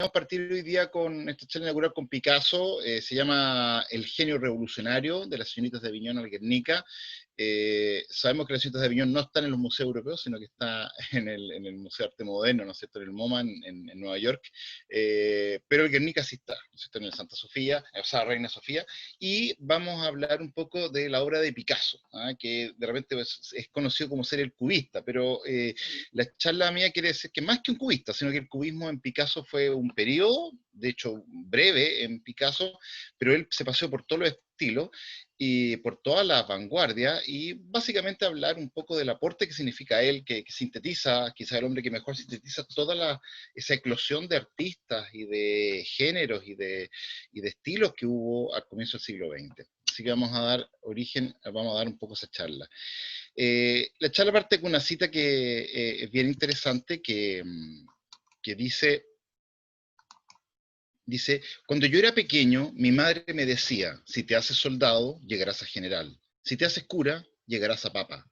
Vamos a partir hoy día con esta charla inaugural con Picasso, se llama El genio revolucionario de las señoritas de Aviñón al Guernica. Sabemos que las señoritas de Aviñón no están en los museos europeos, sino que está en el Museo de Arte Moderno, ¿no es cierto?, en el MoMA, en Nueva York, pero el Guernica sí está, ¿no es cierto?, en el Santa Sofía, o sea, Reina Sofía, y vamos a hablar un poco de la obra de Picasso, ¿ah? Que de repente es conocido como ser el cubista, pero la charla mía quiere decir que más que un cubista, sino que el cubismo en Picasso fue un periodo, de hecho breve en Picasso, pero él se paseó por todos los estilos y por toda la vanguardia, y básicamente hablar un poco del aporte que significa él, que sintetiza, quizás el hombre que mejor sintetiza toda esa eclosión de artistas y de géneros y de estilos que hubo al comienzo del siglo XX. Así que vamos a dar origen, vamos a dar un poco esa charla. La charla parte con una cita que es bien interesante, que dice, cuando yo era pequeño, mi madre me decía, si te haces soldado, llegarás a general. Si te haces cura, llegarás a papa.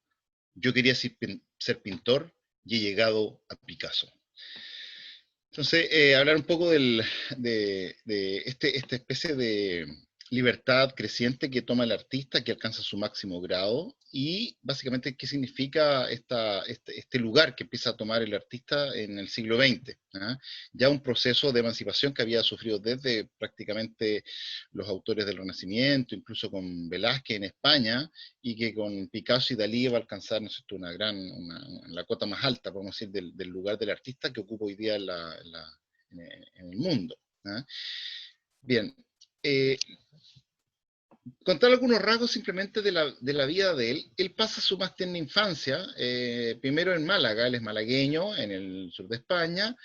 Yo quería ser pintor y he llegado a Picasso. Entonces, hablar un poco de esta especie de libertad creciente que toma el artista, que alcanza su máximo grado, y básicamente qué significa este lugar que empieza a tomar el artista en el siglo XX. ¿Ah? Ya un proceso de emancipación que había sufrido desde prácticamente los autores del Renacimiento, incluso con Velázquez en España, y que con Picasso y Dalí va a alcanzar, ¿no es cierto?, la cota más alta, podemos decir, del lugar del artista que ocupa hoy día en el mundo. ¿Ah? Bien, eh, contar algunos rasgos simplemente de la vida de él. Él pasa su más tierna infancia, primero en Málaga, él es malagueño, en el sur de España,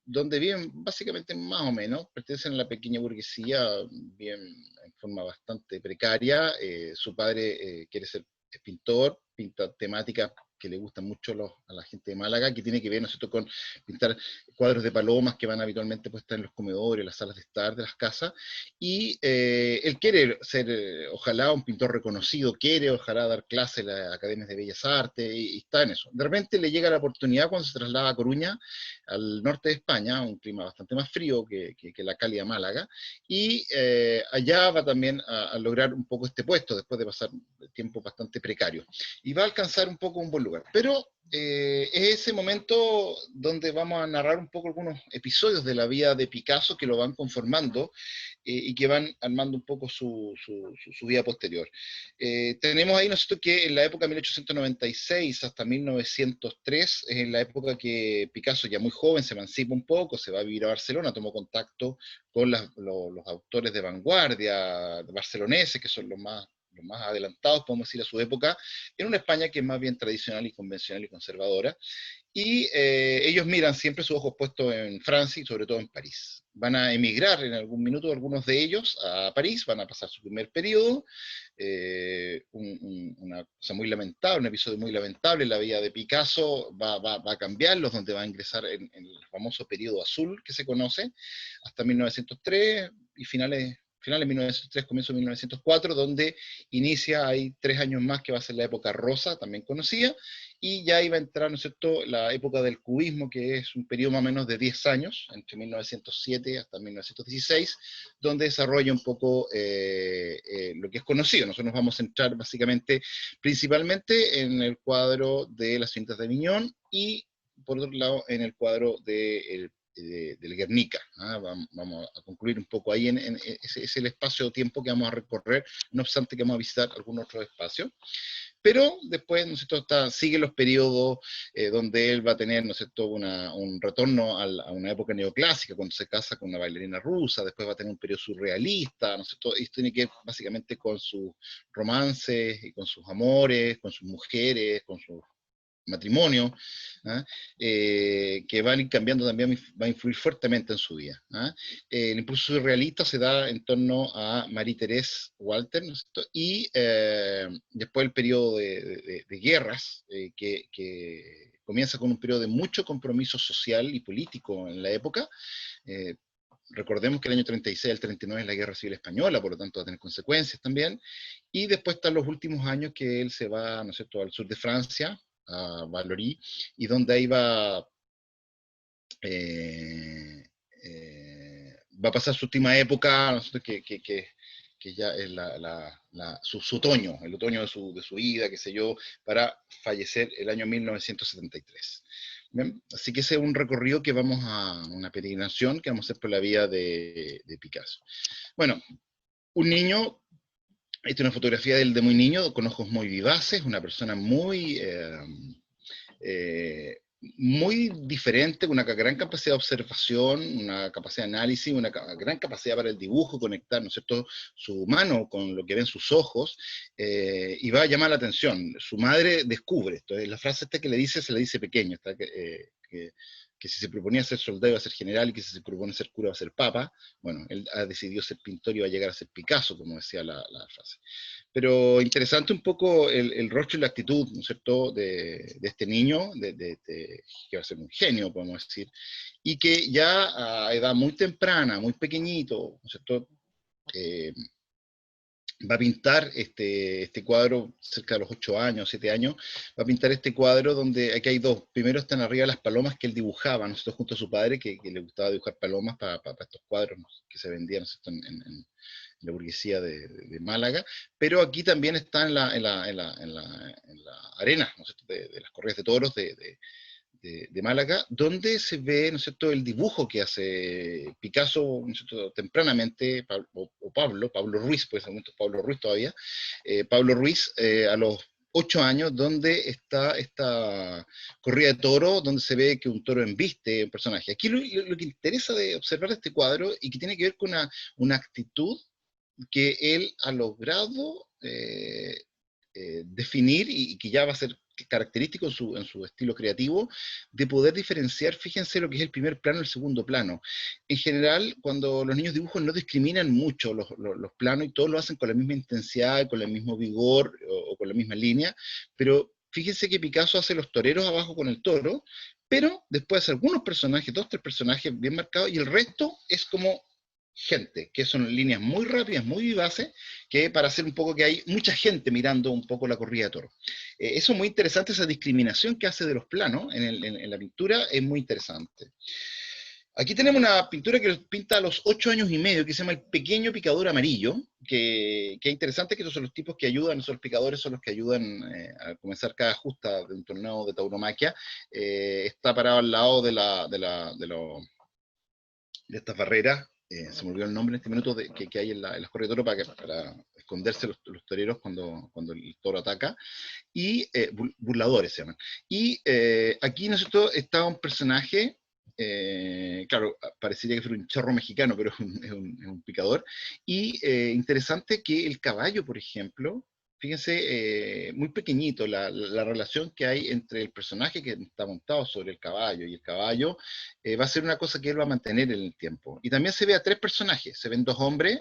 donde viven básicamente más o menos, pertenecen a la pequeña burguesía, bien en forma bastante precaria. Su padre quiere ser pintor, pinta temáticas que le gustan mucho a la gente de Málaga, que tiene que ver, ¿no es cierto?, con pintar cuadros de palomas que van habitualmente puestas en los comedores, las salas de estar de las casas, y él quiere ser, ojalá, un pintor reconocido, quiere, ojalá, dar clases en las academias de Bellas Artes, y está en eso. De repente le llega la oportunidad cuando se traslada a Coruña, al norte de España, un clima bastante más frío que la cálida Málaga, y allá va también a lograr un poco este puesto, después de pasar tiempo bastante precario, y va a alcanzar un poco un buen lugar. Pero es ese momento donde vamos a narrar un poco algunos episodios de la vida de Picasso que lo van conformando, y que van armando un poco su vida posterior. Tenemos ahí, ¿no es cierto?, que en la época de 1896 hasta 1903, es en la época que Picasso, ya muy joven, se emancipa un poco, se va a vivir a Barcelona, tomó contacto con los autores de vanguardia barceloneses, que son los más adelantados, podemos decir, a su época, en una España que es más bien tradicional y convencional y conservadora, y ellos miran siempre sus ojos puestos en Francia y sobre todo en París. Van a emigrar en algún minuto algunos de ellos a París, van a pasar su primer periodo, una cosa muy lamentable, un episodio muy lamentable en la vida de Picasso va a cambiarlos, donde va a ingresar en el famoso periodo azul que se conoce, hasta 1903 y finales de 1903, comienzo de 1904, donde inicia, hay 3 años más que va a ser la época rosa, también conocida, y ya iba a entrar, ¿no es cierto?, la época del cubismo, que es un periodo más o menos de 10 años, entre 1907 hasta 1916, donde desarrolla un poco lo que es conocido. Nosotros nos vamos a centrar básicamente, principalmente en el cuadro de las cintas de Aviñón y, por otro lado, en el cuadro del Guernica. ¿Ah? Vamos a concluir un poco ahí, ese es el espacio-tiempo que vamos a recorrer, no obstante que vamos a visitar algunos otros espacios. Pero después, ¿no es cierto?, sigue los periodos donde él va a tener, ¿no es cierto?, un retorno a una época neoclásica, cuando se casa con una bailarina rusa, después va a tener un periodo surrealista, ¿no es cierto?, y esto tiene que ver básicamente con sus romances, y con sus amores, con sus mujeres, con sus matrimonio, ¿ah? Que van a ir cambiando también, va a influir fuertemente en su vida. ¿Ah? El impulso surrealista se da en torno a Marie-Thérèse Walter, ¿no es cierto?, y después el periodo de guerras, que comienza con un periodo de mucho compromiso social y político en la época. Recordemos que el año 36 al 39 es la Guerra Civil Española, por lo tanto va a tener consecuencias también. Y después están los últimos años que él se va, ¿no es cierto?, al sur de Francia, a Vallauris, y donde ahí va va a pasar su última época, ¿no es cierto? Que ya es su otoño, el otoño de su vida, qué sé yo, para fallecer el año 1973. ¿Bien? Así que ese es un recorrido que vamos a, una peregrinación que vamos a hacer por la vida de Picasso. Bueno, un niño, esta es una fotografía de él de muy niño, con ojos muy vivaces, una persona eh, muy diferente, con una gran capacidad de observación, una capacidad de análisis, una gran capacidad para el dibujo, conectar, ¿no es cierto?, su mano con lo que ven sus ojos, y va a llamar la atención. Su madre descubre esto, la frase esta que le dice, se le dice pequeño, que si se proponía ser soldado iba a ser general y que si se propone ser cura va a ser papa. Bueno, él ha decidido ser pintor y va a llegar a ser Picasso, como decía la frase. Pero interesante un poco el rostro y la actitud, ¿no es cierto?, de este niño, que va a ser un genio, podemos decir, y que ya a edad muy temprana, muy pequeñito, ¿no es cierto?, eh, va a pintar este cuadro cerca de los 8 años, 7 años, va a pintar este cuadro donde aquí hay dos. Primero están arriba las palomas que él dibujaba, ¿no es cierto?, junto a su padre, que le gustaba dibujar palomas para estos cuadros, ¿no?, que se vendían, ¿no es cierto?, en la burguesía de Málaga, pero aquí también está en la arena, ¿no es cierto?, de las corridas de toros de Málaga, donde se ve, ¿no es cierto?, el dibujo que hace Picasso, ¿no es cierto?, tempranamente, Pablo Ruiz, pues en ese momento es Pablo Ruiz todavía, Pablo Ruiz a los 8 años, donde está esta corrida de toro, donde se ve que un toro embiste un personaje. Aquí lo que interesa de observar este cuadro y que tiene que ver con una actitud que él ha logrado definir y que ya va a ser característico en su estilo creativo, de poder diferenciar, fíjense lo que es el primer plano y el segundo plano. En general, cuando los niños dibujan no discriminan mucho los planos y todos lo hacen con la misma intensidad, con el mismo vigor o con la misma línea, pero fíjense que Picasso hace los toreros abajo con el toro, pero después hace algunos personajes, dos, tres personajes bien marcados, y el resto es como gente, que son líneas muy rápidas, muy vivaces, que para hacer un poco que hay mucha gente mirando un poco la corrida de toros. Eso es muy interesante, esa discriminación que hace de los planos en la pintura es muy interesante. Aquí tenemos una pintura que pinta a los 8 años y medio, que se llama El Pequeño Picador Amarillo, que es interesante, que estos son los tipos que ayudan, esos picadores son los que ayudan a comenzar cada justa de un torneo de tauromaquia. Está parado al lado de estas barreras, se me olvidó el nombre en este minuto, que hay en las corridas de toro para esconderse los toreros cuando el toro ataca, y burladores se llaman. Y aquí, ¿no es cierto?, está un personaje, claro, parecería que fuera un charro mexicano, pero es un picador, y interesante que el caballo, por ejemplo, fíjense, muy pequeñito la relación que hay entre el personaje que está montado sobre el caballo y el caballo, va a ser una cosa que él va a mantener en el tiempo. Y también se ve a tres personajes, se ven dos hombres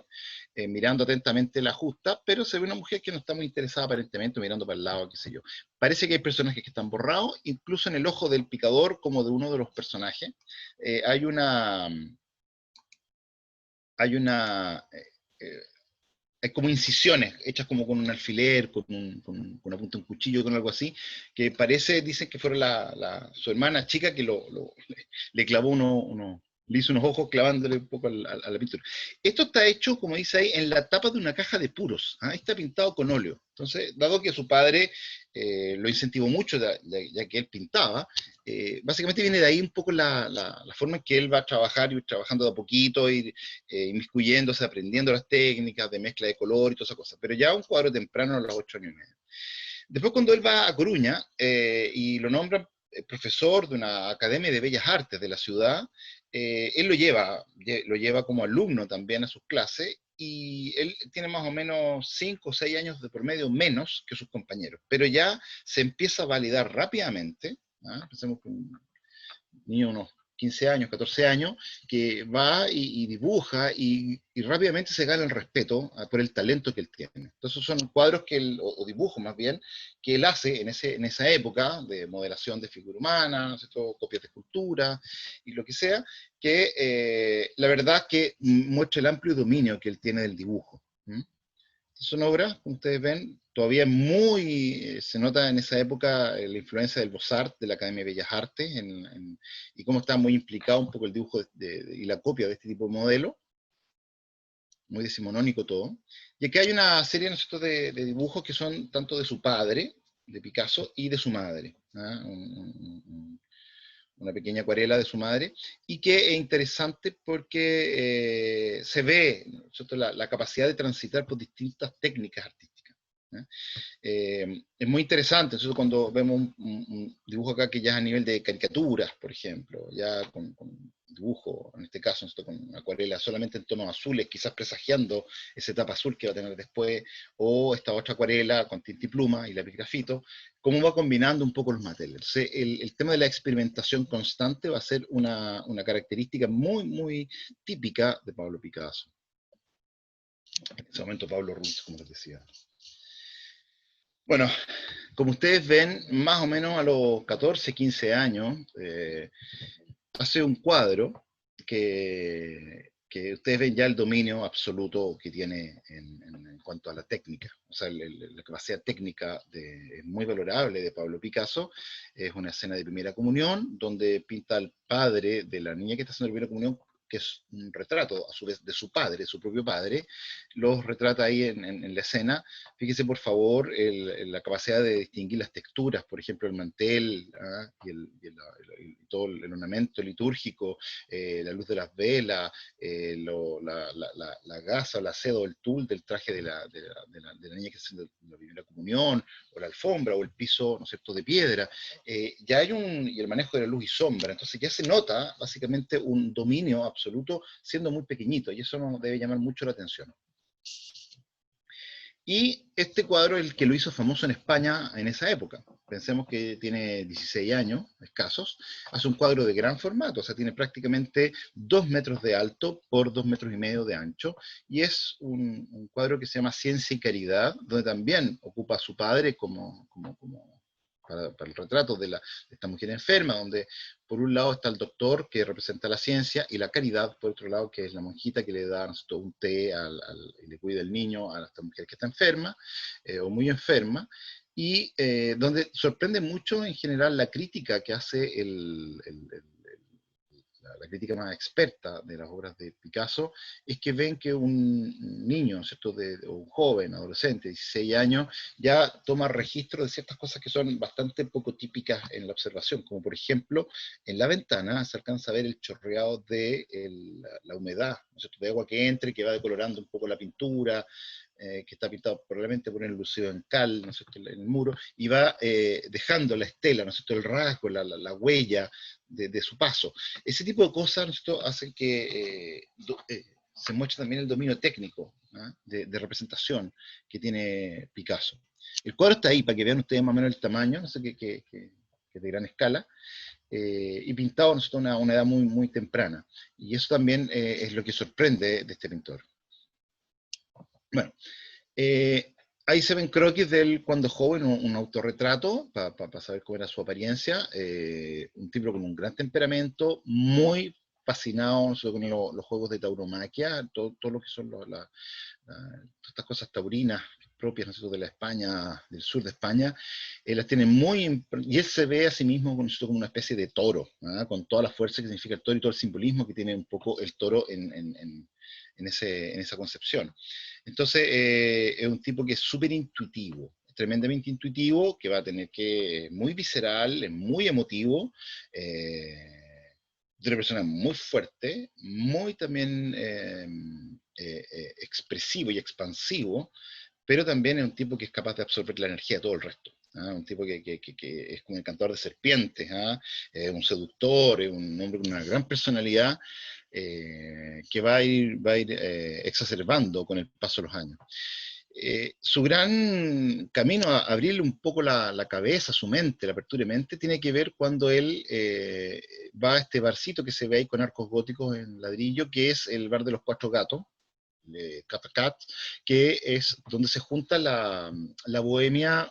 mirando atentamente la justa, pero se ve una mujer que no está muy interesada aparentemente, mirando para el lado, qué sé yo. Parece que hay personajes que están borrados, incluso en el ojo del picador, como de uno de los personajes, hay hay una, hay como incisiones hechas como con un alfiler, con una punta de un cuchillo, con algo así, que parece, dicen que fuera su hermana chica que le clavó le hizo unos ojos clavándole un poco a la pintura. Esto está hecho, como dice ahí, en la tapa de una caja de puros. ¿Ah? Está pintado con óleo. Entonces, dado que su padre lo incentivó mucho, ya que él pintaba, básicamente viene de ahí un poco la forma en que él va a trabajar, y trabajando de a poquito, ir inmiscuyéndose, aprendiendo las técnicas de mezcla de color y todas esas cosas. Pero ya un cuadro temprano a los 8 años y medio. Después cuando él va a Coruña y lo nombran profesor de una academia de bellas artes de la ciudad, él lo lleva como alumno también a sus clases, y él tiene más o menos 5 o 6 años de promedio menos que sus compañeros, pero ya se empieza a validar rápidamente. ¿Ah? Pensemos que un niño de unos 15 años, 14 años, que va y dibuja y rápidamente se gana el respeto por el talento que él tiene. Entonces son cuadros que él, o dibujos más bien, que él hace en esa época de modelación de figura humana, ¿no es cierto?, copias de escultura y lo que sea, que la verdad que muestra el amplio dominio que él tiene del dibujo. ¿Mm? Son obras, como ustedes ven, todavía se nota en esa época la influencia del Beaux-Arts, de la Academia de Bellas Artes, y cómo está muy implicado un poco el dibujo y la copia de este tipo de modelo. muy decimonónico todo. Y aquí hay una serie, ¿no es cierto?, de dibujos que son tanto de su padre, de Picasso, y de su madre. ¿Ah? Una pequeña acuarela de su madre, y que es interesante porque se ve, ¿no es cierto?, la capacidad de transitar por distintas técnicas artísticas. ¿Eh? Es muy interesante, entonces cuando vemos un dibujo acá que ya es a nivel de caricaturas, por ejemplo, ya con dibujo, en este caso, con acuarela solamente en tonos azules, quizás presagiando esa etapa azul que va a tener después, o esta otra acuarela con tinta y pluma y lápiz grafito, cómo va combinando un poco los materiales. Entonces, el tema de la experimentación constante va a ser una característica muy, muy típica de Pablo Picasso. En ese momento Pablo Ruiz, como les decía. Bueno, como ustedes ven, más o menos a los 14, 15 años, hace un cuadro que ustedes ven ya el dominio absoluto que tiene en cuanto a la técnica. O sea, la capacidad técnica es muy valorable de Pablo Picasso. Es una escena de primera comunión, donde pinta al padre de la niña que está haciendo la primera comunión, que es un retrato a su vez de su padre, su propio padre, los retrata ahí en la escena. Fíjese por favor la capacidad de distinguir las texturas, por ejemplo el mantel, ¿ah? Y todo el ornamento litúrgico, la luz de las velas, la gasa o la seda o el tul del traje de la niña que hace la primera comunión, o la alfombra o el piso, ¿no es cierto?, de piedra. Ya hay y el manejo de la luz y sombra, entonces ya se nota básicamente un dominio absoluto siendo muy pequeñito, y eso nos debe llamar mucho la atención. Y este cuadro es el que lo hizo famoso en España en esa época. Pensemos que tiene 16 años, escasos. Hace un cuadro de gran formato, o sea, tiene prácticamente 2 metros de alto por 2 metros y medio de ancho. Y es un cuadro que se llama Ciencia y Caridad, donde también ocupa a su padre para el retrato de esta mujer enferma, donde por un lado está el doctor que representa la ciencia, y la caridad por otro lado, que es la monjita que le da un té y le cuida el niño a esta mujer que está enferma, o muy enferma, y donde sorprende mucho en general la crítica que hace la crítica más experta de las obras de Picasso, es que ven que un niño, ¿cierto?, o un joven, adolescente, 16 años, ya toma registro de ciertas cosas que son bastante poco típicas en la observación, como por ejemplo, en la ventana se alcanza a ver el chorreado de la humedad, ¿no es cierto?, de agua que entra y que va decolorando un poco la pintura, que está pintado probablemente por el lucido en cal, ¿no es cierto?, en el muro, y va dejando la estela, ¿no es cierto?, el rasgo, la huella de su paso. Ese tipo de cosas, ¿no es cierto?, hacen que se muestre también el dominio técnico, ¿ah?, de representación que tiene Picasso. El cuadro está ahí para que vean ustedes más o menos el tamaño, no sé, que es de gran escala, y pintado, ¿no es cierto?, a una edad muy, muy temprana. Y eso también es lo que sorprende de este pintor. Bueno, ahí se ven croquis de él cuando joven, un autorretrato, para saber cómo era su apariencia, un tipo con un gran temperamento, muy fascinado, ¿no?, con los juegos de tauromaquia, todo lo que son estas cosas taurinas propias, ¿no?, de la España, del sur de España, las tiene y él se ve a sí mismo como una especie de toro, ¿ah?, con toda la fuerza que significa el toro y todo el simbolismo que tiene un poco el toro en esa concepción. Entonces, es un tipo que es súper intuitivo, tremendamente intuitivo, que va a tener muy visceral, muy emotivo, de una persona muy fuerte, muy también expresivo y expansivo, pero también es un tipo que es capaz de absorber la energía de todo el resto. ¿Ah? Un tipo que es como un encantador de serpientes, ¿ah? Un seductor, es un hombre con una gran personalidad, que va a ir exacerbando con el paso de los años. Su gran camino a abrirle un poco la cabeza, su mente, la apertura de mente, tiene que ver cuando él va a este barcito que se ve ahí con arcos góticos en ladrillo, que es el bar de los Cuatro Gatos, Catacat, que es donde se junta la bohemia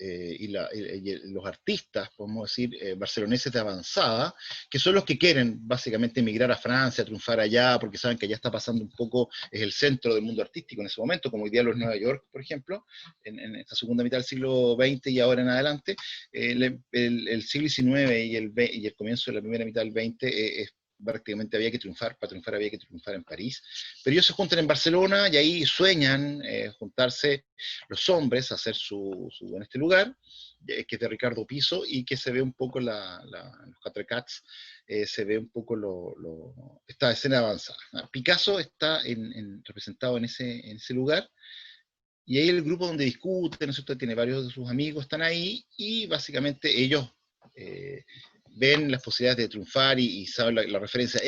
y los artistas, podemos decir, barceloneses de avanzada, que son los que quieren básicamente emigrar a Francia, triunfar allá, porque saben que allá está pasando un poco, es el centro del mundo artístico en ese momento, como hoy día los Nueva York, por ejemplo, en esta segunda mitad del siglo XX y ahora en adelante. El siglo XIX y el comienzo de la primera mitad del XX es prácticamente había que triunfar, para triunfar había que triunfar en París, pero ellos se juntan en Barcelona y ahí sueñan juntarse los hombres a hacer en este lugar, que es de Ricardo Piso, y que se ve un poco los Quatre Cats, se ve un poco esta escena avanzada. Picasso está representado en ese lugar, y ahí el grupo donde discuten, ¿no es cierto? Tiene varios de sus amigos, están ahí, y básicamente ellos ven las posibilidades de triunfar y saben la referencia.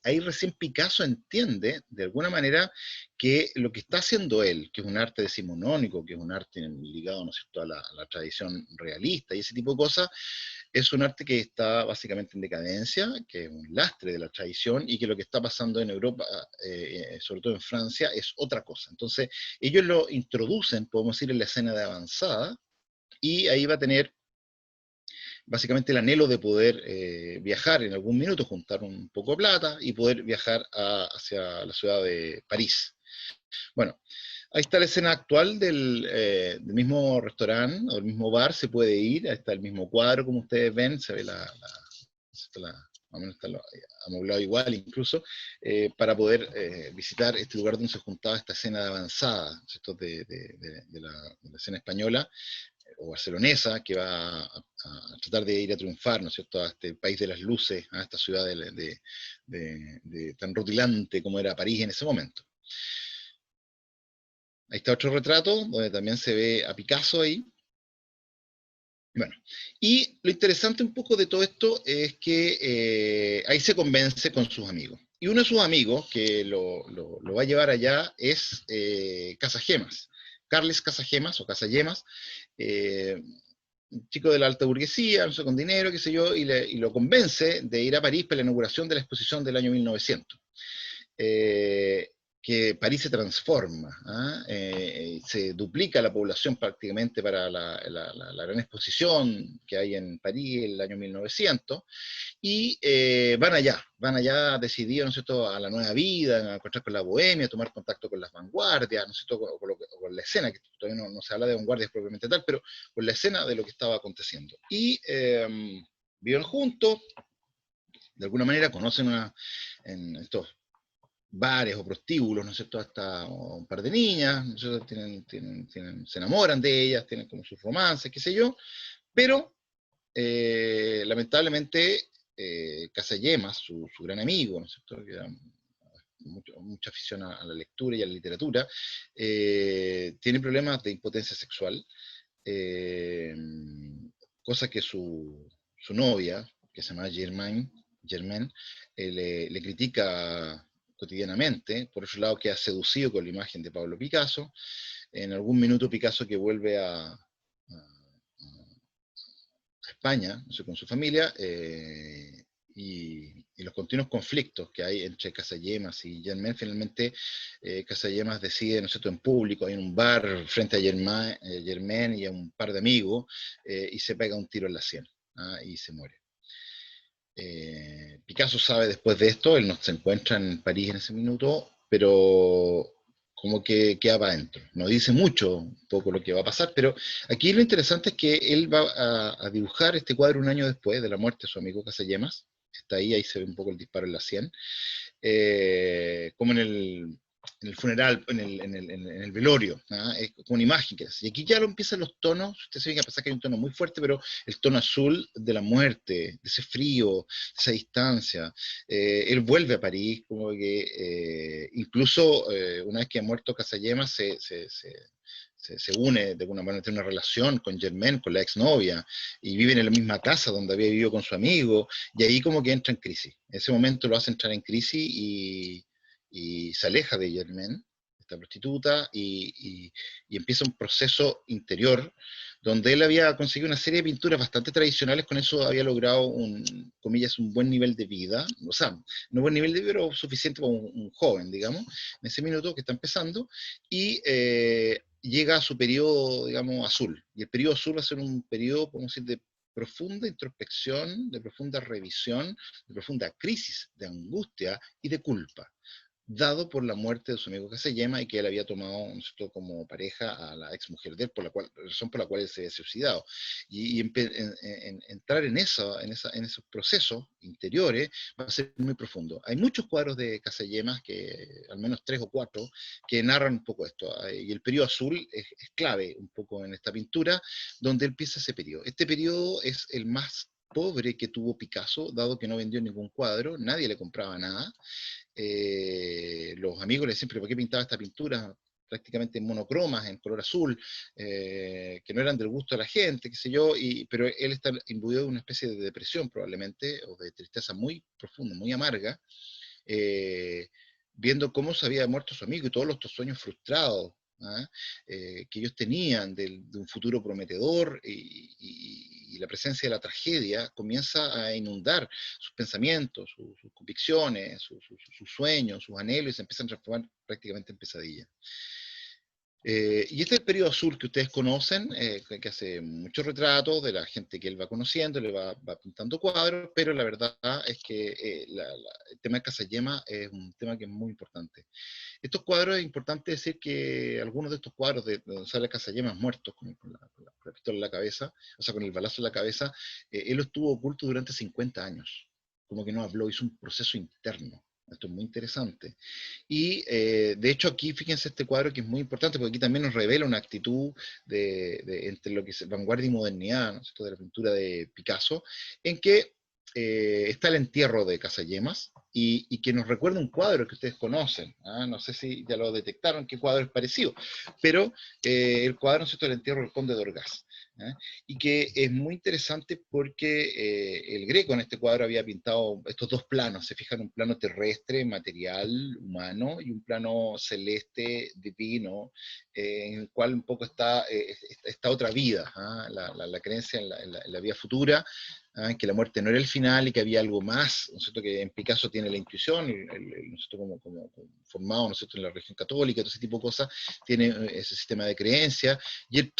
Ahí recién Picasso entiende, de alguna manera, que lo que está haciendo él, que es un arte decimonónico, que es un arte ligado, ¿no es cierto?, a la tradición realista y ese tipo de cosas, es un arte que está básicamente en decadencia, que es un lastre de la tradición, y que lo que está pasando en Europa, sobre todo en Francia, es otra cosa. Entonces, ellos lo introducen, podemos decir, en la escena de avanzada, y ahí va a tener básicamente el anhelo de poder viajar en algún minuto, juntar un poco de plata y poder viajar hacia la ciudad de París. Bueno, ahí está la escena actual del mismo restaurante o del mismo bar, se puede ir, ahí está el mismo cuadro, como ustedes ven, se ve más o menos está amoblado igual incluso, para poder visitar este lugar donde se juntaba esta escena de avanzada, ¿cierto? De la escena española o barcelonesa, que va a tratar de ir a triunfar, ¿no es cierto?, a este país de las luces, a esta ciudad tan rutilante como era París en ese momento. Ahí está otro retrato, donde también se ve a Picasso ahí. Bueno, y lo interesante un poco de todo esto es que ahí se convence con sus amigos. Y uno de sus amigos que lo va a llevar allá es Casagemas, Carles Casagemas o Casagemas, un chico de la alta burguesía, no sé, con dinero, qué sé yo, y lo convence de ir a París para la inauguración de la exposición del año 1900. Que París se transforma, se duplica la población prácticamente para la gran exposición que hay en París el año 1900, y van allá decididos, ¿no es cierto?, a la nueva vida, a encontrar con la bohemia, a tomar contacto con las vanguardias, ¿no es cierto?, con la escena, que todavía no se habla de vanguardias propiamente tal, pero con la escena de lo que estaba aconteciendo. Y viven juntos, de alguna manera conocen en estos bares o prostíbulos, ¿no es cierto?, hasta un par de niñas, ¿no es cierto?, se enamoran de ellas, tienen como sus romances, qué sé yo, pero lamentablemente Casagemas, su gran amigo, ¿no es cierto?, que era mucha afición a la lectura y a la literatura, tiene problemas de impotencia sexual, eh, cosa que su novia, que se llama Germaine, le critica cotidianamente. Por otro lado, queda seducido con la imagen de Pablo Picasso. En algún minuto Picasso, que vuelve a España, no sé, con su familia, y los continuos conflictos que hay entre Casagemas y Germain, finalmente Casagemas decide, ¿no es cierto?, en público, hay un bar frente a Germain y a un par de amigos, y se pega un tiro en la sien, y se muere. Picasso sabe después de esto, él no se encuentra en París en ese minuto, pero como que queda para adentro. No dice mucho un poco lo que va a pasar, pero aquí lo interesante es que él va a dibujar este cuadro un año después de la muerte de su amigo Casagemas. Está ahí se ve un poco el disparo en la sien. Como en el funeral, en el velorio, es como una imagen que hace. Y aquí ya lo empiezan los tonos, ustedes se ven que a pesar que hay un tono muy fuerte, pero el tono azul de la muerte, de ese frío, de esa distancia. Él vuelve a París, como que incluso una vez que ha muerto Casagemas, se une de alguna manera, tiene una relación con Germaine, con la exnovia, y vive en la misma casa donde había vivido con su amigo, y ahí como que entra en crisis. En ese momento lo hace entrar en crisis y se aleja de Germaine, esta prostituta, y empieza un proceso interior donde él había conseguido una serie de pinturas bastante tradicionales, con eso había logrado comillas, un buen nivel de vida, o sea, no buen nivel de vida, pero suficiente para un joven, digamos, en ese minuto que está empezando, y llega a su periodo, digamos, azul. Y el periodo azul va a ser un periodo, podemos decir, de profunda introspección, de profunda revisión, de profunda crisis, de angustia y de culpa. dado por la muerte de su amigo Casayema y que él había tomado, ¿no es cierto?, como pareja a la ex mujer de él, razón por la cual él se había suicidado. Y entrar en esos procesos interiores va a ser muy profundo. Hay muchos cuadros de Casayema, al menos 3 o 4, que narran un poco esto. Y el periodo azul es clave un poco en esta pintura, donde empieza ese periodo. Este periodo es el más pobre que tuvo Picasso, dado que no vendió ningún cuadro, nadie le compraba nada. Los amigos le decían, pero ¿por qué pintaba esta pintura? Prácticamente en monocromas, en color azul, que no eran del gusto de la gente, qué sé yo, pero él está imbuido de una especie de depresión probablemente, o de tristeza muy profunda, muy amarga, eh, viendo cómo se había muerto su amigo y todos los sueños frustrados, ¿ah? Que ellos tenían de un futuro prometedor, y la presencia de la tragedia comienza a inundar sus pensamientos, sus convicciones, sus sueños, sus anhelos, y se empiezan a transformar prácticamente en pesadillas. Y este es el periodo azul que ustedes conocen, que hace muchos retratos de la gente que él va conociendo, le va pintando cuadros, pero la verdad es que el tema de Casayema es un tema que es muy importante. Estos cuadros, es importante decir que algunos de estos cuadros de donde sale Casayemas muertos con la pistola en la cabeza, o sea, con el balazo en la cabeza, él lo estuvo oculto durante 50 años. Como que no habló, hizo un proceso interno. Esto es muy interesante. Y de hecho aquí, fíjense este cuadro que es muy importante, porque aquí también nos revela una actitud entre lo que es vanguardia y modernidad, ¿no es cierto?, de la pintura de Picasso, en que está el entierro de Casayemas, y que nos recuerda un cuadro que ustedes conocen. ¿Ah? No sé si ya lo detectaron, qué cuadro es parecido, pero el cuadro, ¿no es cierto?, del entierro del conde de Orgaz. ¿Ah? Y que es muy interesante porque el Greco en este cuadro había pintado estos dos planos, se fijan, un plano terrestre, material, humano, y un plano celeste, divino, en el cual un poco está esta otra vida, ¿ah? La creencia en la vida futura, ¿ah? Que la muerte no era el final y que había algo más, ¿no es cierto?, que en Picasso tiene la intuición, ¿no es cierto?, como formado, ¿no es cierto?, en la religión católica, todo ese tipo de cosas, tiene ese sistema de creencia, y él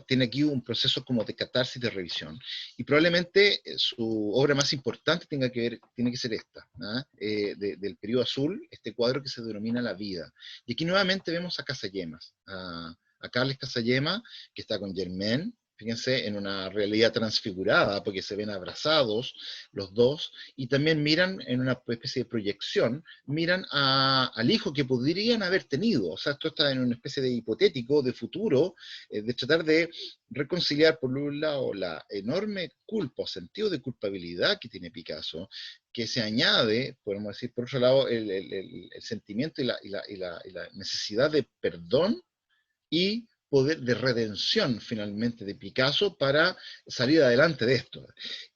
tiene aquí un proceso como de catarsis, de revisión, y probablemente su obra más importante tiene que ser esta, ¿ah? Del periodo azul, este cuadro que se denomina La vida. Y aquí nuevamente vemos a Casayemas, a Carles Casayema, que está con Germaine, fíjense, en una realidad transfigurada, porque se ven abrazados los dos, y también miran en una especie de proyección, miran al hijo que podrían haber tenido. O sea, esto está en una especie de hipotético, de futuro, de tratar de reconciliar, por un lado, la enorme culpa o sentido de culpabilidad que tiene Picasso, que se añade, podemos decir, por otro lado, el sentimiento y la necesidad de perdón y poder de redención finalmente de Picasso para salir adelante de esto.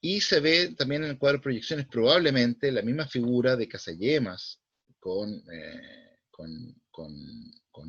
Y se ve también en el cuadro de proyecciones probablemente la misma figura de Casayemas con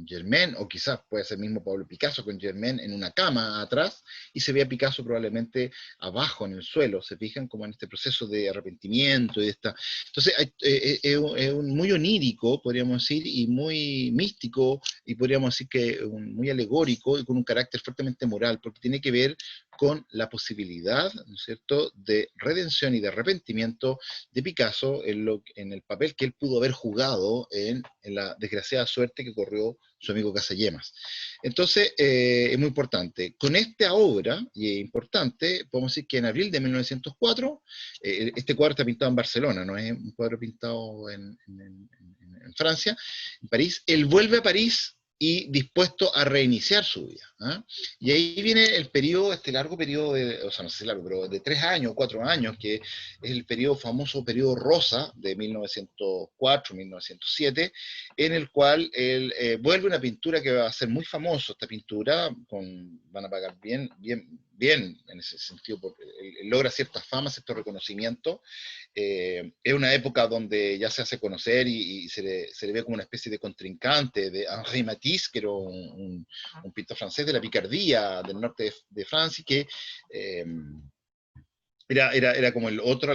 Germaine, o quizás puede ser mismo Pablo Picasso con Germaine en una cama atrás, y se ve a Picasso probablemente abajo en el suelo, se fijan como en este proceso de arrepentimiento y de esta... Entonces es muy onírico, podríamos decir, y muy místico, y podríamos decir que muy alegórico y con un carácter fuertemente moral, porque tiene que ver con la posibilidad, ¿no es cierto?, de redención y de arrepentimiento de Picasso en el papel que él pudo haber jugado en la desgraciada suerte que corrió su amigo Casayemas. Entonces, es muy importante. Con esta obra, y es importante, podemos decir que en abril de 1904, este cuadro está pintado en Barcelona, no es un cuadro pintado en Francia, en París. Él vuelve a París y dispuesto a reiniciar su vida. ¿Ah? Y ahí viene el periodo, este largo periodo, o sea, no sé si largo, pero de 3 años, 4 años, que es el periodo famoso, periodo rosa, de 1904-1907, en el cual él vuelve una pintura que va a ser muy famosa, esta pintura, van a pagar bien en ese sentido, porque él logra cierta fama, cierto reconocimiento. Es una época donde ya se hace conocer y se le ve como una especie de contrincante de Henri Matisse, que era un pintor francés de la Picardía, del norte de Francia, que era como el otro,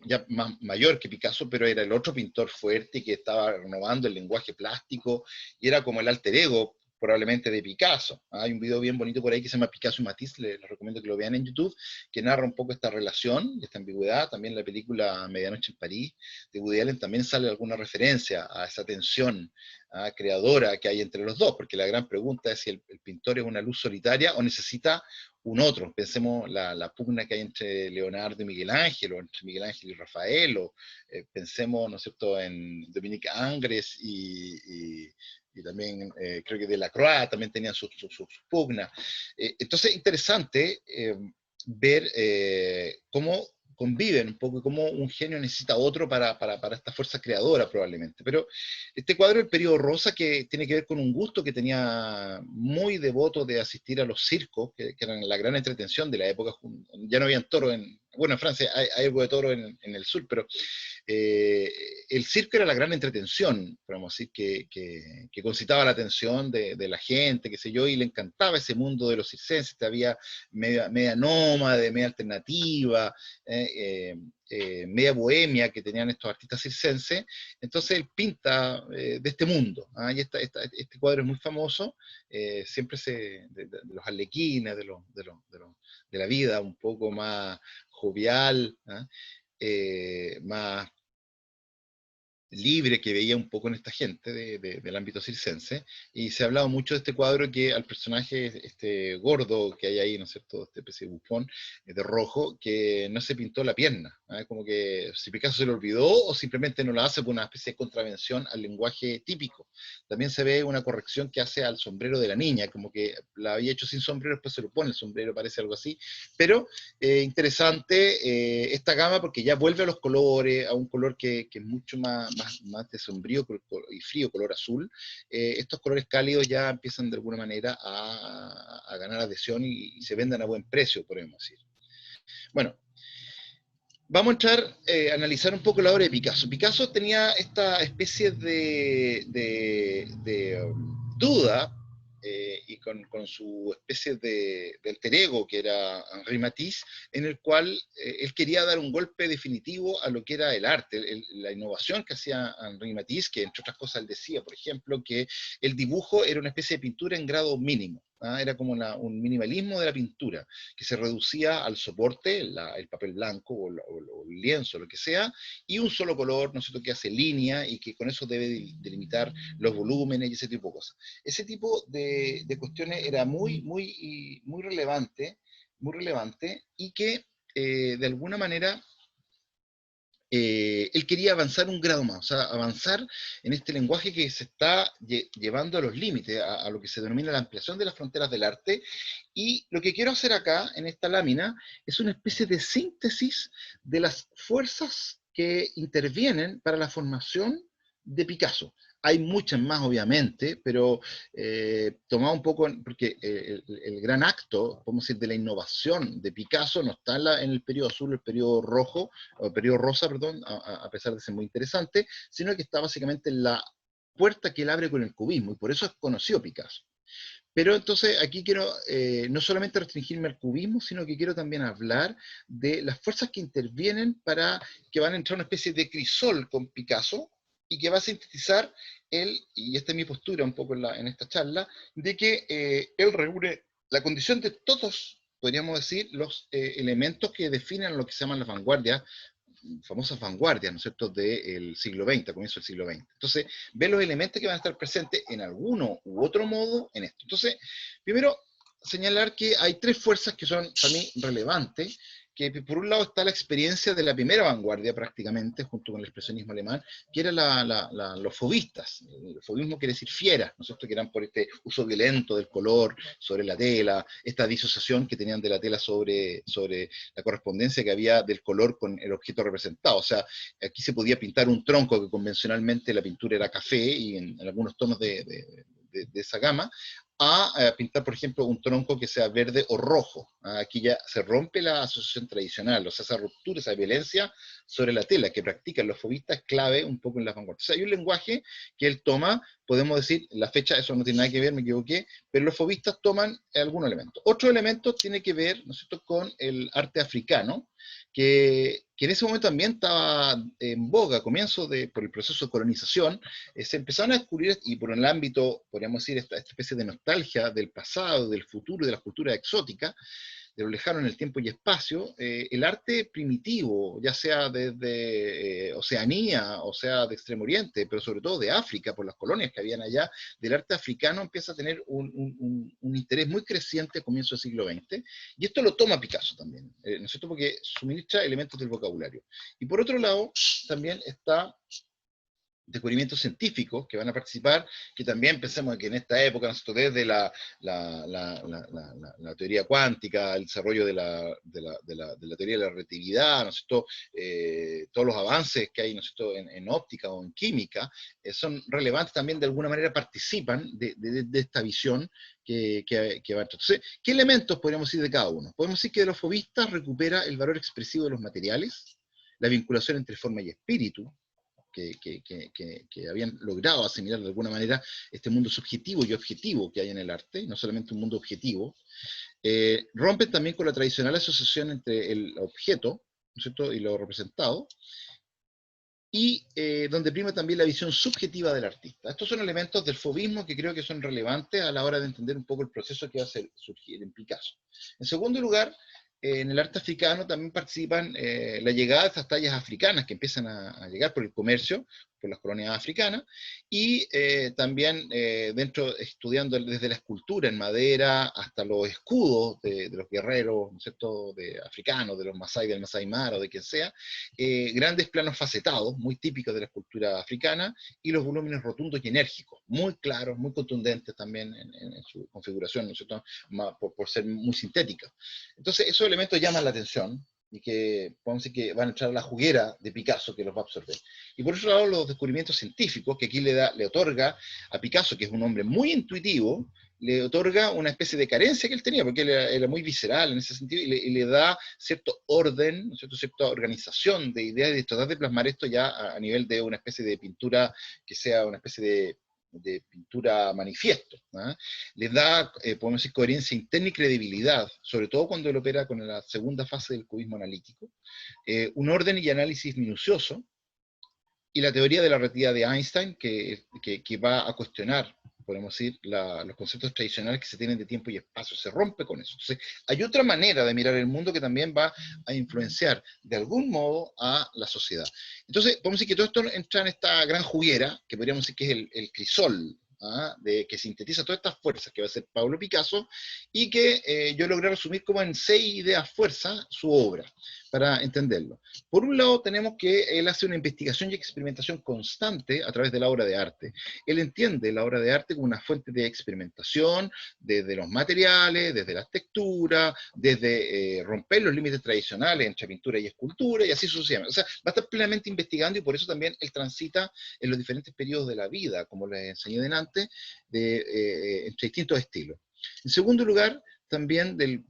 ya más mayor que Picasso, pero era el otro pintor fuerte que estaba renovando el lenguaje plástico, y era como el alter ego, probablemente de Picasso. Hay un video bien bonito por ahí que se llama Picasso y Matisse, les recomiendo que lo vean en YouTube, que narra un poco esta relación, esta ambigüedad. También la película Medianoche en París de Woody Allen también sale alguna referencia a esa tensión creadora que hay entre los dos, porque la gran pregunta es si el pintor es una luz solitaria o necesita un otro. Pensemos la pugna que hay entre Leonardo y Miguel Ángel, o entre Miguel Ángel y Rafael, o pensemos, ¿no es cierto?, en Dominique Ingres y también creo que Delacroix también tenían sus pugnas. Entonces, interesante ver cómo conviven un poco y cómo un genio necesita otro para esta fuerza creadora probablemente. Pero este cuadro del periodo rosa, que tiene que ver con un gusto que tenía muy devoto de asistir a los circos, que eran la gran entretención de la época. Ya no habían toros bueno, en Francia hay algo de toro en el sur, pero el circo era la gran entretención, podemos decir, que concitaba la atención de la gente, qué sé yo, y le encantaba ese mundo de los circenses. Había media nómade, media alternativa, media bohemia que tenían estos artistas circenses. Entonces él pinta de este mundo, y este cuadro es muy famoso, siempre de los arlequines, de la vida un poco más jovial, más libre que veía un poco en esta gente del ámbito circense, y se ha hablado mucho de este cuadro, que al personaje este gordo que hay ahí, ¿no es cierto?, este especie de bufón de rojo, que no se pintó la pierna, como que si Picasso se lo olvidó o simplemente no la hace por una especie de contravención al lenguaje típico. También se ve una corrección que hace al sombrero de la niña, como que la había hecho sin sombrero, después se lo pone el sombrero, parece algo así, pero interesante esta gama, porque ya vuelve a los colores, a un color que es mucho más de sombrío y frío, color azul. Estos colores cálidos ya empiezan de alguna manera a ganar adhesión y se venden a buen precio, podemos decir. Bueno, vamos a entrar a analizar un poco la obra de Picasso. Picasso tenía esta especie de duda, y con su especie de alter ego, que era Henri Matisse, en el cual él quería dar un golpe definitivo a lo que era el arte, la innovación que hacía Henri Matisse, que entre otras cosas él decía, por ejemplo, que el dibujo era una especie de pintura en grado mínimo. Era como un minimalismo de la pintura, que se reducía al soporte, el papel blanco o el lienzo, lo que sea, y un solo color, ¿no es cierto?, que hace línea y que con eso debe delimitar los volúmenes y ese tipo de cosas. Ese tipo de cuestiones era muy relevante, y que de alguna manera él quería avanzar un grado más, o sea, avanzar en este lenguaje que se está llevando a los límites, a lo que se denomina la ampliación de las fronteras del arte. Y lo que quiero hacer acá, en esta lámina, es una especie de síntesis de las fuerzas que intervienen para la formación de Picasso. Hay muchas más, obviamente, pero tomado un poco, porque el gran acto, podemos decir, de la innovación de Picasso no está en el periodo azul, el periodo rojo, o el periodo rosa, perdón, a pesar de ser muy interesante, sino que está básicamente en la puerta que él abre con el cubismo, y por eso es conocido Picasso. Pero entonces aquí quiero no solamente restringirme al cubismo, sino que quiero también hablar de las fuerzas que intervienen para que van a entrar una especie de crisol con Picasso, y que va a sintetizar él, y esta es mi postura un poco en esta charla, de que él reúne la condición de todos, podríamos decir, los elementos que definen lo que se llaman las vanguardias, famosas vanguardias, ¿no es cierto?, del siglo XX, comienzo del siglo XX. Entonces, ve los elementos que van a estar presentes en alguno u otro modo en esto. Entonces, primero, señalar que hay tres fuerzas que son para mí relevantes, que por un lado está la experiencia de la primera vanguardia prácticamente, junto con el expresionismo alemán, que era los fauvistas. El fauvismo quiere decir fieras, ¿no es cierto?, que eran por este uso violento del color sobre la tela, esta disociación que tenían de la tela sobre la correspondencia que había del color con el objeto representado. O sea, aquí se podía pintar un tronco que convencionalmente la pintura era café, y en algunos tonos de esa gama, a pintar, por ejemplo, un tronco que sea verde o rojo. Aquí ya se rompe la asociación tradicional, o sea, esa ruptura, esa violencia sobre la tela que practican los fauvistas, clave un poco en las vanguardias. O sea, hay un lenguaje que él toma, podemos decir, la fecha, eso no tiene nada que ver, me equivoqué, pero los fauvistas toman algunos elementos. Otro elemento tiene que ver, ¿no es cierto?, con el arte africano, que que en ese momento también estaba en boga, por el proceso de colonización, se empezaron a descubrir, y por el ámbito, podríamos decir, esta especie de nostalgia del pasado, del futuro y de las culturas exóticas, de lo lejano en el tiempo y espacio, el arte primitivo, ya sea desde Oceanía, o sea de Extremo Oriente, pero sobre todo de África, por las colonias que habían allá, del arte africano empieza a tener un interés muy creciente a comienzos del siglo XX, y esto lo toma Picasso también, ¿no es cierto? Porque suministra elementos del vocabulario. Y por otro lado, también está descubrimientos científicos que van a participar, que también pensemos que en esta época, nosotros desde la teoría cuántica, el desarrollo de la teoría de la relatividad, ¿no es cierto? Todos los avances que hay, ¿no es cierto?, en óptica o en química, son relevantes también, de alguna manera participan de esta visión que va. Entonces, ¿qué elementos podríamos decir de cada uno? Podemos decir que de los fobistas recupera el valor expresivo de los materiales, la vinculación entre forma y espíritu, que habían logrado asimilar de alguna manera este mundo subjetivo y objetivo que hay en el arte, y no solamente un mundo objetivo. Rompen también con la tradicional asociación entre el objeto, ¿no es cierto?, y lo representado, y donde prima también la visión subjetiva del artista. Estos son elementos del fobismo que creo que son relevantes a la hora de entender un poco el proceso que va a surgir en Picasso. En segundo lugar, en el arte africano también participan la llegada de estas tallas africanas que empiezan a llegar por el comercio, por las colonias africanas, y también estudiando desde la escultura en madera hasta los escudos de los guerreros, ¿no es cierto?, africanos, de los Masái, del Masái Mara o de quien sea, grandes planos facetados, muy típicos de la escultura africana, y los volúmenes rotundos y enérgicos, muy claros, muy contundentes también en su configuración, ¿no es cierto?, por ser muy sintéticos. Entonces, esos elementos llaman la atención, y que podemos decir que van a entrar a la juguera de Picasso, que los va a absorber. Y por otro lado, los descubrimientos científicos, que aquí le otorga a Picasso, que es un hombre muy intuitivo, le otorga una especie de carencia que él tenía, porque él era muy visceral en ese sentido, y le da cierto orden, ¿no es cierto?, cierta organización de ideas, y de tratar de plasmar esto ya a nivel de una especie de pintura que sea una especie de pintura manifiesto, ¿no? Les da, podemos decir, coherencia interna y credibilidad, sobre todo cuando él opera con la segunda fase del cubismo analítico, un orden y análisis minucioso, y la teoría de la relatividad de Einstein, que va a cuestionar, podemos decir, los conceptos tradicionales que se tienen de tiempo y espacio, se rompe con eso. Entonces, hay otra manera de mirar el mundo que también va a influenciar de algún modo a la sociedad. Entonces, podemos decir que todo esto entra en esta gran juguera, que podríamos decir que es el crisol, que sintetiza todas estas fuerzas que va a ser Pablo Picasso, y que yo logré resumir como en 6 ideas fuerzas su obra, para entenderlo. Por un lado tenemos que él hace una investigación y experimentación constante a través de la obra de arte. Él entiende la obra de arte como una fuente de experimentación, desde los materiales, desde las texturas, desde romper los límites tradicionales entre pintura y escultura, y así sucesivamente. O sea, va a estar plenamente investigando, y por eso también él transita en los diferentes periodos de la vida, como les enseñé delante, entre distintos estilos. En segundo lugar, también del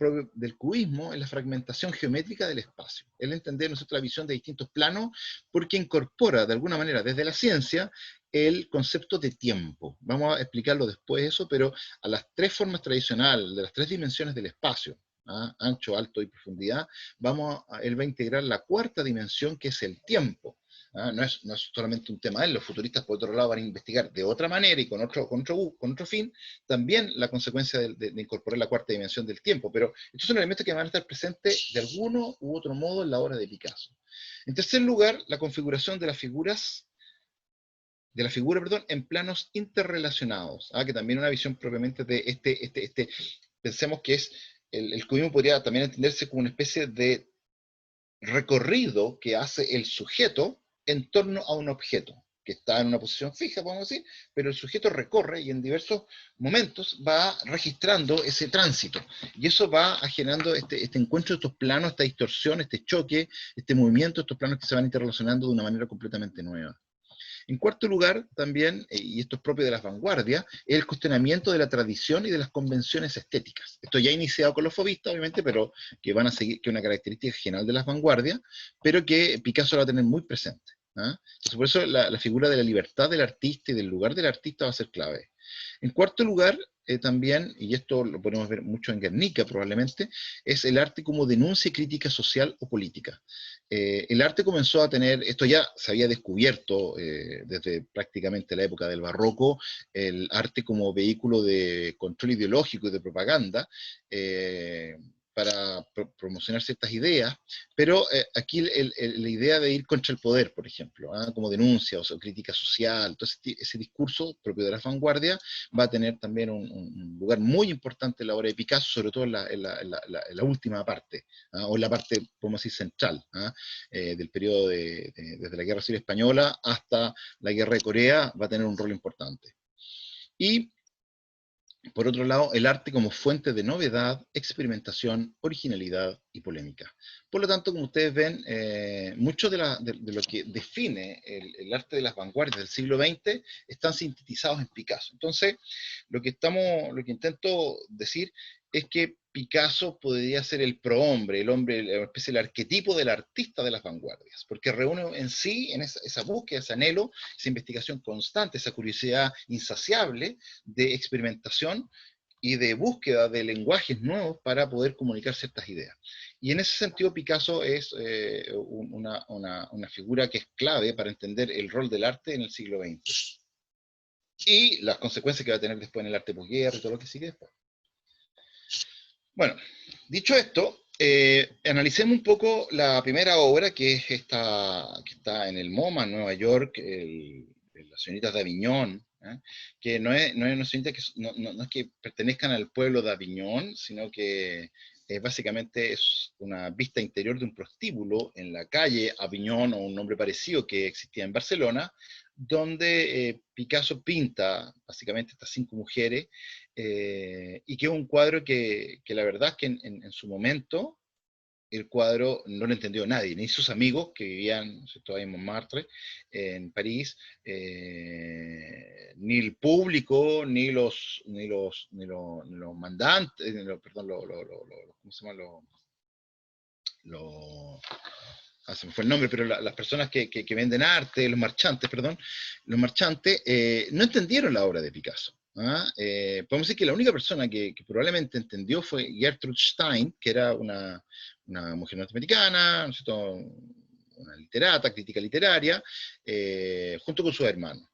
cubismo en la fragmentación geométrica del espacio. El entender nosotros la visión de distintos planos, porque incorpora de alguna manera desde la ciencia el concepto de tiempo. Vamos a explicarlo después eso, pero a las 3 formas tradicionales, de las 3 dimensiones del espacio, ancho, alto y profundidad, él va a integrar la 4ª dimensión, que es el tiempo. No es solamente un tema de él, los futuristas por otro lado van a investigar de otra manera y con otro fin, también la consecuencia de incorporar la 4ª dimensión del tiempo, pero estos son elementos que van a estar presentes de alguno u otro modo en la obra de Picasso. En tercer lugar, la configuración de las figuras, en planos interrelacionados, que también es una visión propiamente de pensemos que el cubismo podría también entenderse como una especie de recorrido que hace el sujeto en torno a un objeto, que está en una posición fija, podemos decir, pero el sujeto recorre y en diversos momentos va registrando ese tránsito. Y eso va generando este encuentro de estos planos, esta distorsión, este choque, este movimiento, estos planos que se van interrelacionando de una manera completamente nueva. En cuarto lugar, también, y esto es propio de las vanguardias, es el cuestionamiento de la tradición y de las convenciones estéticas. Esto ya ha iniciado con los fobistas, obviamente, pero que van a seguir, que es una característica general de las vanguardias, pero que Picasso la va a tener muy presente. Entonces, por eso la figura de la libertad del artista y del lugar del artista va a ser clave. En cuarto lugar, también, y esto lo podemos ver mucho en Guernica probablemente, es el arte como denuncia y crítica social o política. El arte comenzó a tener, esto ya se había descubierto desde prácticamente la época del barroco, el arte como vehículo de control ideológico y de propaganda, para promocionar ciertas ideas, pero aquí la idea de ir contra el poder, por ejemplo, como denuncia o crítica social, entonces ese discurso propio de las vanguardias va a tener también un lugar muy importante en la obra de Picasso, sobre todo en la última parte, o en la parte, podemos decir, central, del periodo desde la Guerra Civil Española hasta la Guerra de Corea, va a tener un rol importante. Y por otro lado, el arte como fuente de novedad, experimentación, originalidad y polémica. Por lo tanto, como ustedes ven, mucho de lo que define el arte de las vanguardias del siglo XX están sintetizados en Picasso. Entonces, lo que intento decir es que Picasso podría ser el prohombre, el hombre, la especie del arquetipo del artista de las vanguardias, porque reúne en sí, en esa búsqueda, ese anhelo, esa investigación constante, esa curiosidad insaciable de experimentación y de búsqueda de lenguajes nuevos para poder comunicar ciertas ideas. Y en ese sentido Picasso es una figura que es clave para entender el rol del arte en el siglo XX y las consecuencias que va a tener después en el arte posguerra y todo lo que sigue después. Bueno, dicho esto, analicemos un poco la primera obra, que es esta, que está en el MoMA, en Nueva York, Las señoritas de Aviñón, que no es una señorita que no es que pertenezcan al pueblo de Aviñón, sino que básicamente es una vista interior de un prostíbulo en la calle Aviñón, o un nombre parecido que existía en Barcelona, donde Picasso pinta básicamente estas 5 mujeres, y que es un cuadro que la verdad es que en su momento el cuadro no lo entendió nadie, ni sus amigos que vivían todavía en Montmartre, en París, ni el público, ni los mandantes, perdón, ¿cómo se llama? Se me fue el nombre, pero las personas que venden arte, los marchantes, perdón, los marchantes, no entendieron la obra de Picasso. Podemos decir que la única persona que probablemente entendió fue Gertrude Stein, que era una mujer norteamericana, ¿no es cierto?, una literata, crítica literaria, junto con sus hermanos.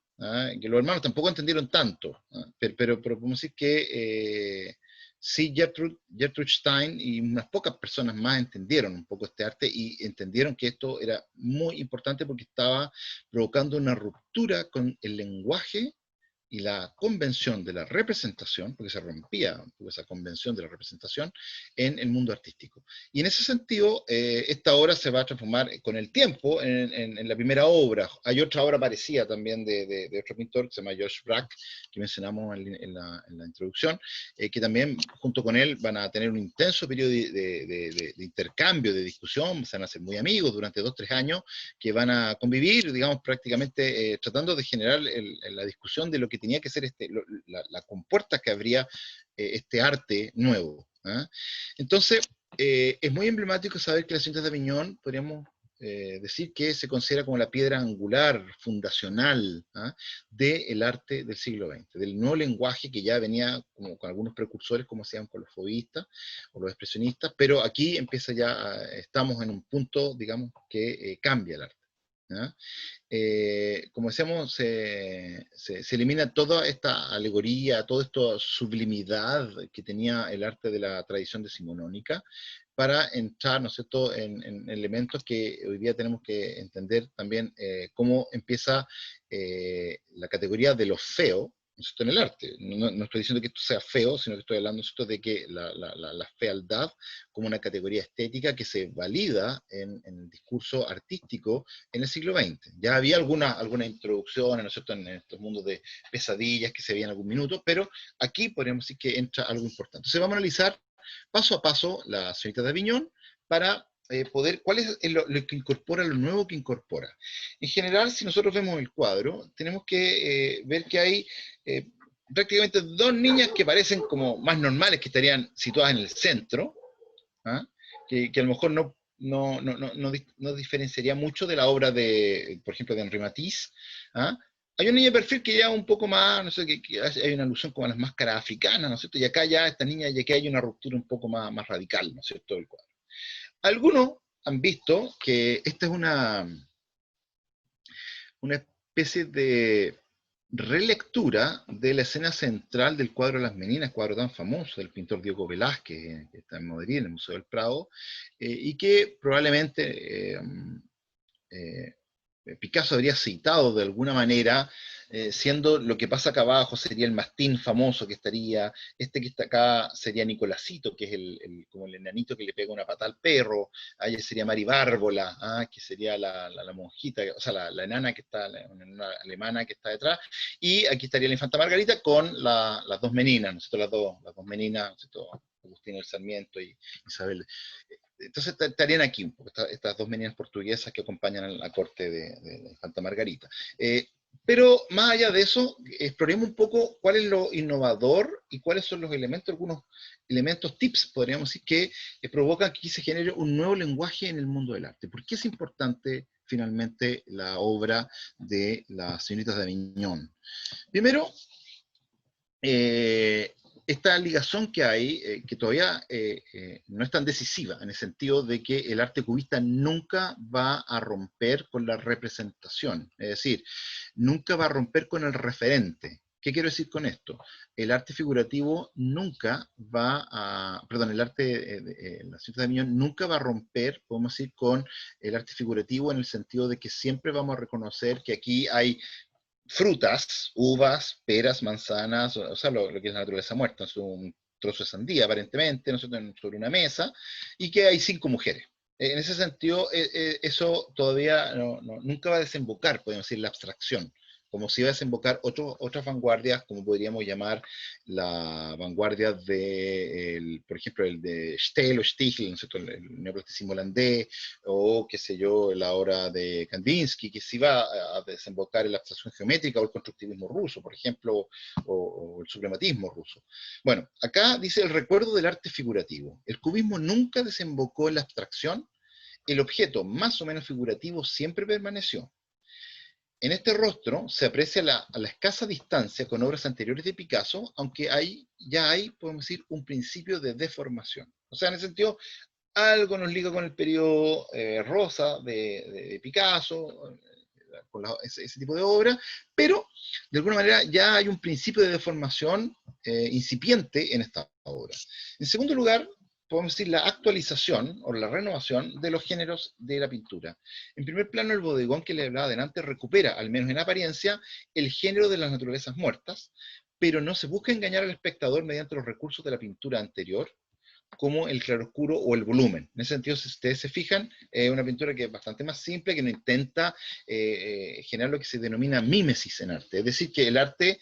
Que los hermanos tampoco entendieron tanto, pero podemos decir que sí, Gertrude Stein y unas pocas personas más entendieron un poco este arte y entendieron que esto era muy importante porque estaba provocando una ruptura con el lenguaje y la convención de la representación, porque se rompía esa convención de la representación en el mundo artístico. Y en ese sentido, esta obra se va a transformar con el tiempo en la primera obra. Hay otra obra parecida también de otro pintor que se llama George Braque, que mencionamos en la introducción, que también junto con él van a tener un intenso periodo de intercambio, de discusión, se van a hacer muy amigos durante 2-3 años, que van a convivir, digamos, prácticamente tratando de generar la discusión de lo que tenía que ser la compuerta que habría este arte nuevo. Entonces, es muy emblemático saber que las cintas de Aviñón, podríamos decir que se considera como la piedra angular, fundacional, del arte del siglo XX, del nuevo lenguaje que ya venía como con algunos precursores, como se llaman con los fauvistas o los expresionistas, pero aquí empieza ya, estamos en un punto, digamos, que cambia el arte. Como decíamos, se elimina toda esta alegoría, toda esta sublimidad que tenía el arte de la tradición decimonónica, para entrar, ¿no es cierto?, en elementos que hoy día tenemos que entender también, cómo empieza la categoría de lo feo, ¿no es cierto?, en el arte. No estoy diciendo que esto sea feo, sino que estoy hablando, ¿no es cierto?, de que la fealdad como una categoría estética que se valida en el discurso artístico en el siglo XX. Ya había alguna introducción, ¿no es cierto?, en estos mundos de pesadillas que se veían en algún minuto, pero aquí podríamos decir que entra algo importante. Entonces vamos a analizar paso a paso la señorita de Aviñón para poder, cuál es lo que incorpora, lo nuevo que incorpora. En general, si nosotros vemos el cuadro, tenemos que ver que hay prácticamente 2 niñas que parecen como más normales, que estarían situadas en el centro, que a lo mejor no diferenciaría mucho de la obra de, por ejemplo, de Henri Matisse, Hay una niña de perfil que ya un poco más, no sé, que hay una alusión como a las máscaras africanas, ¿no es cierto? Y acá ya esta niña, ya que hay una ruptura un poco más radical, ¿no es cierto?, del cuadro. Algunos han visto que esta es una especie de relectura de la escena central del cuadro de las Meninas, cuadro tan famoso del pintor Diego Velázquez, que está en Madrid, en el Museo del Prado, y que probablemente eh, Picasso habría citado de alguna manera, siendo lo que pasa acá abajo sería el mastín famoso que estaría, este que está acá sería Nicolásito, que es como el enanito que le pega una pata al perro, ahí sería Mari Bárbola, que sería la monjita, o sea, la enana que está, una enana alemana que está detrás, y aquí estaría la infanta Margarita con las dos meninas, ¿no es cierto? Las dos meninas, ¿no es cierto? Agustín del Sarmiento y Isabel. Entonces estarían aquí un poco, estas dos meninas portuguesas que acompañan a la corte de la infanta Margarita. Pero más allá de eso, exploremos un poco cuál es lo innovador y cuáles son los elementos, algunos elementos, tips, podríamos decir, que provocan que aquí se genere un nuevo lenguaje en el mundo del arte. ¿Por qué es importante finalmente la obra de las señoritas de Aviñón? Primero, esta ligación que hay, que todavía no es tan decisiva, en el sentido de que el arte cubista nunca va a romper con la representación, es decir, nunca va a romper con el referente. ¿Qué quiero decir con esto? El arte figurativo nunca va a, perdón, el arte, la ciencia de Miñón nunca va a romper, podemos decir, con el arte figurativo en el sentido de que siempre vamos a reconocer que aquí hay frutas, uvas, peras, manzanas, o sea, lo que es la naturaleza muerta, es un trozo de sandía aparentemente, ¿no? Sobre una mesa, y que hay 5 mujeres. En ese sentido, eso todavía nunca va a desembocar, podemos decir, la abstracción, como si iba a desembocar otras vanguardias, como podríamos llamar la vanguardia de, por ejemplo, el de Stel o Stiegel, ¿no es cierto? El neoclasicismo holandés, o qué sé yo, la obra de Kandinsky, que se iba a desembocar en la abstracción geométrica o el constructivismo ruso, por ejemplo, o el suprematismo ruso. Bueno, acá dice el recuerdo del arte figurativo. El cubismo nunca desembocó en la abstracción, el objeto más o menos figurativo siempre permaneció. En este rostro se aprecia a la escasa distancia con obras anteriores de Picasso, aunque ya hay, podemos decir, un principio de deformación. O sea, en ese sentido, algo nos liga con el periodo rosa de Picasso, con ese tipo de obra, pero de alguna manera ya hay un principio de deformación incipiente en esta obra. En segundo lugar, podemos decir la actualización o la renovación de los géneros de la pintura. En primer plano, el bodegón que le hablaba adelante recupera, al menos en apariencia, el género de las naturalezas muertas, pero no se busca engañar al espectador mediante los recursos de la pintura anterior, como el claroscuro o el volumen. En ese sentido, si ustedes se fijan, es una pintura que es bastante más simple, que no intenta generar lo que se denomina mímesis en arte. Es decir, que el arte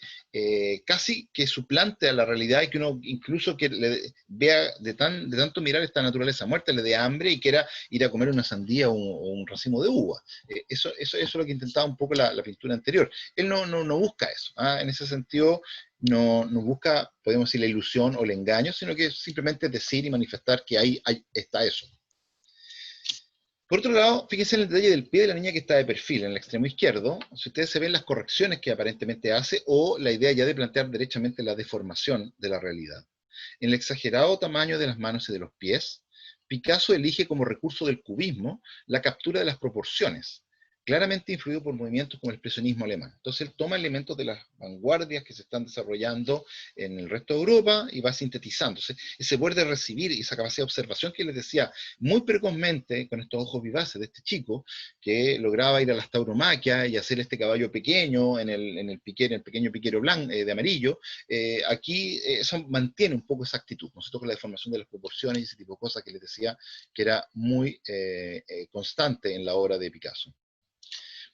casi que suplante a la realidad y que uno incluso que le vea de tanto mirar esta naturaleza muerta, le dé hambre y quiera ir a comer una sandía o un racimo de uva. Eso es lo que intentaba un poco la pintura anterior. Él no busca eso. En ese sentido, no busca, podemos decir, la ilusión o el engaño, sino que simplemente decir y manifestar que ahí está eso. Por otro lado, fíjense en el detalle del pie de la niña que está de perfil, en el extremo izquierdo, si ustedes se ven las correcciones que aparentemente hace, o la idea ya de plantear derechamente la deformación de la realidad. En el exagerado tamaño de las manos y de los pies, Picasso elige como recurso del cubismo la captura de las proporciones, claramente influido por movimientos como el expresionismo alemán. Entonces él toma elementos de las vanguardias que se están desarrollando en el resto de Europa y va sintetizando. Ese poder de recibir y esa capacidad de observación que les decía muy precozmente con estos ojos vivaces de este chico, que lograba ir a las tauromaquias y hacer este caballo pequeño en el pequeño piquero blanco de amarillo, aquí eso mantiene un poco esa actitud, ¿no? Se toca la deformación de las proporciones y ese tipo de cosas que les decía que era muy constante en la obra de Picasso.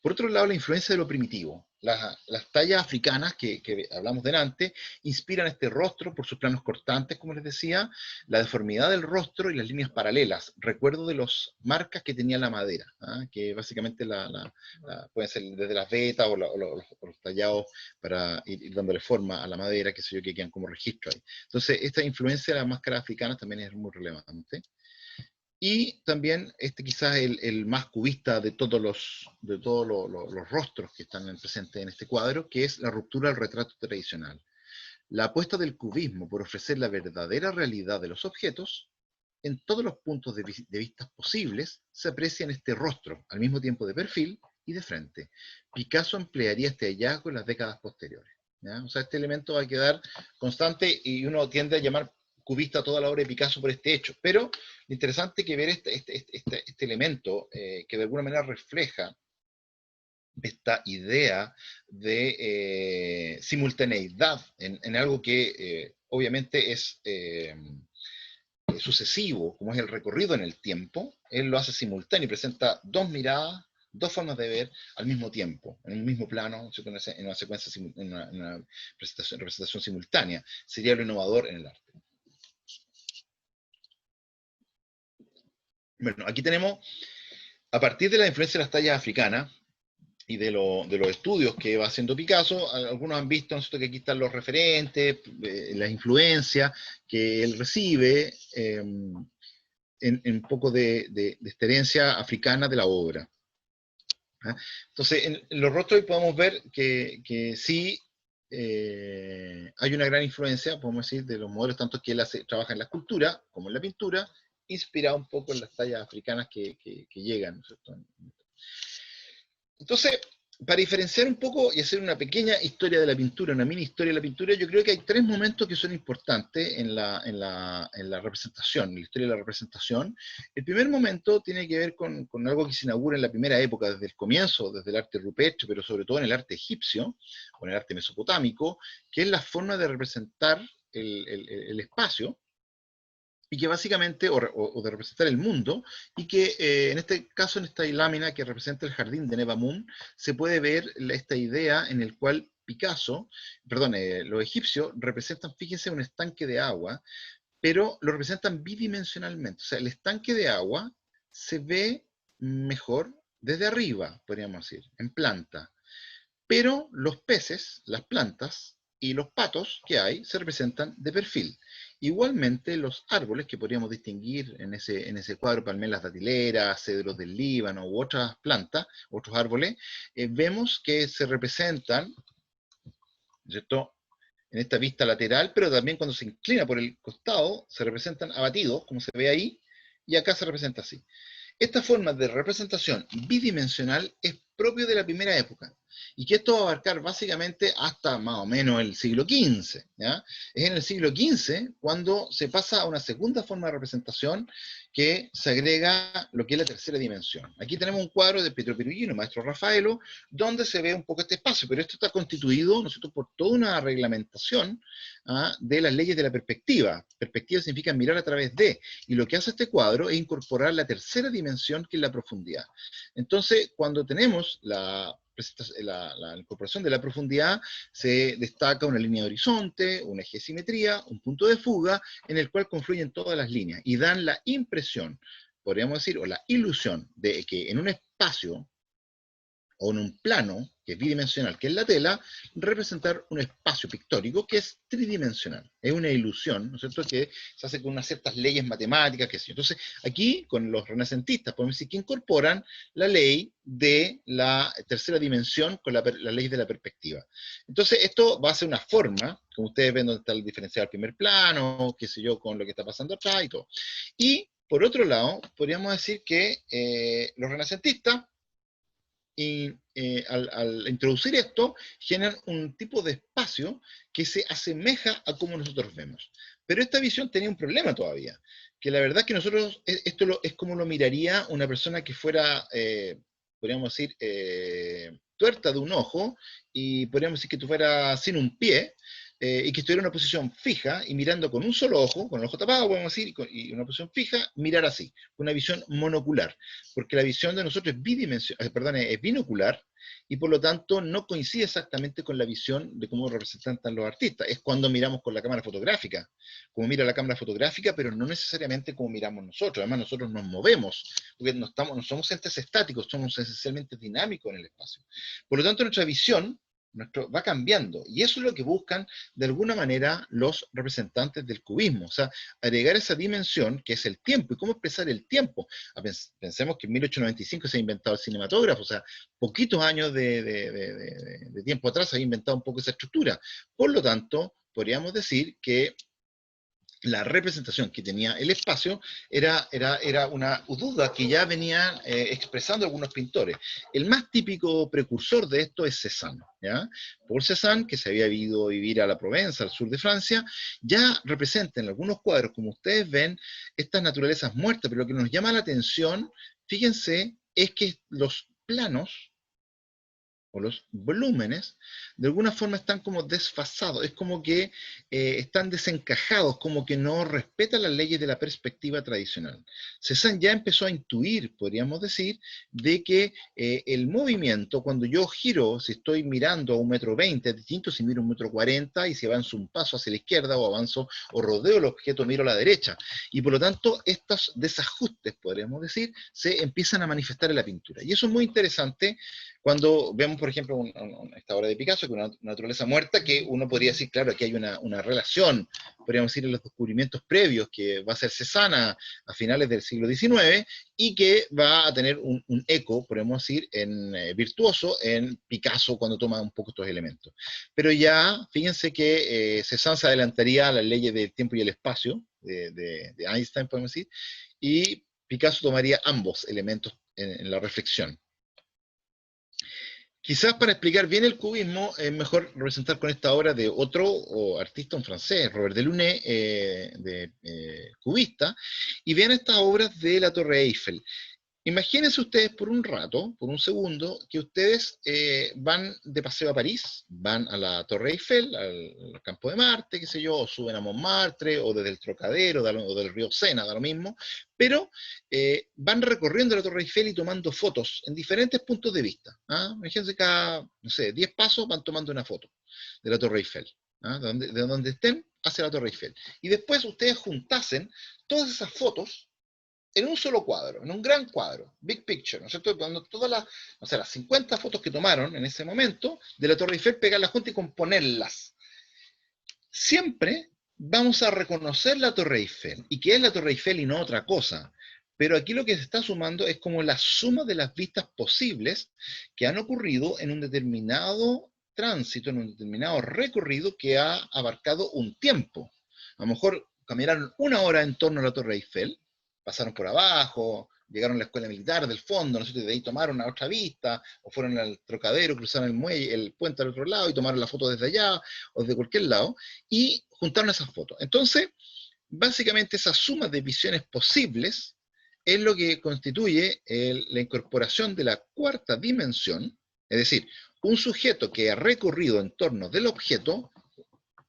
Por otro lado, la influencia de lo primitivo. Las tallas africanas que hablamos delante inspiran este rostro por sus planos cortantes, como les decía, la deformidad del rostro y las líneas paralelas. Recuerdo de las marcas que tenía la madera, que básicamente pueden ser desde las vetas o los tallados para ir dándole forma a la madera, que sé yo, que quedan como registro ahí. Entonces, esta influencia de las máscaras africanas también es muy relevante. Y también quizás el más cubista de todos los rostros que están presentes en este cuadro, que es la ruptura del retrato tradicional. La apuesta del cubismo por ofrecer la verdadera realidad de los objetos, en todos los puntos de vista posibles, se aprecia en este rostro, al mismo tiempo de perfil y de frente. Picasso emplearía este hallazgo en las décadas posteriores, ¿ya? O sea, este elemento va a quedar constante y uno tiende a llamar cubista toda la obra de Picasso por este hecho. Pero lo interesante es que ver este elemento que de alguna manera refleja esta idea de simultaneidad en algo que obviamente es sucesivo, como es el recorrido en el tiempo. Él lo hace simultáneo y presenta dos miradas, dos formas de ver al mismo tiempo, en un mismo plano, en una secuencia, en una representación simultánea. Sería lo innovador en el arte. Bueno, aquí tenemos, a partir de la influencia de las tallas africanas y de los estudios que va haciendo Picasso, algunos han visto, ¿no es cierto?, que aquí están los referentes, las influencias que él recibe, en un poco de esta herencia africana de la obra. ¿Ah? Entonces, en los rostros hoy podemos ver que sí hay una gran influencia, podemos decir, de los modelos, tanto que él trabaja en la escultura como en la pintura, inspirado un poco en las tallas africanas que llegan, ¿no es cierto? Entonces, para diferenciar un poco y hacer una pequeña historia de la pintura, una mini historia de la pintura, yo creo que hay tres momentos que son importantes en la representación, en la historia de la representación. El primer momento tiene que ver con algo que se inaugura en la primera época, desde el comienzo, desde el arte rupestre, pero sobre todo en el arte egipcio, o en el arte mesopotámico, que es la forma de representar el espacio, y que básicamente, o de representar el mundo, y que en este caso, en esta lámina que representa el jardín de Nebamun, se puede ver esta idea en el cual Picasso, perdón, los egipcios representan, fíjense, un estanque de agua, pero lo representan bidimensionalmente. O sea, el estanque de agua se ve mejor desde arriba, podríamos decir, en planta. Pero los peces, las plantas y los patos que hay se representan de perfil. Igualmente los árboles que podríamos distinguir en ese cuadro, palmeras datileras, cedros del Líbano u otras plantas, otros árboles, vemos que se representan, ¿cierto?, en esta vista lateral, pero también cuando se inclina por el costado, se representan abatidos, como se ve ahí, y acá se representa así. Esta forma de representación bidimensional es propio de la primera época, y que esto va a abarcar básicamente hasta más o menos el siglo XV. ¿Ya? Es en el siglo XV cuando se pasa a una segunda forma de representación que se agrega lo que es la tercera dimensión. Aquí tenemos un cuadro de Pietro Perugino, maestro Rafaelo, donde se ve un poco este espacio, pero esto está constituido, ¿no es cierto?, por toda una reglamentación de las leyes de la perspectiva. Perspectiva significa mirar a través de, y lo que hace este cuadro es incorporar la tercera dimensión, que es la profundidad. Entonces, cuando tenemos la incorporación de la profundidad, se destaca una línea de horizonte, un eje de simetría, un punto de fuga, en el cual confluyen todas las líneas y dan la impresión, podríamos decir, o la ilusión de que en un espacio o en un plano, que es bidimensional, que es la tela, representar un espacio pictórico que es tridimensional. Es una ilusión, ¿no es cierto?, que se hace con unas ciertas leyes matemáticas, que sí. Entonces, aquí, con los renacentistas, podemos decir que incorporan la ley de la tercera dimensión con la ley de la perspectiva. Entonces, esto va a ser una forma, como ustedes ven donde está el diferencial al primer plano, qué sé yo, con lo que está pasando atrás y todo. Y, por otro lado, podríamos decir que los renacentistas, y al introducir esto, generan un tipo de espacio que se asemeja a como nosotros vemos. Pero esta visión tenía un problema todavía, que la verdad es que nosotros, es como lo miraría una persona que fuera, podríamos decir, tuerta de un ojo, y podríamos decir que tú fueras sin un pie, y que estuviera en una posición fija y mirando con un solo ojo, con el ojo tapado, podemos decir, y una posición fija, mirar así, una visión monocular, porque la visión de nosotros es es binocular, y por lo tanto no coincide exactamente con la visión de cómo representan los artistas. Es cuando miramos con la cámara fotográfica, como mira la cámara fotográfica, pero no necesariamente como miramos nosotros. Además, nosotros nos movemos, porque no somos entes estáticos, somos esencialmente dinámicos en el espacio. Por lo tanto, nuestra visión va cambiando. Y eso es lo que buscan, de alguna manera, los representantes del cubismo. O sea, agregar esa dimensión, que es el tiempo, y cómo expresar el tiempo. Pensemos que en 1895 se ha inventado el cinematógrafo, o sea, poquitos años de tiempo atrás se ha inventado un poco esa estructura. Por lo tanto, podríamos decir que la representación que tenía el espacio era una duda que ya venían expresando algunos pintores. El más típico precursor de esto es Cézanne, ¿ya? Paul Cézanne, que se había ido a vivir a la Provenza, al sur de Francia, ya representa en algunos cuadros, como ustedes ven, estas naturalezas muertas, pero lo que nos llama la atención, fíjense, es que los planos o los volúmenes, de alguna forma están como desfasados, es como que están desencajados, como que no respetan las leyes de la perspectiva tradicional. Cézanne ya empezó a intuir, podríamos decir, de que el movimiento, cuando yo giro, si estoy mirando a 1,20 m, es distinto si miro 1,40 m y si avanzo un paso hacia la izquierda o avanzo o rodeo el objeto, miro a la derecha. Y por lo tanto, estos desajustes, podríamos decir, se empiezan a manifestar en la pintura. Y eso es muy interesante cuando vemos, por ejemplo, esta obra de Picasso, que es una naturaleza muerta, que uno podría decir, claro, aquí hay una relación, podríamos decir, en los descubrimientos previos, que va a ser Cézanne a finales del siglo XIX, y que va a tener un eco, podríamos decir, virtuoso en Picasso cuando toma un poco estos elementos. Pero ya, fíjense que Cézanne se adelantaría a las leyes del tiempo y el espacio, de Einstein, podemos decir, y Picasso tomaría ambos elementos en la reflexión. Quizás para explicar bien el cubismo es mejor representar con esta obra de otro artista, un francés, Robert Delaunay, cubista, y vean estas obras de la Torre Eiffel. Imagínense ustedes por un rato, por un segundo, que ustedes van de paseo a París, van a la Torre Eiffel, al Campo de Marte, qué sé yo, o suben a Montmartre, o desde el Trocadero, o del río Sena, da lo mismo, pero van recorriendo la Torre Eiffel y tomando fotos en diferentes puntos de vista. ¿Ah? Imagínense cada, no sé, 10 pasos van tomando una foto de la Torre Eiffel. ¿Ah? De donde estén hacia la Torre Eiffel. Y después ustedes juntasen todas esas fotos en un solo cuadro, en un gran cuadro, big picture, ¿no es cierto? Cuando todas las, o sea, las 50 fotos que tomaron en ese momento de la Torre Eiffel, pegarlas juntas y componerlas. Siempre vamos a reconocer la Torre Eiffel, y que es la Torre Eiffel y no otra cosa. Pero aquí lo que se está sumando es como la suma de las vistas posibles que han ocurrido en un determinado tránsito, en un determinado recorrido que ha abarcado un tiempo. A lo mejor caminaron 1 hora en torno a la Torre Eiffel, pasaron por abajo, llegaron a la escuela militar del fondo, ¿no sé? De ahí tomaron una otra vista, o fueron al Trocadero, cruzaron el muelle, el puente al otro lado y tomaron la foto desde allá, o desde cualquier lado, y juntaron esas fotos. Entonces, básicamente esa suma de visiones posibles es lo que constituye la incorporación de la cuarta dimensión, es decir, un sujeto que ha recorrido en torno del objeto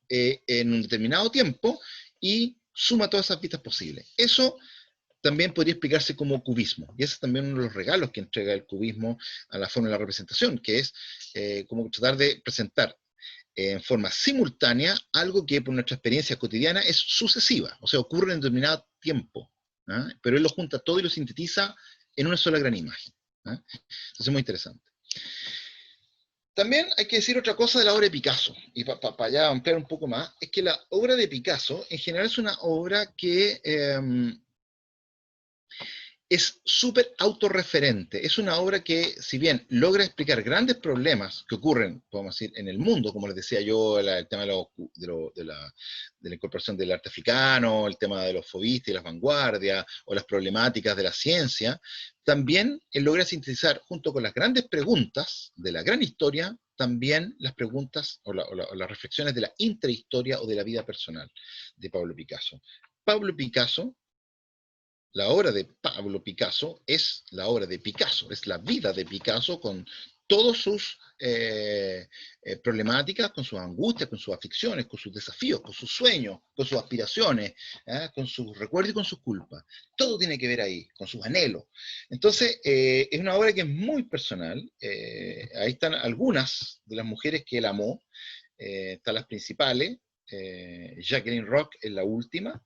en un determinado tiempo y suma todas esas vistas posibles. Eso también podría explicarse como cubismo, y ese es también uno de los regalos que entrega el cubismo a la forma de la representación, que es como tratar de presentar en forma simultánea algo que por nuestra experiencia cotidiana es sucesiva, o sea, ocurre en determinado tiempo, ¿ah? Pero él lo junta todo y lo sintetiza en una sola gran imagen. ¿Ah? Entonces es muy interesante. También hay que decir otra cosa de la obra de Picasso, y para ya ampliar un poco más, es que la obra de Picasso en general es una obra que es súper autorreferente. Es una obra que, si bien logra explicar grandes problemas que ocurren, podemos decir, en el mundo, como les decía yo, el tema de la incorporación del arte africano, el tema de los fobistas y las vanguardias, o las problemáticas de la ciencia, también él logra sintetizar, junto con las grandes preguntas de la gran historia, también las preguntas o las reflexiones de la intrahistoria o de la vida personal de Pablo Picasso. Pablo Picasso, la obra de Pablo Picasso es la obra de Picasso, es la vida de Picasso con todas sus problemáticas, con sus angustias, con sus aflicciones, con sus desafíos, con sus sueños, con sus aspiraciones, con sus recuerdos y con sus culpas. Todo tiene que ver ahí, con sus anhelos. Entonces, es una obra que es muy personal. Ahí están algunas de las mujeres que él amó. Están las principales. Jacqueline Rock es la última,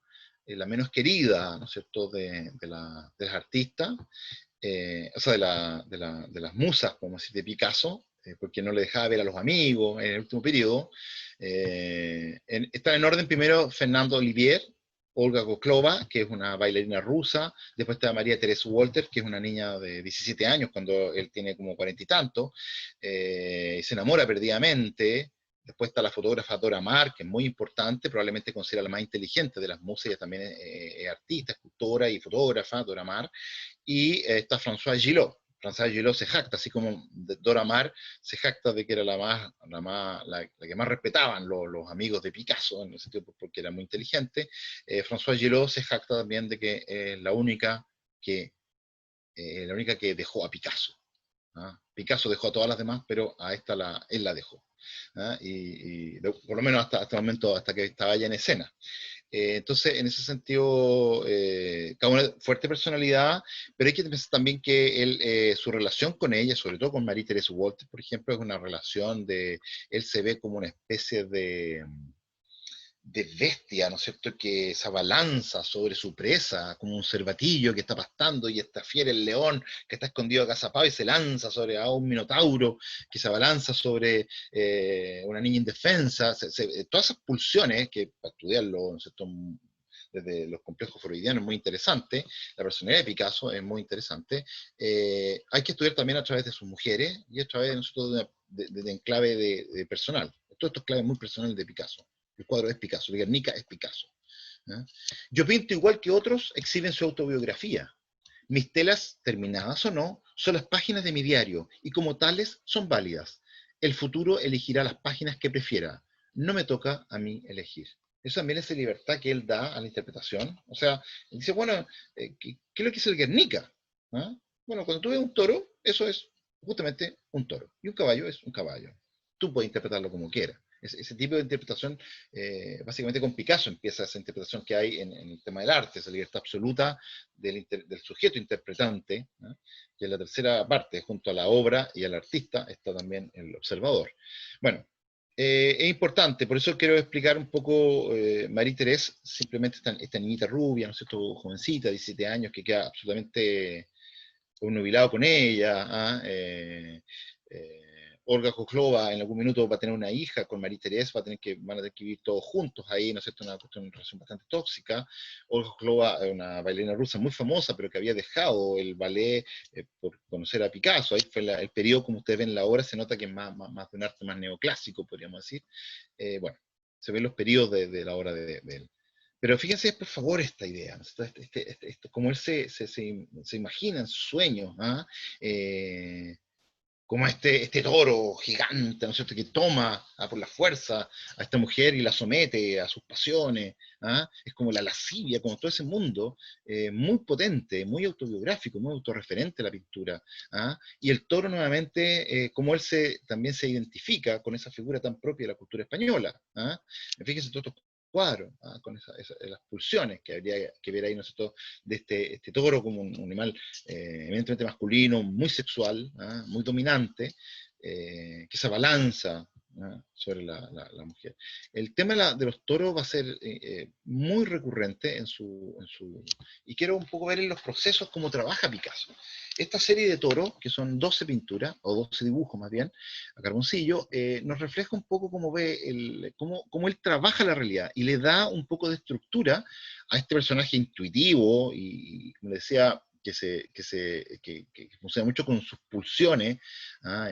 la menos querida, ¿no es cierto?, de las artistas, o sea, de las musas, como decir, de Picasso, porque no le dejaba ver a los amigos en el último periodo. Está en orden primero Fernando Olivier, Olga Koklova, que es una bailarina rusa, después está María Teresa Walter, que es una niña de 17 años, cuando él tiene como 40 y tanto, se enamora perdidamente. Después está la fotógrafa Dora Maar, que es muy importante, probablemente considera la más inteligente de las musas, ella también es artista, escultora y fotógrafa, Dora Maar. Y está François Gillot. François Gillot se jacta, así como Dora Maar se jacta de que era la que más respetaban los amigos de Picasso, en ese sentido, porque era muy inteligente. François Gillot se jacta también de que es que, la única que dejó a Picasso. ¿Ah? Picasso dejó a todas las demás, pero a esta él la dejó. ¿Ah? Por lo menos hasta el momento, hasta que estaba ya en escena. Entonces, en ese sentido, cada una fuerte personalidad, pero hay que pensar también que su relación con ella, sobre todo con Marie-Thérèse Walter, por ejemplo, es una relación él se ve como una especie de bestia, ¿no es cierto?, que se abalanza sobre su presa, como un cervatillo que está pastando, y esta fiera, el león, que está escondido agazapado y se lanza sobre a un minotauro, que se abalanza sobre una niña indefensa. Todas esas pulsiones, que para estudiarlo, ¿no es cierto?, desde los complejos freudianos, es muy interesante, la personalidad de Picasso es muy interesante, hay que estudiar también a través de sus mujeres, y a través nosotros de enclave de personal. Todo esto es clave muy personal de Picasso. El cuadro es Picasso, el Guernica es Picasso. ¿Eh? Yo pinto igual que otros, exhiben su autobiografía. Mis telas, terminadas o no, son las páginas de mi diario, y como tales son válidas. El futuro elegirá las páginas que prefiera. No me toca a mí elegir. Eso también es la libertad que él da a la interpretación. O sea, él dice, bueno, ¿qué es lo que es el Guernica? ¿Ah? Bueno, cuando tú ves un toro, eso es justamente un toro. Y un caballo es un caballo. Tú puedes interpretarlo como quieras. Ese tipo de interpretación, básicamente con Picasso empieza esa interpretación que hay en el tema del arte, esa libertad absoluta del sujeto interpretante, ¿no? Y en la tercera parte, junto a la obra y al artista, está también el observador. Bueno, es importante, por eso quiero explicar un poco Marie-Thérèse, simplemente esta niñita rubia, ¿no es cierto?, jovencita, 17 años, que queda absolutamente obnubilado con ella. ¿Ah? Olga Koklova en algún minuto va a tener una hija con Marie-Thérèse, van a tener que vivir todos juntos ahí, ¿no es cierto?, una relación bastante tóxica. Olga Koklova es una bailarina rusa muy famosa, pero que había dejado el ballet por conocer a Picasso. Ahí fue el periodo, como ustedes ven en la obra, se nota que es más de un arte más neoclásico, podríamos decir. Bueno, se ven los periodos de la obra de él. Pero fíjense, por favor, esta idea, como él se imagina en sueños, ¿ah? Como este toro gigante, ¿no es cierto?, que toma por la fuerza a esta mujer y la somete a sus pasiones. ¿Ah? Es como la lascivia, como todo ese mundo, muy potente, muy autobiográfico, muy autorreferente a la pintura. ¿Ah? Y el toro nuevamente, como él también se identifica con esa figura tan propia de la cultura española. ¿Ah? Fíjense todos estos cuadros, ¿ah? Con las pulsiones que habría que ver ahí, ¿no es cierto?, de este toro como un animal evidentemente masculino, muy sexual, ¿ah? Muy dominante, que se abalanza, ¿ah?, sobre la mujer. El tema de los toros va a ser muy recurrente y quiero un poco ver en los procesos cómo trabaja Picasso. Esta serie de toros, que son 12 pinturas, o 12 dibujos más bien, a carboncillo, nos refleja un poco cómo él trabaja la realidad y le da un poco de estructura a este personaje intuitivo y como decía, que funciona mucho con sus pulsiones,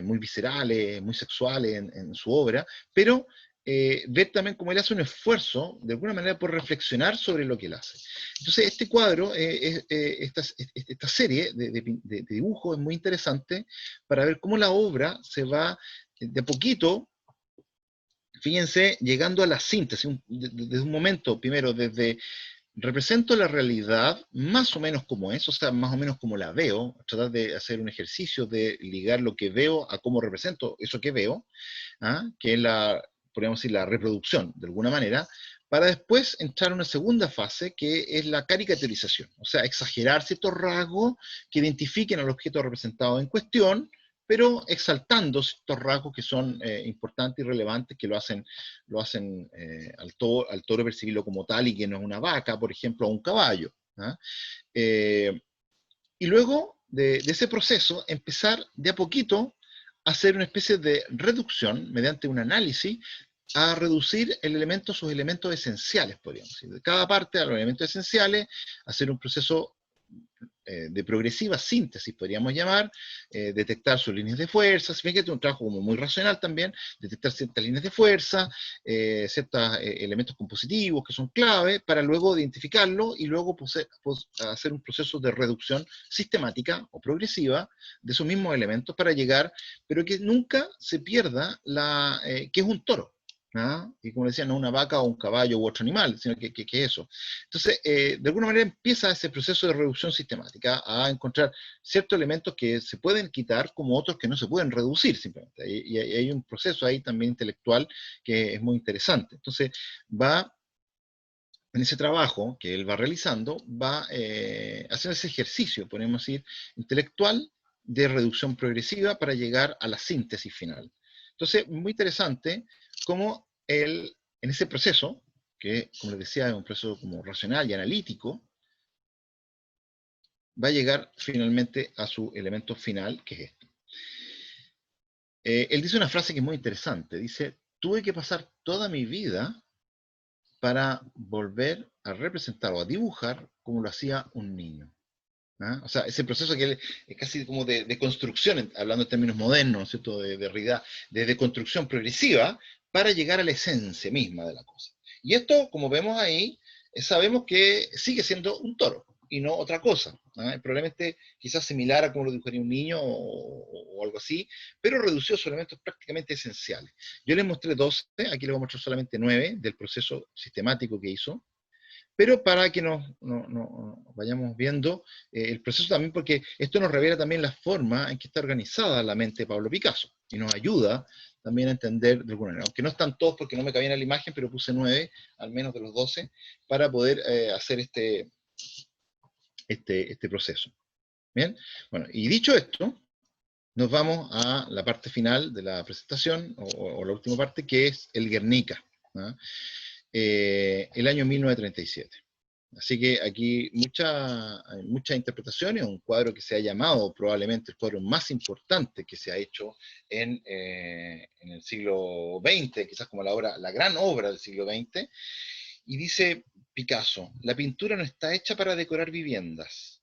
muy viscerales, muy sexuales en su obra, pero ver también cómo él hace un esfuerzo, de alguna manera, por reflexionar sobre lo que él hace. Entonces, este cuadro, esta serie de dibujos es muy interesante para ver cómo la obra se va de a poquito, fíjense, llegando a la síntesis, desde un momento, primero, represento la realidad más o menos como es, o sea, más o menos como la veo, tratar de hacer un ejercicio de ligar lo que veo a cómo represento eso que veo, que es podríamos decir, la reproducción, de alguna manera, para después entrar a una segunda fase, que es la caricaturización, o sea, exagerar ciertos rasgos que identifiquen al objeto representado en cuestión, pero exaltando ciertos rasgos que son importantes y relevantes, que lo hacen al toro percibirlo como tal y que no es una vaca, por ejemplo, o un caballo. Y luego de ese proceso, empezar de a poquito hacer una especie de reducción mediante un análisis a reducir el elemento a sus elementos esenciales, podríamos decir. De cada parte a los elementos esenciales, hacer un proceso de progresiva síntesis, podríamos llamar, detectar sus líneas de fuerza, si bien que es un trabajo como muy racional también, detectar ciertas líneas de fuerza, ciertos elementos compositivos que son clave, para luego identificarlo y luego hacer un proceso de reducción sistemática o progresiva de esos mismos elementos para llegar, pero que nunca se pierda que es un toro. ¿Ah? Y como decía, no una vaca o un caballo u otro animal, sino que eso. Entonces, de alguna manera empieza ese proceso de reducción sistemática a encontrar ciertos elementos que se pueden quitar como otros que no se pueden reducir simplemente. Y hay un proceso ahí también intelectual que es muy interesante. Entonces, va en ese trabajo que él va realizando, va haciendo ese ejercicio, podemos decir, intelectual de reducción progresiva para llegar a la síntesis final. Entonces, muy interesante cómo él, en ese proceso, que como les decía es un proceso como racional y analítico, va a llegar finalmente a su elemento final, que es esto. Él dice una frase que es muy interesante, dice, tuve que pasar toda mi vida para volver a representar o a dibujar como lo hacía un niño. ¿Ah? O sea, ese proceso que él, es casi como de construcción, hablando en términos modernos, ¿no es cierto?, de realidad, de construcción progresiva, para llegar a la esencia misma de la cosa. Y esto, como vemos ahí, sabemos que sigue siendo un toro, y no otra cosa. ¿Ah? Probablemente quizás similar a como lo dibujaría un niño o algo así, pero reducido a sus elementos prácticamente esenciales. Yo les mostré 12, aquí les voy a mostrar solamente 9 del proceso sistemático que hizo, pero para que nos vayamos viendo el proceso también, porque esto nos revela también la forma en que está organizada la mente de Pablo Picasso, y nos ayuda también a entender de alguna manera, aunque no están todos porque no me cabían en la imagen, pero puse 9, al menos de los 12, para poder hacer este proceso. Bien, bueno, y dicho esto, nos vamos a la parte final de la presentación, o la última parte, que es el Guernica, ¿no? El año 1937. Así que aquí hay muchas interpretaciones, un cuadro que se ha llamado probablemente el cuadro más importante que se ha hecho en el siglo XX, quizás como la gran obra del siglo XX, y dice Picasso, la pintura no está hecha para decorar viviendas,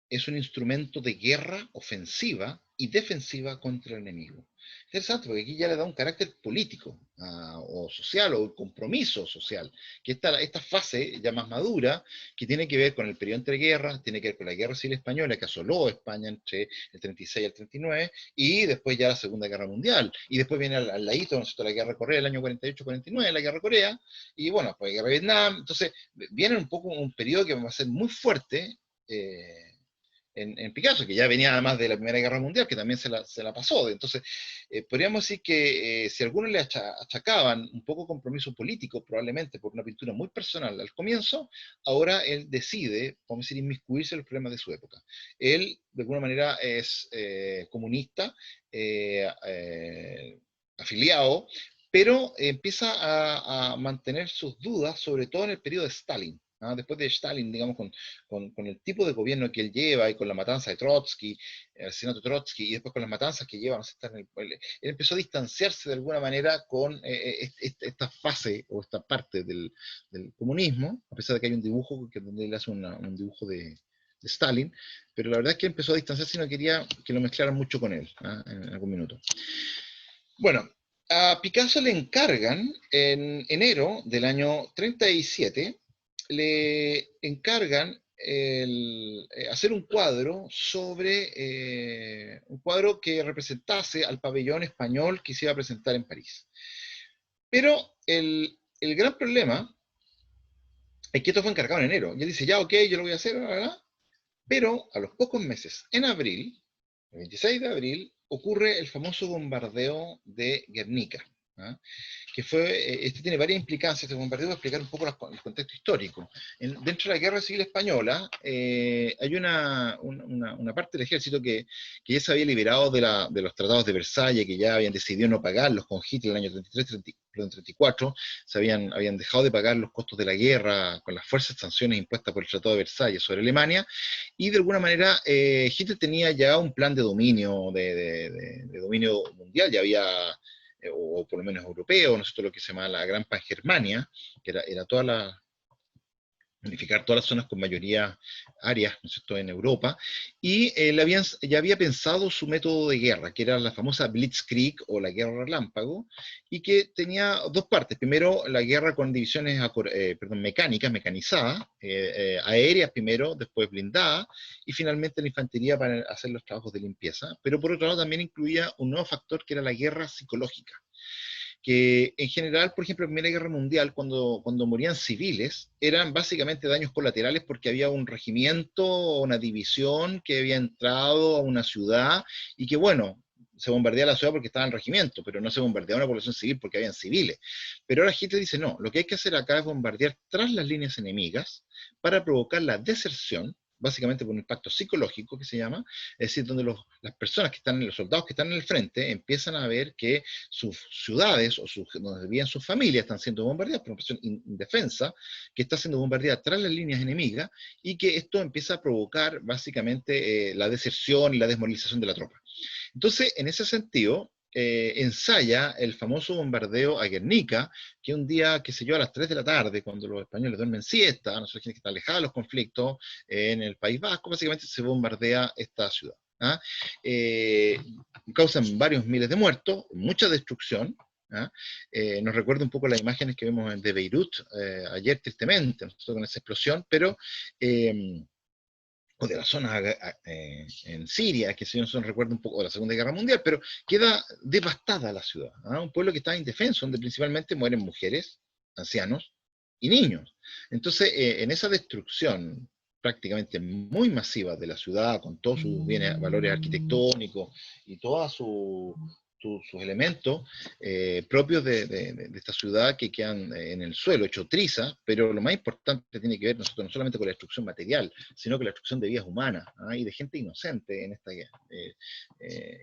es un instrumento de guerra ofensiva y defensiva contra el enemigo. Interesante, porque aquí ya le da un carácter político o social, o compromiso social, que esta fase ya más madura, que tiene que ver con el periodo entre guerras, tiene que ver con la guerra civil española, que asoló España entre el 36 y el 39, y después ya la Segunda Guerra Mundial, y después viene al ladito, ¿no es cierto?, la Guerra de Corea, el año 48-49, la Guerra de Corea, y bueno, pues la Guerra de Vietnam. Entonces viene un poco un periodo que va a ser muy fuerte, en Picasso, que ya venía además de la Primera Guerra Mundial, que también se la pasó. Entonces, podríamos decir que si algunos le achacaban un poco compromiso político, probablemente por una pintura muy personal al comienzo, ahora él decide, vamos a decir, inmiscuirse en los problemas de su época. Él, de alguna manera, es comunista, afiliado, pero empieza a mantener sus dudas, sobre todo en el periodo de Stalin. Después de Stalin, digamos, con el tipo de gobierno que él lleva y con la matanza de Trotsky, el asesinato de Trotsky, y después con las matanzas que lleva, no sé, él empezó a distanciarse de alguna manera con esta fase o esta parte del comunismo, a pesar de que hay un dibujo donde él hace un dibujo de Stalin, pero la verdad es que empezó a distanciarse y no quería que lo mezclaran mucho con él, en algún minuto. Bueno, a Picasso le encargan en enero del año 37, le encargan hacer un cuadro un cuadro que representase al pabellón español que se iba a presentar en París. Pero el gran problema es que esto fue encargado en enero. Y él dice, ya, ok, yo lo voy a hacer, ¿verdad? Pero a los pocos meses, en abril, el 26 de abril, ocurre el famoso bombardeo de Guernica. ¿ah? Que fue, este tiene varias implicancias, este bombardeo, voy a explicar un poco el contexto histórico. Dentro de la Guerra Civil Española hay una parte del ejército que ya se había liberado de los tratados de Versalles, que ya habían decidido no pagarlos con Hitler en el año 34, habían dejado de pagar los costos de la guerra con las fuertes sanciones impuestas por el Tratado de Versalles sobre Alemania, y de alguna manera Hitler tenía ya un plan de dominio, de dominio mundial, ya había o por lo menos europeo, ¿no es cierto?, lo que se llama la Gran Pangermania, que era toda unificar todas las zonas con mayoría áreas, ¿no es cierto?, en Europa, y ya había pensado su método de guerra, que era la famosa Blitzkrieg o la guerra relámpago, y que tenía dos partes. Primero, la guerra con divisiones mecánicas, mecanizadas, aéreas primero, después blindadas, y finalmente la infantería para hacer los trabajos de limpieza. Pero por otro lado también incluía un nuevo factor que era la guerra psicológica, que en general, por ejemplo, en la Primera Guerra Mundial, cuando morían civiles, eran básicamente daños colaterales porque había un regimiento o una división que había entrado a una ciudad y que, bueno, se bombardeaba la ciudad porque estaba en el regimiento, pero no se bombardeaba una población civil porque habían civiles. Pero ahora Hitler dice, no, lo que hay que hacer acá es bombardear tras las líneas enemigas para provocar la deserción, básicamente por un impacto psicológico que se llama, es decir, donde las personas que están, los soldados que están en el frente, empiezan a ver que sus ciudades o donde vivían sus familias están siendo bombardeadas por una persona indefensa que está siendo bombardeada tras las líneas enemigas, y que esto empieza a provocar básicamente la deserción y la desmovilización de la tropa. Entonces, en ese sentido, ensaya el famoso bombardeo a Guernica, que un día, qué sé yo, a las 3 de la tarde, cuando los españoles duermen siesta, no sé quién está alejada de los conflictos, en el País Vasco, básicamente se bombardea esta ciudad. ¿Ah? Causan varios miles de muertos, mucha destrucción. ¿Ah? Nos recuerda un poco las imágenes que vemos de Beirut ayer, tristemente, con esa explosión, pero o de la zona en Siria, que si no se nos recuerda un poco de la Segunda Guerra Mundial, pero queda devastada la ciudad, ¿ah? Un pueblo que está indefenso, donde principalmente mueren mujeres, ancianos y niños. Entonces, en esa destrucción prácticamente muy masiva de la ciudad, con todos sus bienes, valores arquitectónicos y toda sus elementos propios de esta ciudad, que quedan en el suelo, hecho triza, pero lo más importante tiene que ver no solamente con la destrucción material, sino con la destrucción de vidas humanas, ¿ah? Y de gente inocente en esta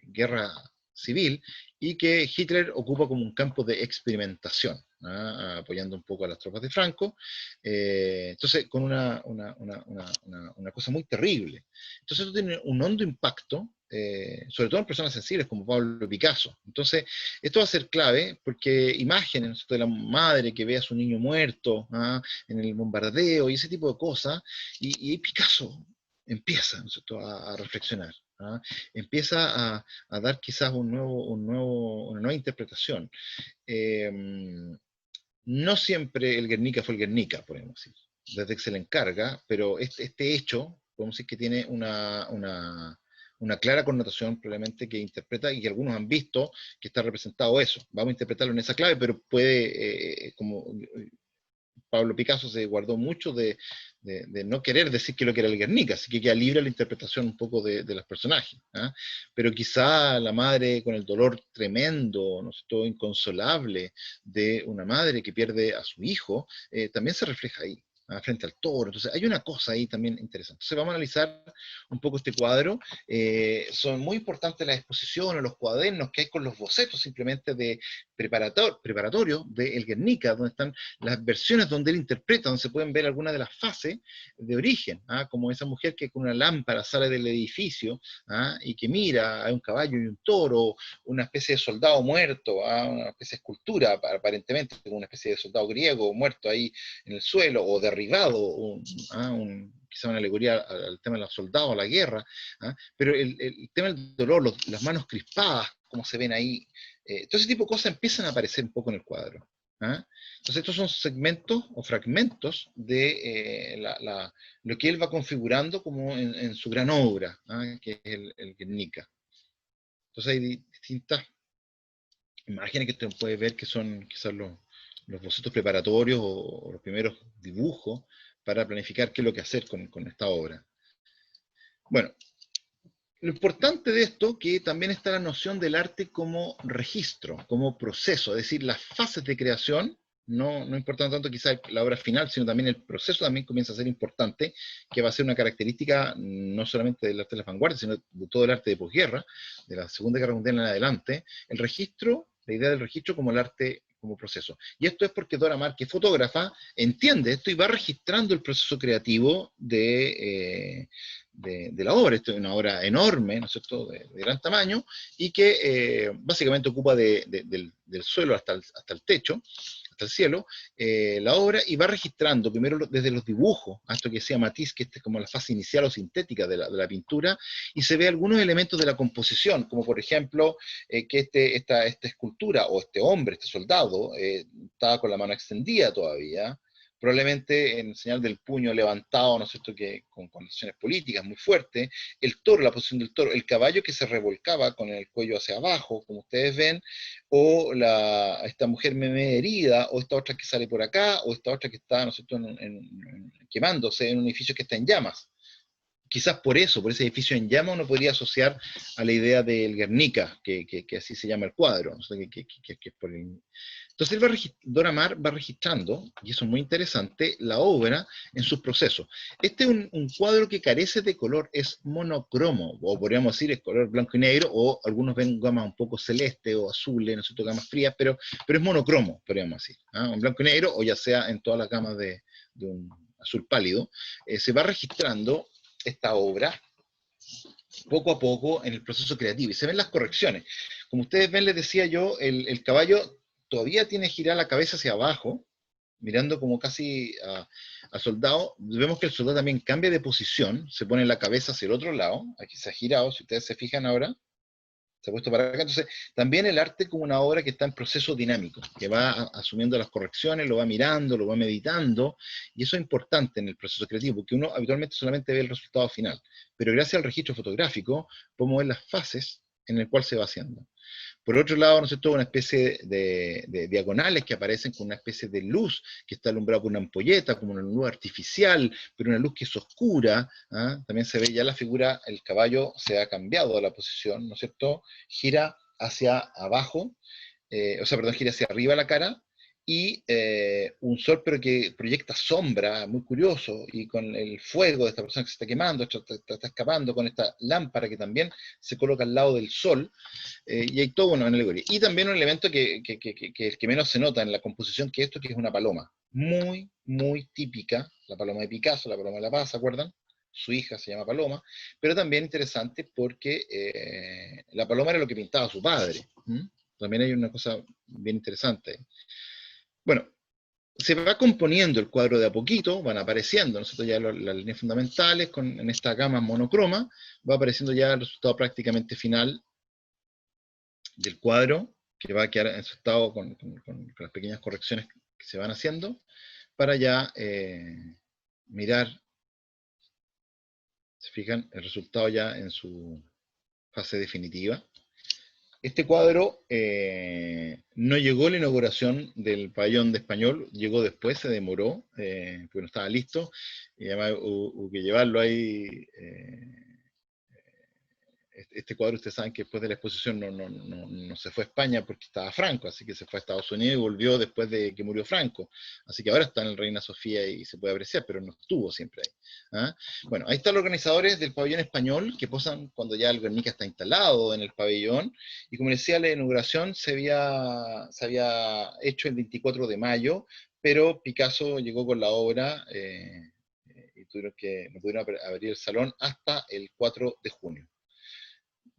guerra civil, y que Hitler ocupa como un campo de experimentación, ¿ah? Apoyando un poco a las tropas de Franco, entonces con una cosa muy terrible. Entonces esto tiene un hondo impacto, sobre todo en personas sensibles como Pablo Picasso. Entonces, esto va a ser clave porque imágenes de la madre que ve a su niño muerto, ¿ah?, en el bombardeo y ese tipo de cosas, y Picasso empieza, ¿no es cierto?, a reflexionar. ¿Ah? Empieza a dar quizás una nueva interpretación. No siempre el Guernica fue el Guernica, podemos decir, desde que se le encarga, pero este hecho, podemos decir que tiene una clara connotación probablemente que interpreta, y que algunos han visto que está representado eso. Vamos a interpretarlo en esa clave, pero puede, como Pablo Picasso se guardó mucho de no querer decir que lo que era el Guernica, así que queda libre la interpretación un poco de los personajes. ¿Ah? Pero quizá la madre con el dolor tremendo, ¿no? Todo inconsolable de una madre que pierde a su hijo, también se refleja ahí, ¿ah?, frente al toro. Entonces hay una cosa ahí también interesante. Entonces vamos a analizar un poco este cuadro. Son muy importantes las exposiciones, los cuadernos que hay con los bocetos simplemente de preparatorio de El Guernica, donde están las versiones donde él interpreta, donde se pueden ver algunas de las fases de origen, ¿ah?, como esa mujer que con una lámpara sale del edificio, ¿ah?, y que mira, hay un caballo y un toro, una especie de soldado muerto, ¿ah?, una especie de escultura, aparentemente, como una especie de soldado griego muerto ahí en el suelo, o derribado, quizá una alegoría al tema de los soldados, a la guerra, ¿ah? Pero el tema del dolor, las manos crispadas, como se ven ahí, todo ese tipo de cosas empiezan a aparecer un poco en el cuadro. ¿Ah? Entonces estos son segmentos o fragmentos de lo que él va configurando como en su gran obra, ¿ah?, que es el Guernica. Entonces hay distintas imágenes que usted puede ver que son quizás los bocetos preparatorios o los primeros dibujos para planificar qué es lo que hacer con esta obra. Bueno, Lo importante de esto que también está la noción del arte como registro, como proceso, es decir, las fases de creación, no importan tanto quizás la obra final, sino también el proceso también comienza a ser importante, que va a ser una característica no solamente del arte de la vanguardia, sino de todo el arte de posguerra, de la Segunda Guerra Mundial en adelante, el registro, la idea del registro como el arte como proceso. Y esto es porque Dora Maar, que es fotógrafa, entiende esto y va registrando el proceso creativo de la obra. Esto es una obra enorme, ¿no es cierto?, de gran tamaño, y que básicamente ocupa del suelo hasta el techo, hasta el cielo, la obra, y va registrando primero desde los dibujos, hasta que decía Matisse, que este es como la fase inicial o sintética de la pintura, y se ve algunos elementos de la composición, como por ejemplo, que esta escultura, o este hombre, este soldado, estaba con la mano extendida todavía, probablemente en señal del puño levantado, ¿no es cierto?, que con condiciones políticas muy fuertes, el toro, la posición del toro, el caballo que se revolcaba con el cuello hacia abajo, como ustedes ven, o esta mujer meme herida, o esta otra que sale por acá, o esta otra que está, ¿no es cierto?, quemándose en un edificio que está en llamas. Quizás por eso, por ese edificio en llamas, uno podría asociar a la idea del Guernica, que así se llama el cuadro, ¿no? Que es por el... Entonces Dora Maar va registrando, y eso es muy interesante, la obra en sus procesos. Este es un cuadro que carece de color, es monocromo, o podríamos decir es color blanco y negro, o algunos ven gamas un poco celeste o azules, no sé, gamas frías, pero es monocromo, podríamos decir, ¿ah? En blanco y negro, o ya sea en todas las gamas de un azul pálido, se va registrando esta obra poco a poco en el proceso creativo, y se ven las correcciones. Como ustedes ven, les decía yo, el caballo todavía tiene girada la cabeza hacia abajo, mirando como casi a soldado. Vemos que el soldado también cambia de posición, se pone la cabeza hacia el otro lado, aquí se ha girado, si ustedes se fijan ahora, se ha puesto para acá. Entonces, también el arte como una obra que está en proceso dinámico, que va asumiendo las correcciones, lo va mirando, lo va meditando, y eso es importante en el proceso creativo, porque uno habitualmente solamente ve el resultado final, pero gracias al registro fotográfico podemos ver las fases en el cual se va haciendo. Por otro lado, ¿no es cierto?, una especie de diagonales que aparecen con una especie de luz que está alumbrada por una ampolleta, como una luz artificial, pero una luz que es oscura. ¿Ah? También se ve ya la figura, el caballo se ha cambiado de la posición, ¿no es cierto?, gira hacia abajo, perdón, gira hacia arriba la cara, y un sol pero que proyecta sombra, muy curioso, y con el fuego de esta persona que se está quemando, está escapando, con esta lámpara que también se coloca al lado del sol, y hay todo bueno en alegoría. Y también un elemento que menos se nota en la composición que esto, que es una paloma. Muy, muy típica, la paloma de Picasso, la paloma de la Paz, ¿se acuerdan? Su hija se llama Paloma, pero también interesante porque la paloma era lo que pintaba su padre. ¿Mm? También hay una cosa bien interesante. Bueno, se va componiendo el cuadro de a poquito, van apareciendo, ¿no? Ya las líneas fundamentales en esta gama monocroma, va apareciendo ya el resultado prácticamente final del cuadro, que va a quedar en su estado con las pequeñas correcciones que se van haciendo, para ya mirar, se fijan, el resultado ya en su fase definitiva. Este cuadro no llegó a la inauguración del pabellón de Español, llegó después, se demoró, porque no estaba listo, y además hubo que llevarlo ahí. Este cuadro, ustedes saben que después de la exposición no se fue a España porque estaba Franco, así que se fue a Estados Unidos y volvió después de que murió Franco. Así que ahora está en el Reina Sofía y se puede apreciar, pero no estuvo siempre ahí. ¿Ah? Bueno, ahí están los organizadores del pabellón español que posan cuando ya el Guernica está instalado en el pabellón. Y como les decía, la inauguración se había hecho el 24 de mayo, pero Picasso llegó con la obra y no pudieron abrir el salón hasta el 4 de junio.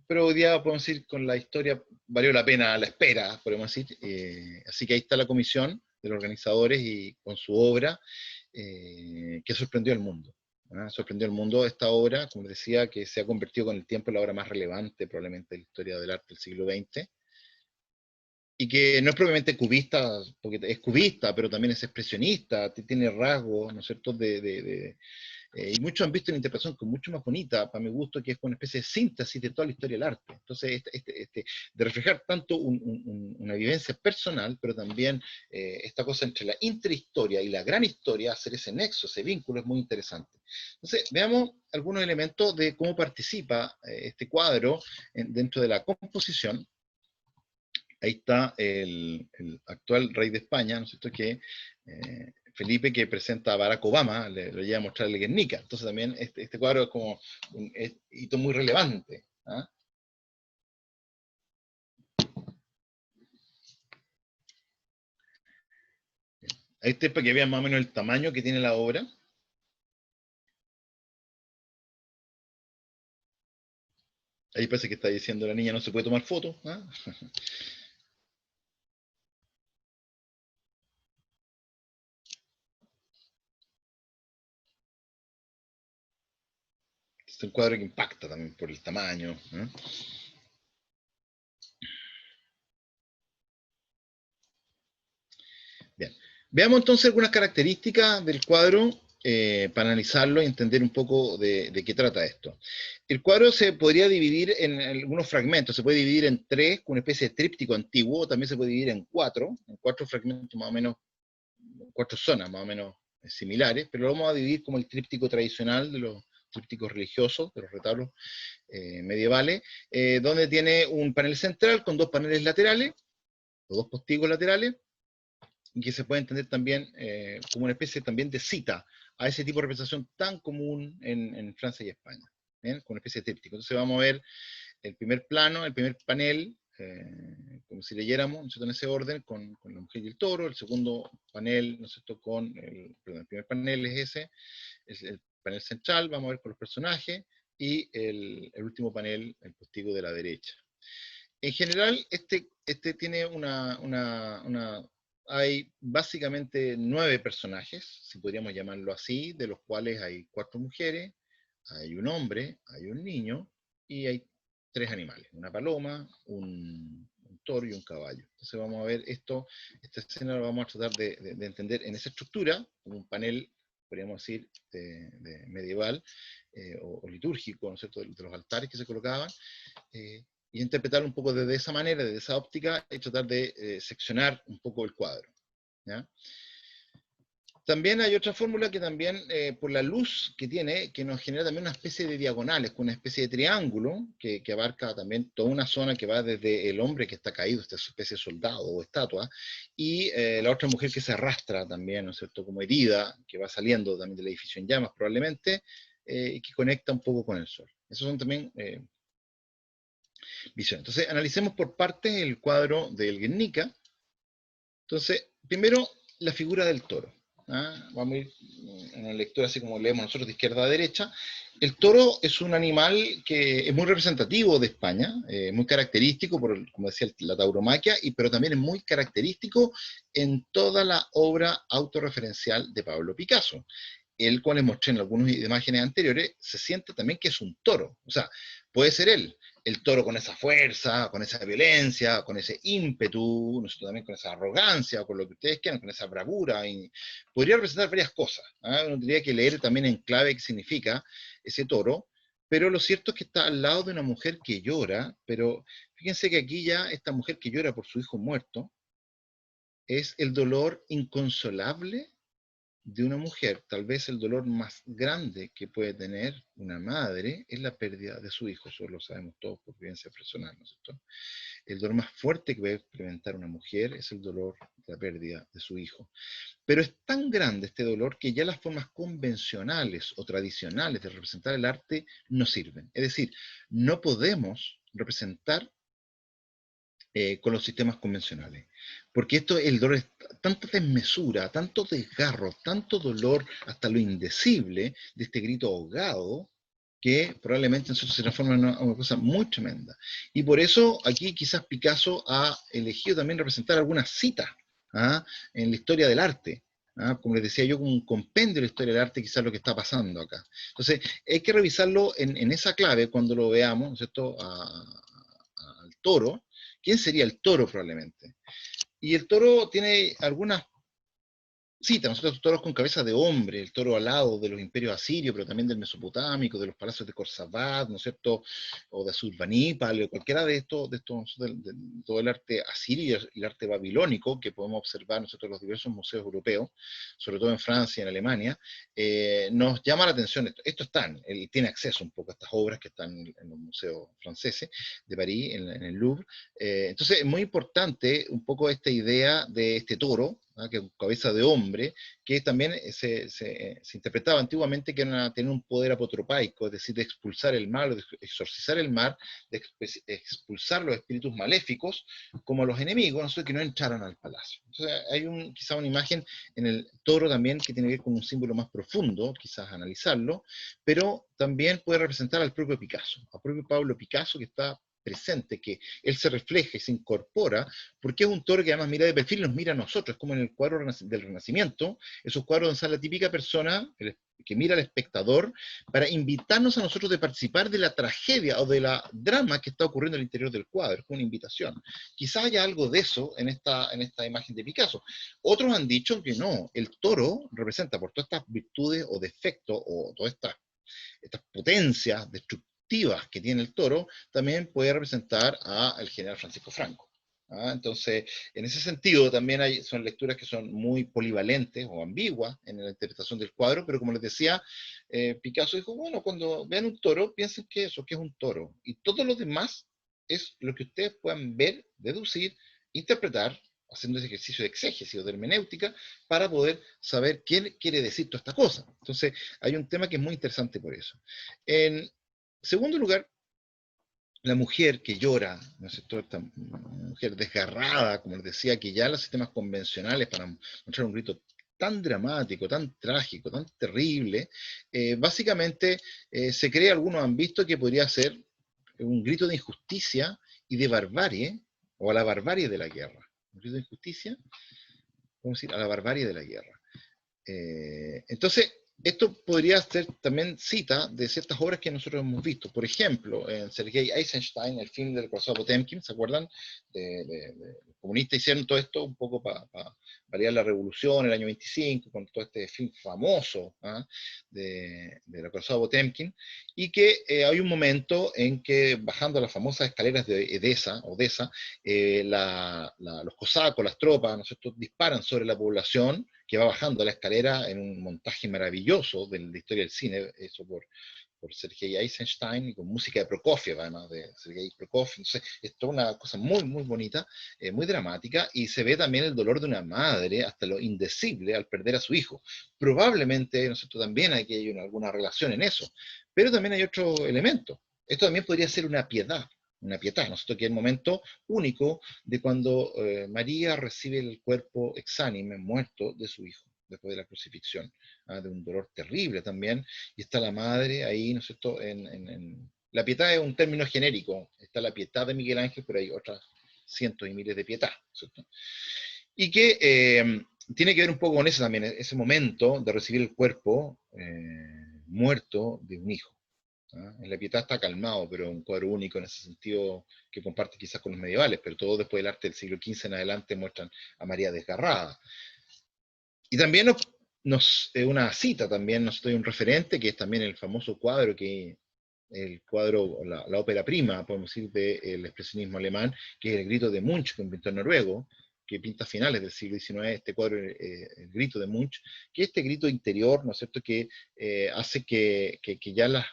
Pero hoy día podemos decir con la historia valió la pena la espera, podemos decir. Así que ahí está la comisión de los organizadores y con su obra que sorprendió al mundo. ¿Ah? Sorprendió al mundo esta obra, como decía, que se ha convertido con el tiempo en la obra más relevante probablemente de la historia del arte del siglo XX, y que no es propiamente cubista, porque es cubista, pero también es expresionista, tiene rasgos, ¿no es cierto?, Y muchos han visto una interpretación que es mucho más bonita, para mi gusto, que es una especie de síntesis de toda la historia del arte. Entonces, de reflejar tanto una vivencia personal, pero también esta cosa entre la intrahistoria y la gran historia, hacer ese nexo, ese vínculo, es muy interesante. Entonces, veamos algunos elementos de cómo participa este cuadro dentro de la composición. Ahí está el actual rey de España, ¿no es cierto?, que Felipe, que presenta a Barack Obama, lo lleva a mostrar el Guernica. Entonces también este cuadro es como un hito muy relevante. ¿Ah? Ahí está para que vean más o menos el tamaño que tiene la obra. Ahí parece que está diciendo la niña no se puede tomar fotos. ¿Ah? Es un cuadro que impacta también por el tamaño. ¿Ah? Bien. Veamos entonces algunas características del cuadro para analizarlo y entender un poco de qué trata esto. El cuadro se podría dividir en algunos fragmentos, se puede dividir en tres, con una especie de tríptico antiguo, también se puede dividir en cuatro fragmentos más o menos, cuatro zonas más o menos similares, pero lo vamos a dividir como el tríptico tradicional de los trípticos religiosos, de los retablos medievales, donde tiene un panel central con dos paneles laterales, o dos postigos laterales, y que se puede entender también como una especie también de cita a ese tipo de representación tan común en Francia y España, ¿bien? Como una especie de tríptico. Entonces vamos a ver el primer plano, el primer panel, como si leyéramos, ¿no es cierto?, en ese orden, con la mujer y el toro. El segundo panel, ¿no es cierto?, el primer panel es ese, es el panel central, vamos a ver con los personajes, y el último panel, el postigo de la derecha. En general, este tiene hay básicamente 9 personajes, si podríamos llamarlo así, de los cuales hay 4 mujeres, hay un hombre, hay un niño y hay 3 animales, una paloma, un toro y un caballo. Entonces vamos a ver esta escena la vamos a tratar de entender en esa estructura, como un panel, podríamos decir, de medieval o litúrgico, ¿no es cierto?, de los altares que se colocaban, y interpretarlo un poco desde esa manera, desde esa óptica, y tratar de seccionar un poco el cuadro. ¿Ya? También hay otra fórmula que también, por la luz que tiene, que nos genera también una especie de diagonales, con una especie de triángulo, que abarca también toda una zona que va desde el hombre que está caído, esta especie de soldado o estatua, y la otra mujer que se arrastra también, ¿no es cierto?, como herida, que va saliendo también del edificio en llamas probablemente, y que conecta un poco con el sol. Esos son también visión. Entonces, analicemos por partes el cuadro del Guernica. Entonces, primero, la figura del toro. ¿Ah? Vamos a ir en la lectura así como leemos nosotros de izquierda a derecha. El toro es un animal que es muy representativo de España, muy característico, como decía, la tauromaquia, pero también es muy característico en toda la obra autorreferencial de Pablo Picasso. Él, cual les mostré en algunas imágenes anteriores, se siente también que es un toro. O sea, puede ser él, el toro con esa fuerza, con esa violencia, con ese ímpetu, nosotros también con esa arrogancia, con lo que ustedes quieran, con esa bravura. Y podría representar varias cosas. ¿Eh? Uno tendría que leer también en clave qué significa ese toro, pero lo cierto es que está al lado de una mujer que llora, pero fíjense que aquí ya esta mujer que llora por su hijo muerto es el dolor inconsolable de una mujer. Tal vez el dolor más grande que puede tener una madre es la pérdida de su hijo, eso lo sabemos todos por vivencia personal, ¿no es cierto? El dolor más fuerte que puede experimentar una mujer es el dolor de la pérdida de su hijo. Pero es tan grande este dolor que ya las formas convencionales o tradicionales de representar el arte no sirven. Es decir, no podemos representar con los sistemas convencionales. Porque el dolor es tanta desmesura, tanto desgarro, tanto dolor, hasta lo indecible de este grito ahogado, que probablemente nosotros se transforma en una cosa muy tremenda. Y por eso aquí quizás Picasso ha elegido también representar algunas citas ¿ah? En la historia del arte. ¿ah? Como les decía yo, como un compendio de la historia del arte, quizás lo que está pasando acá. Entonces, hay que revisarlo en esa clave cuando lo veamos, ¿no es cierto?, al toro. ¿Quién sería el toro probablemente? Y el toro tiene algunas cita, nosotros toros con cabeza de hombre, el toro alado de los imperios asirios, pero también del mesopotámico, de los palacios de Corsabad, ¿no es cierto?, o de Asurbanipal, o cualquiera de estos todo el arte asirio y el arte babilónico que podemos observar nosotros en los diversos museos europeos, sobre todo en Francia y en Alemania, nos llama la atención esto está, él tiene acceso un poco a estas obras que están en los museos franceses de París, en el Louvre. Entonces es muy importante un poco esta idea de este toro, que es cabeza de hombre, que también se interpretaba antiguamente que era tener un poder apotropaico, es decir, de expulsar el mal, de exorcizar el mal, de expulsar los espíritus maléficos, como los enemigos, nosotros que no entraran al palacio. Entonces hay quizá una imagen en el toro también que tiene que ver con un símbolo más profundo, quizás analizarlo, pero también puede representar al propio Picasso, al propio Pablo Picasso, que está presente, que él se refleja y se incorpora, porque es un toro que además mira de perfil y nos mira a nosotros, como en el cuadro del Renacimiento, esos cuadros donde está la típica persona que mira al espectador para invitarnos a nosotros de participar de la tragedia o de la drama que está ocurriendo al interior del cuadro, es una invitación. Quizás haya algo de eso en esta imagen de Picasso. Otros han dicho que no, el toro representa por todas estas virtudes o defectos o todas estas potencias destructivas que tiene el toro, también puede representar al general Francisco Franco. Entonces, en ese sentido, también son lecturas que son muy polivalentes o ambiguas en la interpretación del cuadro, pero como les decía, Picasso dijo, bueno, cuando vean un toro, piensen que eso, que es un toro, y todo lo demás es lo que ustedes puedan ver, deducir, interpretar, haciendo ese ejercicio de exégesis o de hermenéutica, para poder saber qué quiere decir toda esta cosa. Entonces, hay un tema que es muy interesante por eso. En segundo lugar, la mujer que llora, ¿no es cierto? Esta mujer desgarrada, como les decía, que ya los sistemas convencionales para mostrar un grito tan dramático, tan trágico, tan terrible, básicamente se cree, algunos han visto que podría ser un grito de injusticia y de barbarie, o a la barbarie de la guerra. Un grito de injusticia, vamos a decir, a la barbarie de la guerra. Entonces, esto podría ser también cita de ciertas obras que nosotros hemos visto. Por ejemplo, en Sergei Eisenstein, el film del profesor Potemkin, ¿se acuerdan? Los comunistas hicieron todo esto un poco para paliar la revolución, el año 25, con todo este film famoso de la profesora Potemkin, y que hay un momento en que bajando las famosas escaleras de Odessa, los cosacos, las tropas, ¿no es cierto?, disparan sobre la población que va bajando la escalera en un montaje maravilloso de la historia del cine, hecho por Sergei Eisenstein, y con música de Prokofiev, además de Sergei Prokofiev. Entonces, es toda una cosa muy, muy bonita, muy dramática, y se ve también el dolor de una madre, hasta lo indecible, al perder a su hijo. Probablemente, nosotros también hay que hay alguna relación en eso, pero también hay otro elemento. Esto también podría ser una pietà, nosotros que es el momento único de cuando María recibe el cuerpo exánime, muerto, de su hijo, después de la crucifixión, de un dolor terrible también, y está la madre ahí, ¿no es cierto? La pietà es un término genérico, está la pietà de Miguel Ángel, pero hay otras cientos y miles de pietà, ¿cierto? Y que tiene que ver un poco con eso también, ese momento de recibir el cuerpo muerto de un hijo. En la Pietà está calmado, pero un cuadro único en ese sentido que comparte quizás con los medievales, pero todo después del arte del siglo XV en adelante muestran a María desgarrada. Y también una cita, también nos doy un referente, que es también el famoso cuadro el cuadro, la ópera prima, podemos decir, del expresionismo alemán, que es el Grito de Munch, que es un pintor noruego, que pinta a finales del siglo XIX, este cuadro, el Grito de Munch, que este grito interior, ¿no es cierto?, que hace que ya las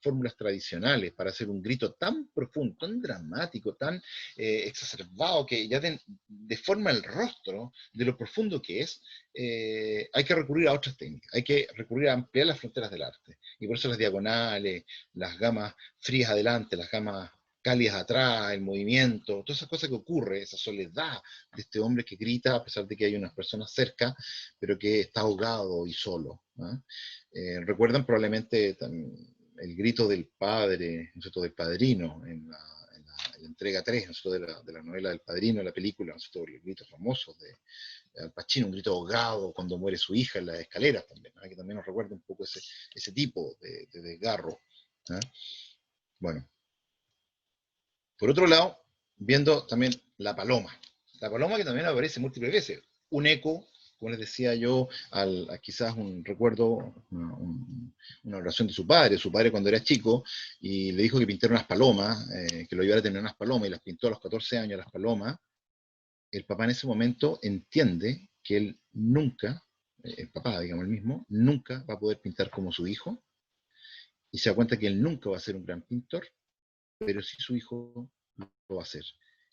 fórmulas tradicionales para hacer un grito tan profundo, tan dramático, tan exacerbado, que ya deforma el rostro de lo profundo que es, hay que recurrir a otras técnicas, hay que recurrir a ampliar las fronteras del arte, y por eso las diagonales, las gamas frías adelante, las gamas cálidas atrás, el movimiento, todas esas cosas que ocurre, esa soledad de este hombre que grita a pesar de que hay unas personas cerca, pero que está ahogado y solo. Recuerdan probablemente el grito del padre, nosotros del padrino, en la entrega 3, nosotros de la novela del padrino, la película, nosotros los gritos famosos de Al Pacino, un grito ahogado cuando muere su hija en las escaleras también, que también nos recuerda un poco ese tipo de desgarro. Bueno, por otro lado, viendo también la paloma que también aparece múltiples veces, un eco como les decía yo, a quizás un recuerdo, una oración de su padre cuando era chico, y le dijo que pintara unas palomas, que lo ayudara a tener unas palomas, y las pintó a los 14 años las palomas. El papá en ese momento entiende que él nunca, el papá, digamos el mismo, nunca va a poder pintar como su hijo, y se da cuenta que él nunca va a ser un gran pintor, pero sí su hijo lo va a hacer.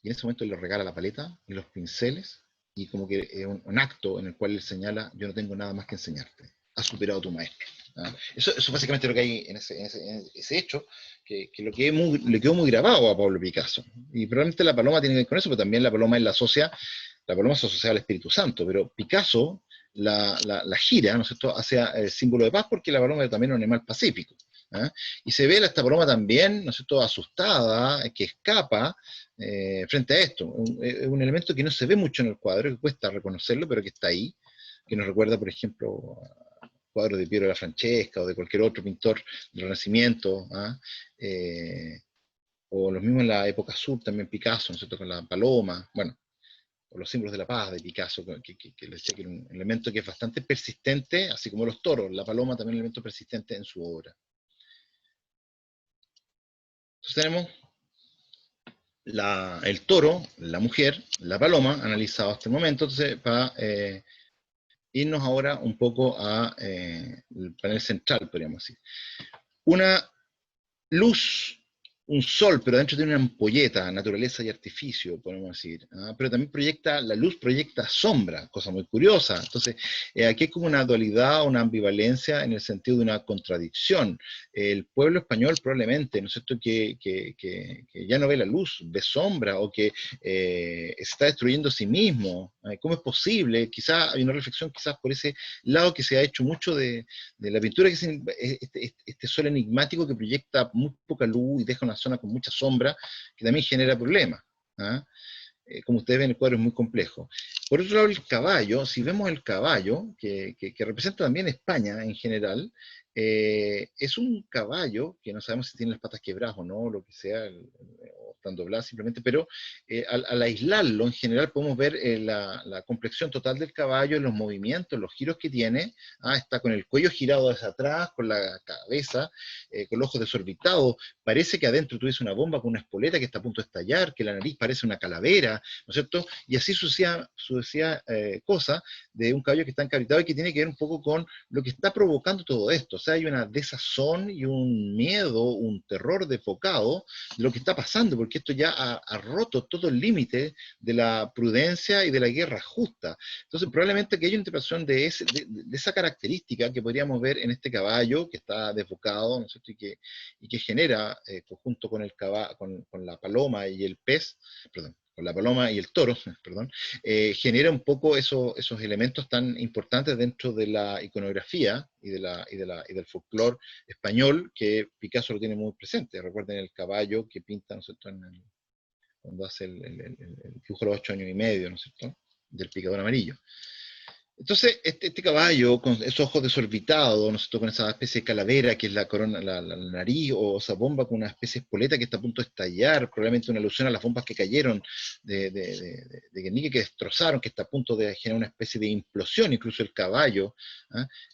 Y en ese momento él le regala la paleta y los pinceles, y como que es un acto en el cual él señala, yo no tengo nada más que enseñarte, has superado a tu maestro. ¿Ah? Eso básicamente es lo que hay en ese hecho, que lo que le quedó muy grabado a Pablo Picasso. Y probablemente la paloma tiene que ver con eso, pero también la paloma la paloma se asocia al Espíritu Santo, pero Picasso la gira, ¿no es cierto?, hacia el símbolo de paz, porque la paloma es también un animal pacífico. ¿Ah? Y se ve a esta paloma también, ¿no es cierto?, asustada, que escapa frente a esto. Es un elemento que no se ve mucho en el cuadro, que cuesta reconocerlo, pero que está ahí, que nos recuerda, por ejemplo, a cuadros de Piero de la Francesca o de cualquier otro pintor del Renacimiento, ¿ah? O los mismos en la época sur, también Picasso, ¿no es cierto?, con la paloma, bueno, o los símbolos de la paz de Picasso, que les decía que era un elemento que es bastante persistente, así como los toros, la paloma también es un elemento persistente en su obra. Entonces tenemos el toro, la mujer, la paloma, analizado hasta el momento. Entonces, para irnos ahora un poco al panel central, podríamos decir. Una luz, un sol, pero adentro tiene una ampolleta, naturaleza y artificio, podemos decir. ¿Ah? Pero también la luz proyecta sombra, cosa muy curiosa. Entonces, aquí hay como una dualidad, una ambivalencia en el sentido de una contradicción. El pueblo español probablemente, ¿no es cierto?, que ya no ve la luz, ve sombra, o que se está destruyendo a sí mismo. ¿Cómo es posible? Quizás hay una reflexión quizás por ese lado que se ha hecho mucho de la pintura, que es este sol enigmático que proyecta muy poca luz y deja una zona con mucha sombra, que también genera problemas. ¿Ah? Como ustedes ven, el cuadro es muy complejo. Por otro lado, el caballo, si vemos el caballo, que representa también España en general, es un caballo que no sabemos si tiene las patas quebradas o no, lo que sea, o están dobladas simplemente, pero al aislarlo en general podemos ver la complexión total del caballo, los movimientos, los giros que tiene. Está con el cuello girado hacia atrás, con la cabeza, con los ojos desorbitados, parece que adentro tuviese una bomba con una espoleta que está a punto de estallar, que la nariz parece una calavera, ¿no es cierto? Y así sucedía cosa de un caballo que está encabritado y que tiene que ver un poco con lo que está provocando todo esto. O sea, hay una desazón y un miedo, un terror desfocado de lo que está pasando, porque esto ya ha roto todo el límite de la prudencia y de la guerra justa. Entonces, probablemente que haya una interpretación de esa característica que podríamos ver en este caballo que está desfocado, ¿no es cierto?, y que genera, junto con, con la paloma y el pez, perdón, con la paloma y el toro, perdón, genera un poco esos elementos tan importantes dentro de la iconografía y del folclore español, que Picasso lo tiene muy presente. Recuerden el caballo que pinta, ¿no es cierto?, cuando hace el dibujo a los 8 años y medio, ¿no es cierto?, del picador amarillo. Entonces, este caballo con esos ojos desorbitados, ¿no es cierto?, con esa especie de calavera que es la corona, la nariz, o esa bomba con una especie de espoleta que está a punto de estallar, probablemente una alusión a las bombas que cayeron de Guernica, que destrozaron, que está a punto de generar una especie de implosión, incluso el caballo.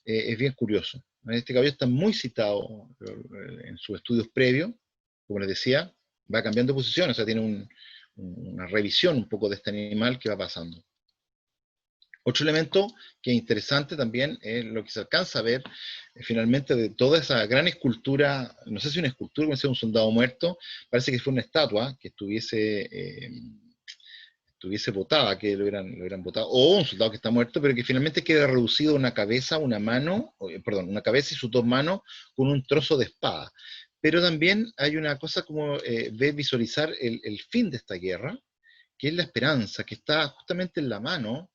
Es bien curioso. Este caballo está muy citado en sus estudios previos, como les decía, va cambiando de posición, o sea, tiene una revisión un poco de este animal que va pasando. Otro elemento que es interesante también es lo que se alcanza a ver finalmente de toda esa gran escultura, no sé si una escultura, como si un soldado muerto, parece que fue una estatua que estuviese botada, que lo hubieran botado, o un soldado que está muerto, pero que finalmente queda reducido a una cabeza, una mano, una cabeza y sus dos manos con un trozo de espada. Pero también hay una cosa como visualizar el fin de esta guerra, que es la esperanza, que está justamente en la mano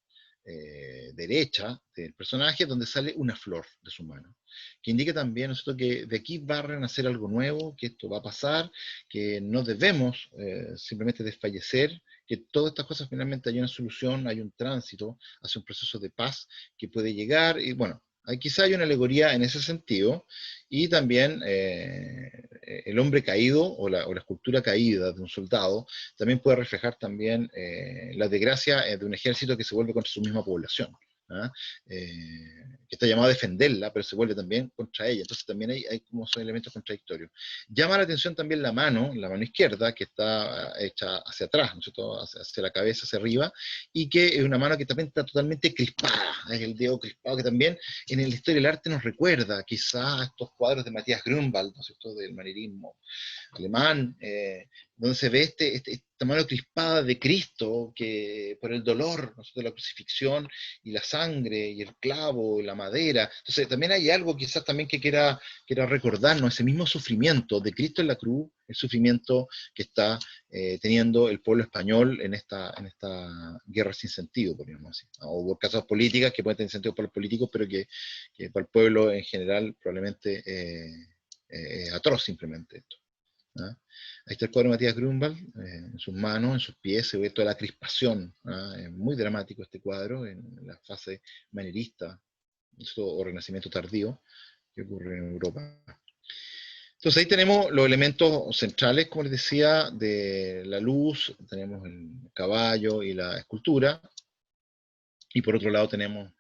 derecha del personaje, donde sale una flor de su mano, que indica también, ¿no es cierto?, que de aquí va a renacer algo nuevo, que esto va a pasar, que no debemos simplemente desfallecer, que todas estas cosas finalmente hay una solución, hay un tránsito hacia un proceso de paz que puede llegar, y bueno, quizá hay una alegoría en ese sentido, y también el hombre caído o la escultura caída de un soldado también puede reflejar también la desgracia de un ejército que se vuelve contra su misma población. ¿ah? Que está llamado a defenderla, pero se vuelve también contra ella. Entonces también hay como son elementos contradictorios. Llama la atención también la mano izquierda, que está hecha hacia atrás, ¿no es cierto? Hacia la cabeza, hacia arriba, y que es una mano que también está totalmente crispada, es el dedo crispado, que también en la historia del arte nos recuerda quizás a estos cuadros de Matías Grünwald, ¿no es cierto?, del manierismo alemán, donde se ve esta mano crispada de Cristo, que por el dolor, ¿no?, de la crucifixión, y la sangre, y el clavo, y la madera. Entonces también hay algo quizás también que quiera recordarnos, ese mismo sufrimiento de Cristo en la cruz, el sufrimiento que está teniendo el pueblo español en esta guerra sin sentido, podríamos decir, ¿no? O por causas políticas que pueden tener sentido para los políticos, pero que para el pueblo en general probablemente es atroz simplemente esto. ¿Ah? Ahí está el cuadro de Matías Grünwald, en sus manos, en sus pies, se ve toda la crispación. ¿Ah? Es muy dramático este cuadro, en la fase manierista, o renacimiento tardío, que ocurre en Europa. Entonces ahí tenemos los elementos centrales, como les decía, de la luz, tenemos el caballo y la escultura, y por otro lado tenemos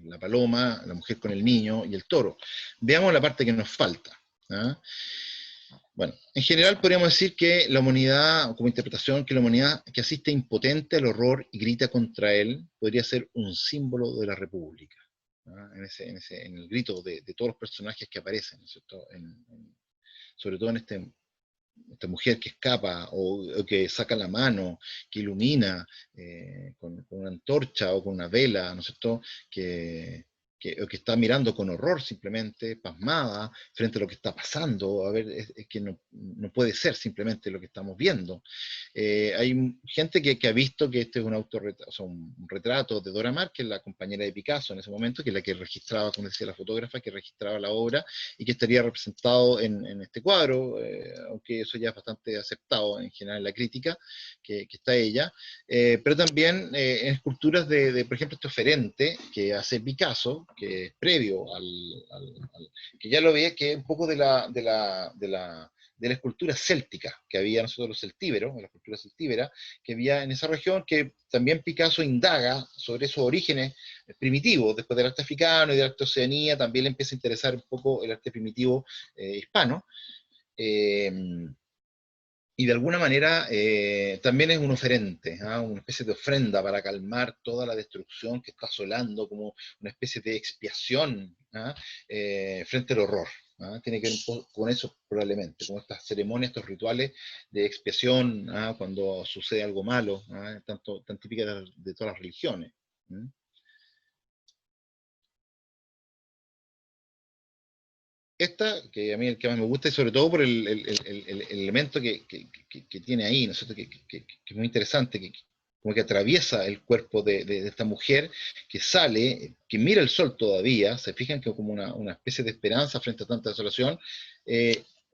la paloma, la mujer con el niño y el toro. Veamos la parte que nos falta. ¿Ah? Bueno, en general podríamos decir que la humanidad, como interpretación, que la humanidad que asiste impotente al horror y grita contra él, podría ser un símbolo de la república. ¿No? En el grito de todos los personajes que aparecen, ¿no es cierto? Sobre todo en esta mujer que escapa, o que saca la mano, que ilumina con una antorcha o con una vela, ¿no es cierto?, o que está mirando con horror simplemente, pasmada, frente a lo que está pasando. A ver, es que no puede ser simplemente lo que estamos viendo. Hay gente que ha visto que este es un autorretrato, o sea, un retrato de Dora Maar, que es la compañera de Picasso en ese momento, que es la que registraba, como decía la fotógrafa, que registraba la obra, y que estaría representado en este cuadro, aunque eso ya es bastante aceptado en general en la crítica, que está ella, pero también en esculturas por ejemplo, este oferente que hace Picasso, que es previo que ya lo veía, que es un poco de la escultura céltica que había, nosotros los celtíberos, la escultura celtíbera, que había en esa región, que también Picasso indaga sobre esos orígenes primitivos. Después del arte africano y del arte oceanía, también le empieza a interesar un poco el arte primitivo hispano. Y de alguna manera también es un oferente, ¿ah? Una especie de ofrenda para calmar toda la destrucción que está asolando, como una especie de expiación, ¿ah? Frente al horror. ¿Ah? Tiene que ver un poco con eso probablemente, como estas ceremonias, estos rituales de expiación, ¿ah? Cuando sucede algo malo, ¿ah? Tan típicas de todas las religiones. ¿Mm? Esta, que a mí el que más me gusta, y sobre todo por el elemento que tiene ahí, ¿no es cierto?, que es muy interesante, como que atraviesa el cuerpo de esta mujer, que sale, que mira el sol todavía, se fijan que como una especie de esperanza frente a tanta desolación.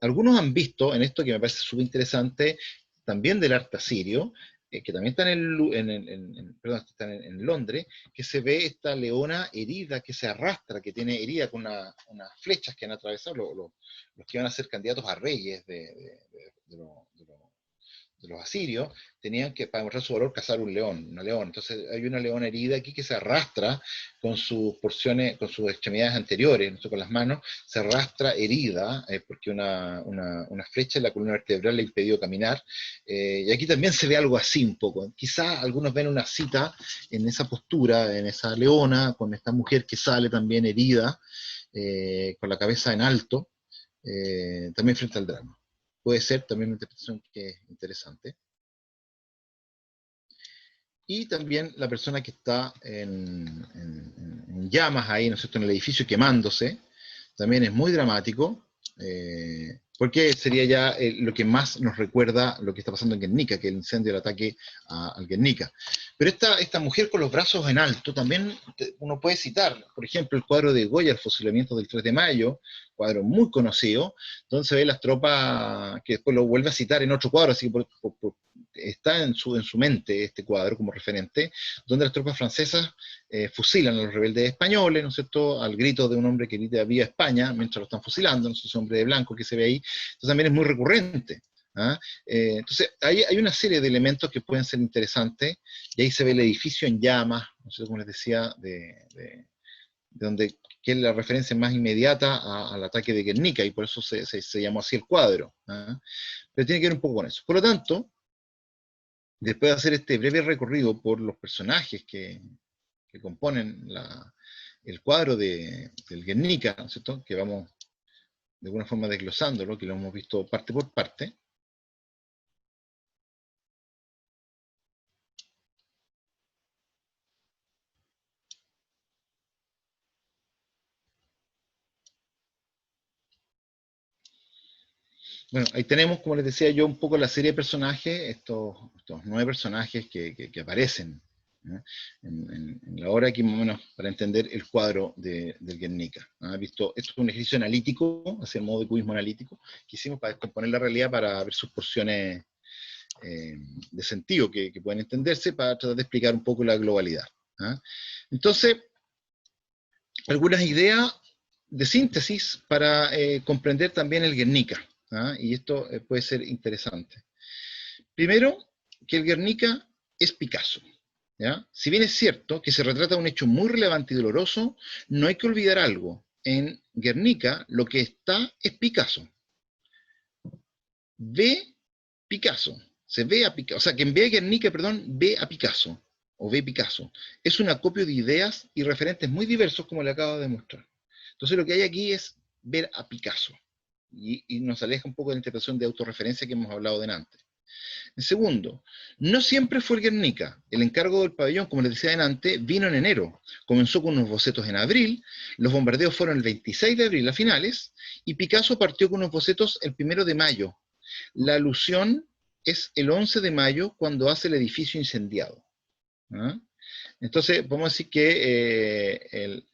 Algunos han visto en esto, que me parece súper interesante, también del arte asirio, que también está perdón, está en Londres, que se ve esta leona herida, que se arrastra, que tiene herida con unas flechas que han atravesado los que iban a ser candidatos a reyes de los asirios, tenían que, para mostrar su valor, cazar una leona. Entonces hay una leona herida aquí que se arrastra con sus porciones, con sus extremidades anteriores, ¿no? Con las manos, se arrastra herida, porque una flecha en la columna vertebral le impidió caminar. Y aquí también se ve algo así un poco. Quizás algunos ven una cita en esa postura, en esa leona, con esta mujer que sale también herida, con la cabeza en alto, también frente al drama. Puede ser también una interpretación que es interesante. Y también la persona que está en llamas ahí, ¿no es cierto?, en el edificio quemándose, también es muy dramático, porque sería ya lo que más nos recuerda lo que está pasando en Guernica, que es el incendio, el ataque al Guernica. Pero esta mujer con los brazos en alto, también uno puede citar, por ejemplo, el cuadro de Goya, el fusilamiento del 3 de mayo, cuadro muy conocido, donde se ve las tropas, que después lo vuelve a citar en otro cuadro, así que está en su mente este cuadro como referente, donde las tropas francesas fusilan a los rebeldes españoles, ¿no es cierto?, al grito de un hombre que grita "Viva España", mientras lo están fusilando, ¿no? Ese hombre de blanco que se ve ahí. Entonces también es muy recurrente. ¿Ah? Entonces, hay una serie de elementos que pueden ser interesantes, y ahí se ve el edificio en llamas, no sé cómo les decía, de donde, que es la referencia más inmediata al ataque de Guernica, y por eso se llamó así el cuadro. ¿Ah? Pero tiene que ver un poco con eso. Por lo tanto, después de hacer este breve recorrido por los personajes que componen el cuadro del Guernica, ¿no es cierto? Que vamos de alguna forma desglosándolo, que lo hemos visto parte por parte. Bueno, ahí tenemos, como les decía yo, un poco la serie de personajes, estos 9 personajes que aparecen, ¿eh? En la obra aquí más o menos para entender el cuadro del Guernica. ¿Ah? Visto, esto es un ejercicio analítico, hacia el modo de cubismo analítico, que hicimos para descomponer la realidad, para ver sus porciones de sentido que pueden entenderse, para tratar de explicar un poco la globalidad. ¿Ah? Entonces, algunas ideas de síntesis para comprender también el Guernica. ¿Ah? Y esto puede ser interesante. Primero, que el Guernica es Picasso. ¿Ya? Si bien es cierto que se retrata un hecho muy relevante y doloroso, no hay que olvidar algo. En Guernica lo que está es Picasso. Ve Picasso. Se ve a Picasso. O sea, quien ve a Guernica, perdón, ve a Picasso. O ve Picasso. Es un acopio de ideas y referentes muy diversos, como le acabo de mostrar. Entonces lo que hay aquí es ver a Picasso. Y nos aleja un poco de la interpretación de autorreferencia que hemos hablado delante. En segundo, no siempre fue el Guernica. El encargo del pabellón, como les decía antes, vino en enero. Comenzó con unos bocetos en abril, los bombardeos fueron el 26 de abril a finales, y Picasso partió con unos bocetos el 1 de mayo. La alusión es el 11 de mayo, cuando hace el edificio incendiado. ¿Ah? Entonces, vamos a decir que el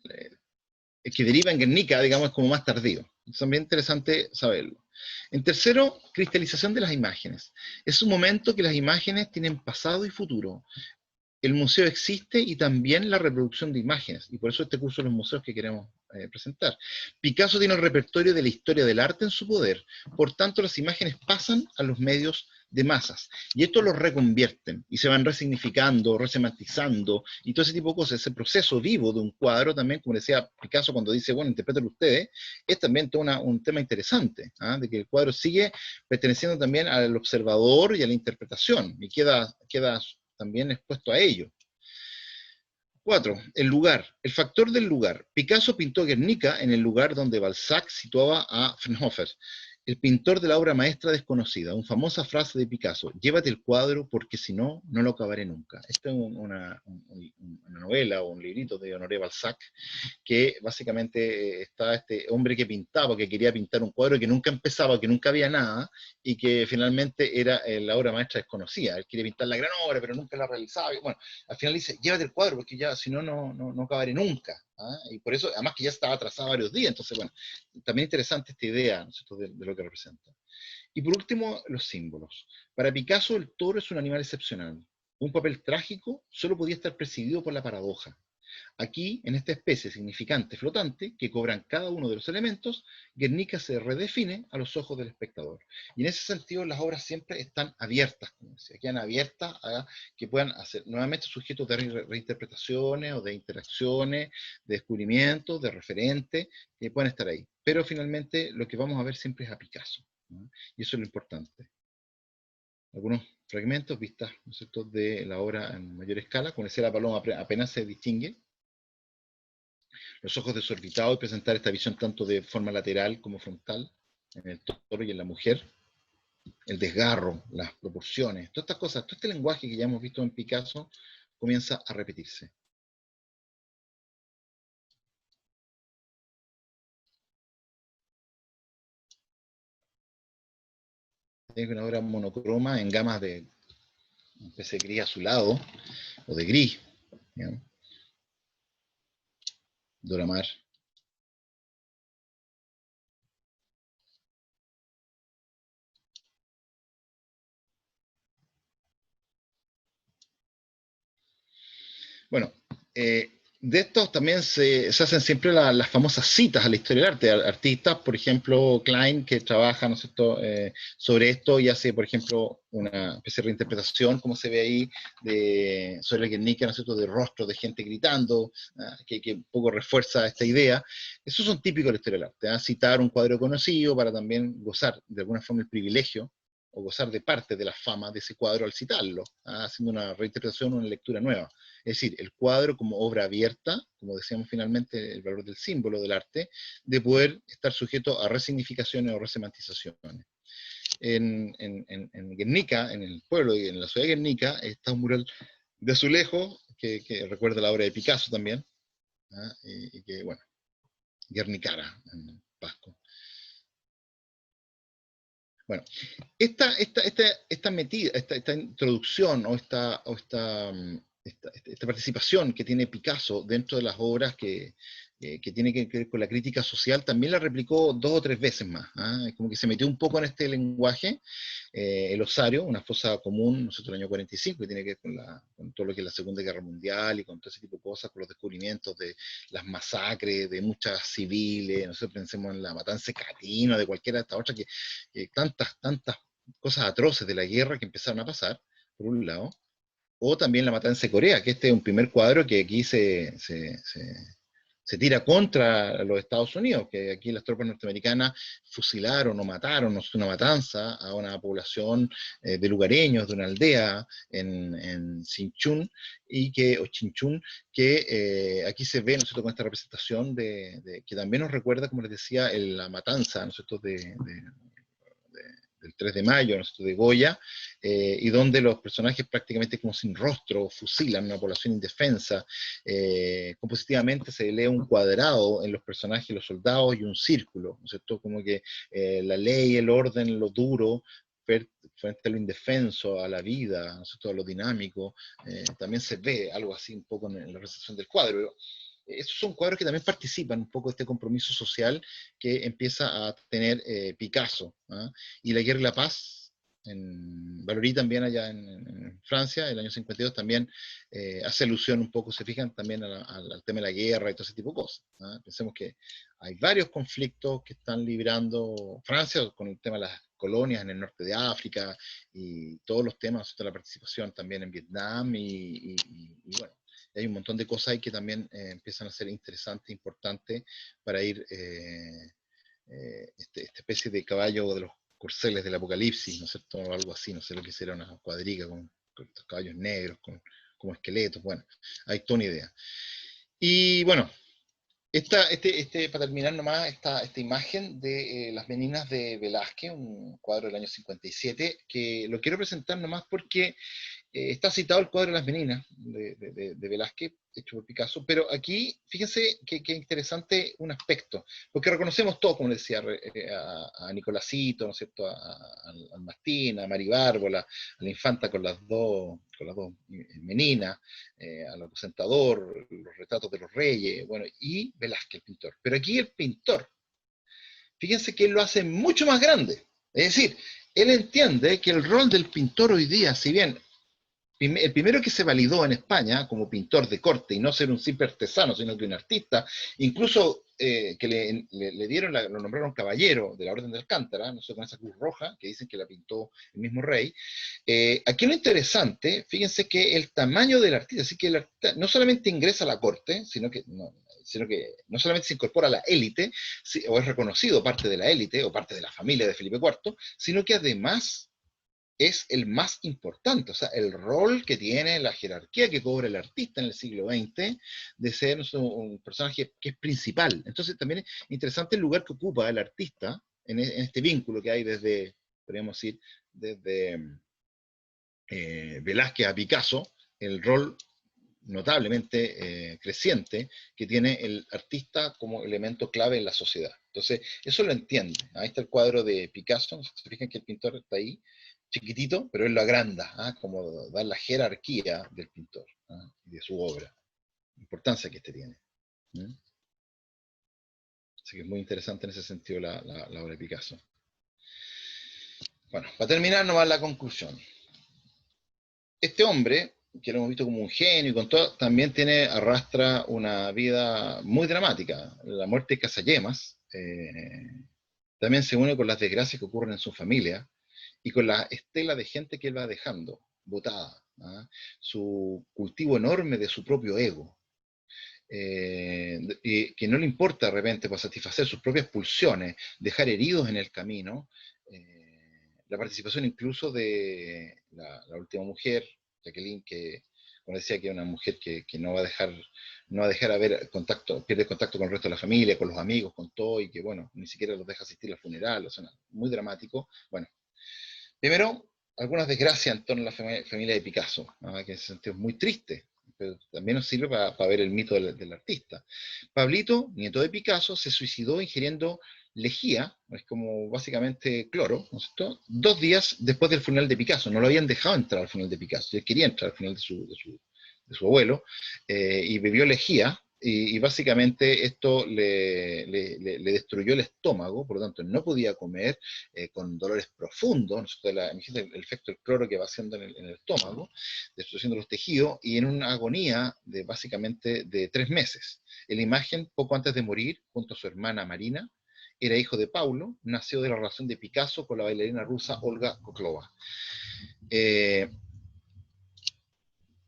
que deriva en Guernica, digamos, es como más tardío. Es también interesante saberlo. En tercero, cristalización de las imágenes. Es un momento que las imágenes tienen pasado y futuro. El museo existe y también la reproducción de imágenes, y por eso este curso de los museos que queremos presentar. Picasso tiene el repertorio de la historia del arte en su poder, por tanto las imágenes pasan a los medios de masas, y esto los reconvierten, y se van resignificando, resemantizando, y todo ese tipo de cosas. Ese proceso vivo de un cuadro también, como decía Picasso cuando dice, bueno, interprétenlo ustedes, es también todo un tema interesante, ¿ah? De que el cuadro sigue perteneciendo también al observador y a la interpretación, y queda también expuesto a ello. 4. El lugar. El factor del lugar. Picasso pintó Guernica en el lugar donde Balzac situaba a Fraunhofer, el pintor de la obra maestra desconocida. Una famosa frase de Picasso: llévate el cuadro porque si no, no lo acabaré nunca. Esta es una novela o un librito de Honoré Balzac, que básicamente está este hombre que pintaba, que quería pintar un cuadro que nunca empezaba, que nunca había nada, y que finalmente era la obra maestra desconocida. Él quería pintar la gran obra, pero nunca la realizaba. Y bueno, al final dice, llévate el cuadro, porque ya si no, no acabaré nunca. ¿Ah? Y por eso, además que ya estaba atrasado varios días, entonces bueno, también interesante esta idea, ¿no es cierto?, de lo que representa. Y por último, los símbolos. Para Picasso, el toro es un animal excepcional. Un papel trágico solo podía estar presidido por la paradoja. Aquí, en esta especie significante flotante que cobran cada uno de los elementos, Guernica se redefine a los ojos del espectador. Y en ese sentido, las obras siempre están abiertas, como decía, quedan abiertas a que puedan hacer nuevamente sujetos de reinterpretaciones o de interacciones, de descubrimientos, de referentes, que pueden estar ahí. Pero finalmente lo que vamos a ver siempre es a Picasso, ¿no? Y eso es lo importante. Algunos fragmentos, vistas, ¿no es cierto?, de la obra en mayor escala. Como decía, la paloma apenas se distingue, los ojos desorbitados, y presentar esta visión tanto de forma lateral como frontal en el toro y en la mujer, el desgarro, las proporciones, todas estas cosas, todo este lenguaje que ya hemos visto en Picasso comienza a repetirse. Es una obra monocroma en gamas de una especie de gris azulado o de gris, ¿no? Doramar. Bueno, de estos también se hacen siempre las famosas citas a la historia del arte. Artistas, por ejemplo, Klein, que trabaja, ¿no es cierto?, sobre esto y hace, por ejemplo, una especie de reinterpretación, como se ve ahí, sobre el Guernica, ¿no es cierto?, de rostros de gente gritando, que un poco refuerza esta idea. Esos son típicos de la historia del arte. Citar un cuadro conocido para también gozar de alguna forma el privilegio o gozar de parte de la fama de ese cuadro al citarlo, haciendo una reinterpretación o una lectura nueva. Es decir, el cuadro como obra abierta, como decíamos finalmente, el valor del símbolo del arte, de poder estar sujeto a resignificaciones o resemantizaciones. En Guernica, en el pueblo, en la ciudad de Guernica, está un mural de azulejo que recuerda la obra de Picasso también, y que, bueno, Guernicara en vasco. Bueno, esta metida, esta introducción o esta participación que tiene Picasso dentro de las obras que tiene que ver con la crítica social, también la replicó 2 o 3 veces más. Como que se metió un poco en este lenguaje. El Osario, una fosa común, nosotros el año 45, que tiene que ver con todo lo que es la Segunda Guerra Mundial y con todo ese tipo de cosas, con los descubrimientos de las masacres de muchas civiles. Nosotros pensemos en la matanza de Catino, de cualquiera de estas otras, que tantas cosas atroces de la guerra que empezaron a pasar, por un lado, o también la matanza de Corea, que este es un primer cuadro que aquí se tira contra los Estados Unidos, que aquí las tropas norteamericanas fusilaron o mataron, no es una matanza, a una población de lugareños de una aldea en Sinchún, o Chinchún, que aquí se ve, ¿no es cierto?, con esta representación que también nos recuerda, como les decía, la matanza, ¿no es cierto?, del 3 de mayo, ¿no? De Goya, y donde los personajes prácticamente como sin rostro fusilan a una población indefensa. Compositivamente se lee un cuadrado en los personajes, los soldados, y un círculo, ¿no es cierto? Como que la ley, el orden, lo duro, frente a lo indefenso, a la vida, ¿no es cierto?, a lo dinámico, también se ve algo así un poco en la recepción del cuadro. Esos son cuadros que también participan un poco de este compromiso social que empieza a tener Picasso. Y La Guerra y la Paz, en Valory también allá en Francia, el año 52, también hace alusión un poco, se fijan, también al tema de la guerra y todo ese tipo de cosas. Pensemos que hay varios conflictos que están librando Francia con el tema de las colonias en el norte de África y todos los temas de la participación también en Vietnam y bueno, hay un montón de cosas ahí que también empiezan a ser interesantes, importantes para ir esta especie de caballo de los corceles del apocalipsis, ¿no es cierto? O algo así, no sé lo que será, una cuadriga con estos caballos negros, como esqueletos, bueno, hay toda una idea. Y bueno, para terminar nomás, esta imagen de las meninas de Velázquez, un cuadro del año 57, que lo quiero presentar nomás porque está citado el cuadro de las meninas de Velázquez, hecho por Picasso, pero aquí, fíjense qué interesante un aspecto, porque reconocemos todo, como decía, a Nicolásito, ¿no es cierto?, al Mastín, a Mari Bárbola, a la infanta con las dos meninas, al aposentador, los retratos de los reyes, bueno, y Velázquez, el pintor. Pero aquí el pintor, fíjense que él lo hace mucho más grande. Es decir, él entiende que el rol del pintor hoy día, si bien el primero que se validó en España como pintor de corte y no ser un simple artesano, sino que un artista, incluso que le dieron, lo nombraron caballero de la Orden de Alcántara, no sé, con esa cruz roja, que dicen que la pintó el mismo rey. Aquí lo interesante, fíjense que el tamaño del artista, así que el artista no solamente ingresa a la corte, sino que no solamente se incorpora a la élite, o es reconocido parte de la élite, o parte de la familia de Felipe IV, sino que además es el más importante, o sea, el rol que tiene, la jerarquía que cobra el artista en el siglo XX, de ser un personaje que es principal. Entonces también es interesante el lugar que ocupa el artista en este vínculo que hay desde, podríamos decir, desde Velázquez a Picasso, el rol notablemente creciente que tiene el artista como elemento clave en la sociedad. Entonces, eso lo entiende. Ahí está el cuadro de Picasso, se fijan que el pintor está ahí, chiquitito, pero él lo agranda, como da la jerarquía del pintor y de su obra, la importancia que este tiene. Así que es muy interesante en ese sentido la obra de Picasso. Bueno, para terminar nomás la conclusión. Este hombre que lo hemos visto como un genio y con todo, también arrastra una vida muy dramática. La muerte de Casayemas también se une con las desgracias que ocurren en su familia y con la estela de gente que él va dejando, botada, ¿ah? Su cultivo enorme de su propio ego, y que no le importa de repente para satisfacer sus propias pulsiones, dejar heridos en el camino, la participación incluso de la última mujer, Jacqueline, que como decía, que es una mujer que no va a dejar haber contacto, pierde contacto con el resto de la familia, con los amigos, con todo, y que bueno, ni siquiera los deja asistir al funeral, o sea, muy dramático. Bueno, primero, algunas desgracias en torno a la familia de Picasso, ¿no? Que en ese sentido es muy triste, pero también nos sirve para ver el mito del artista. Pablito, nieto de Picasso, se suicidó ingiriendo lejía, es como básicamente cloro, ¿no es cierto? 2 días después del funeral de Picasso. No lo habían dejado entrar al funeral de Picasso, él quería entrar al funeral de su abuelo, y bebió lejía, y básicamente esto le destruyó el estómago, por lo tanto no podía comer, con dolores profundos, ¿no? El efecto del cloro que va haciendo en el estómago, destruyendo los tejidos, y en una agonía de básicamente de 3 meses. En la imagen, poco antes de morir, junto a su hermana Marina, era hijo de Paulo, nació de la relación de Picasso con la bailarina rusa Olga Koklova. Eh,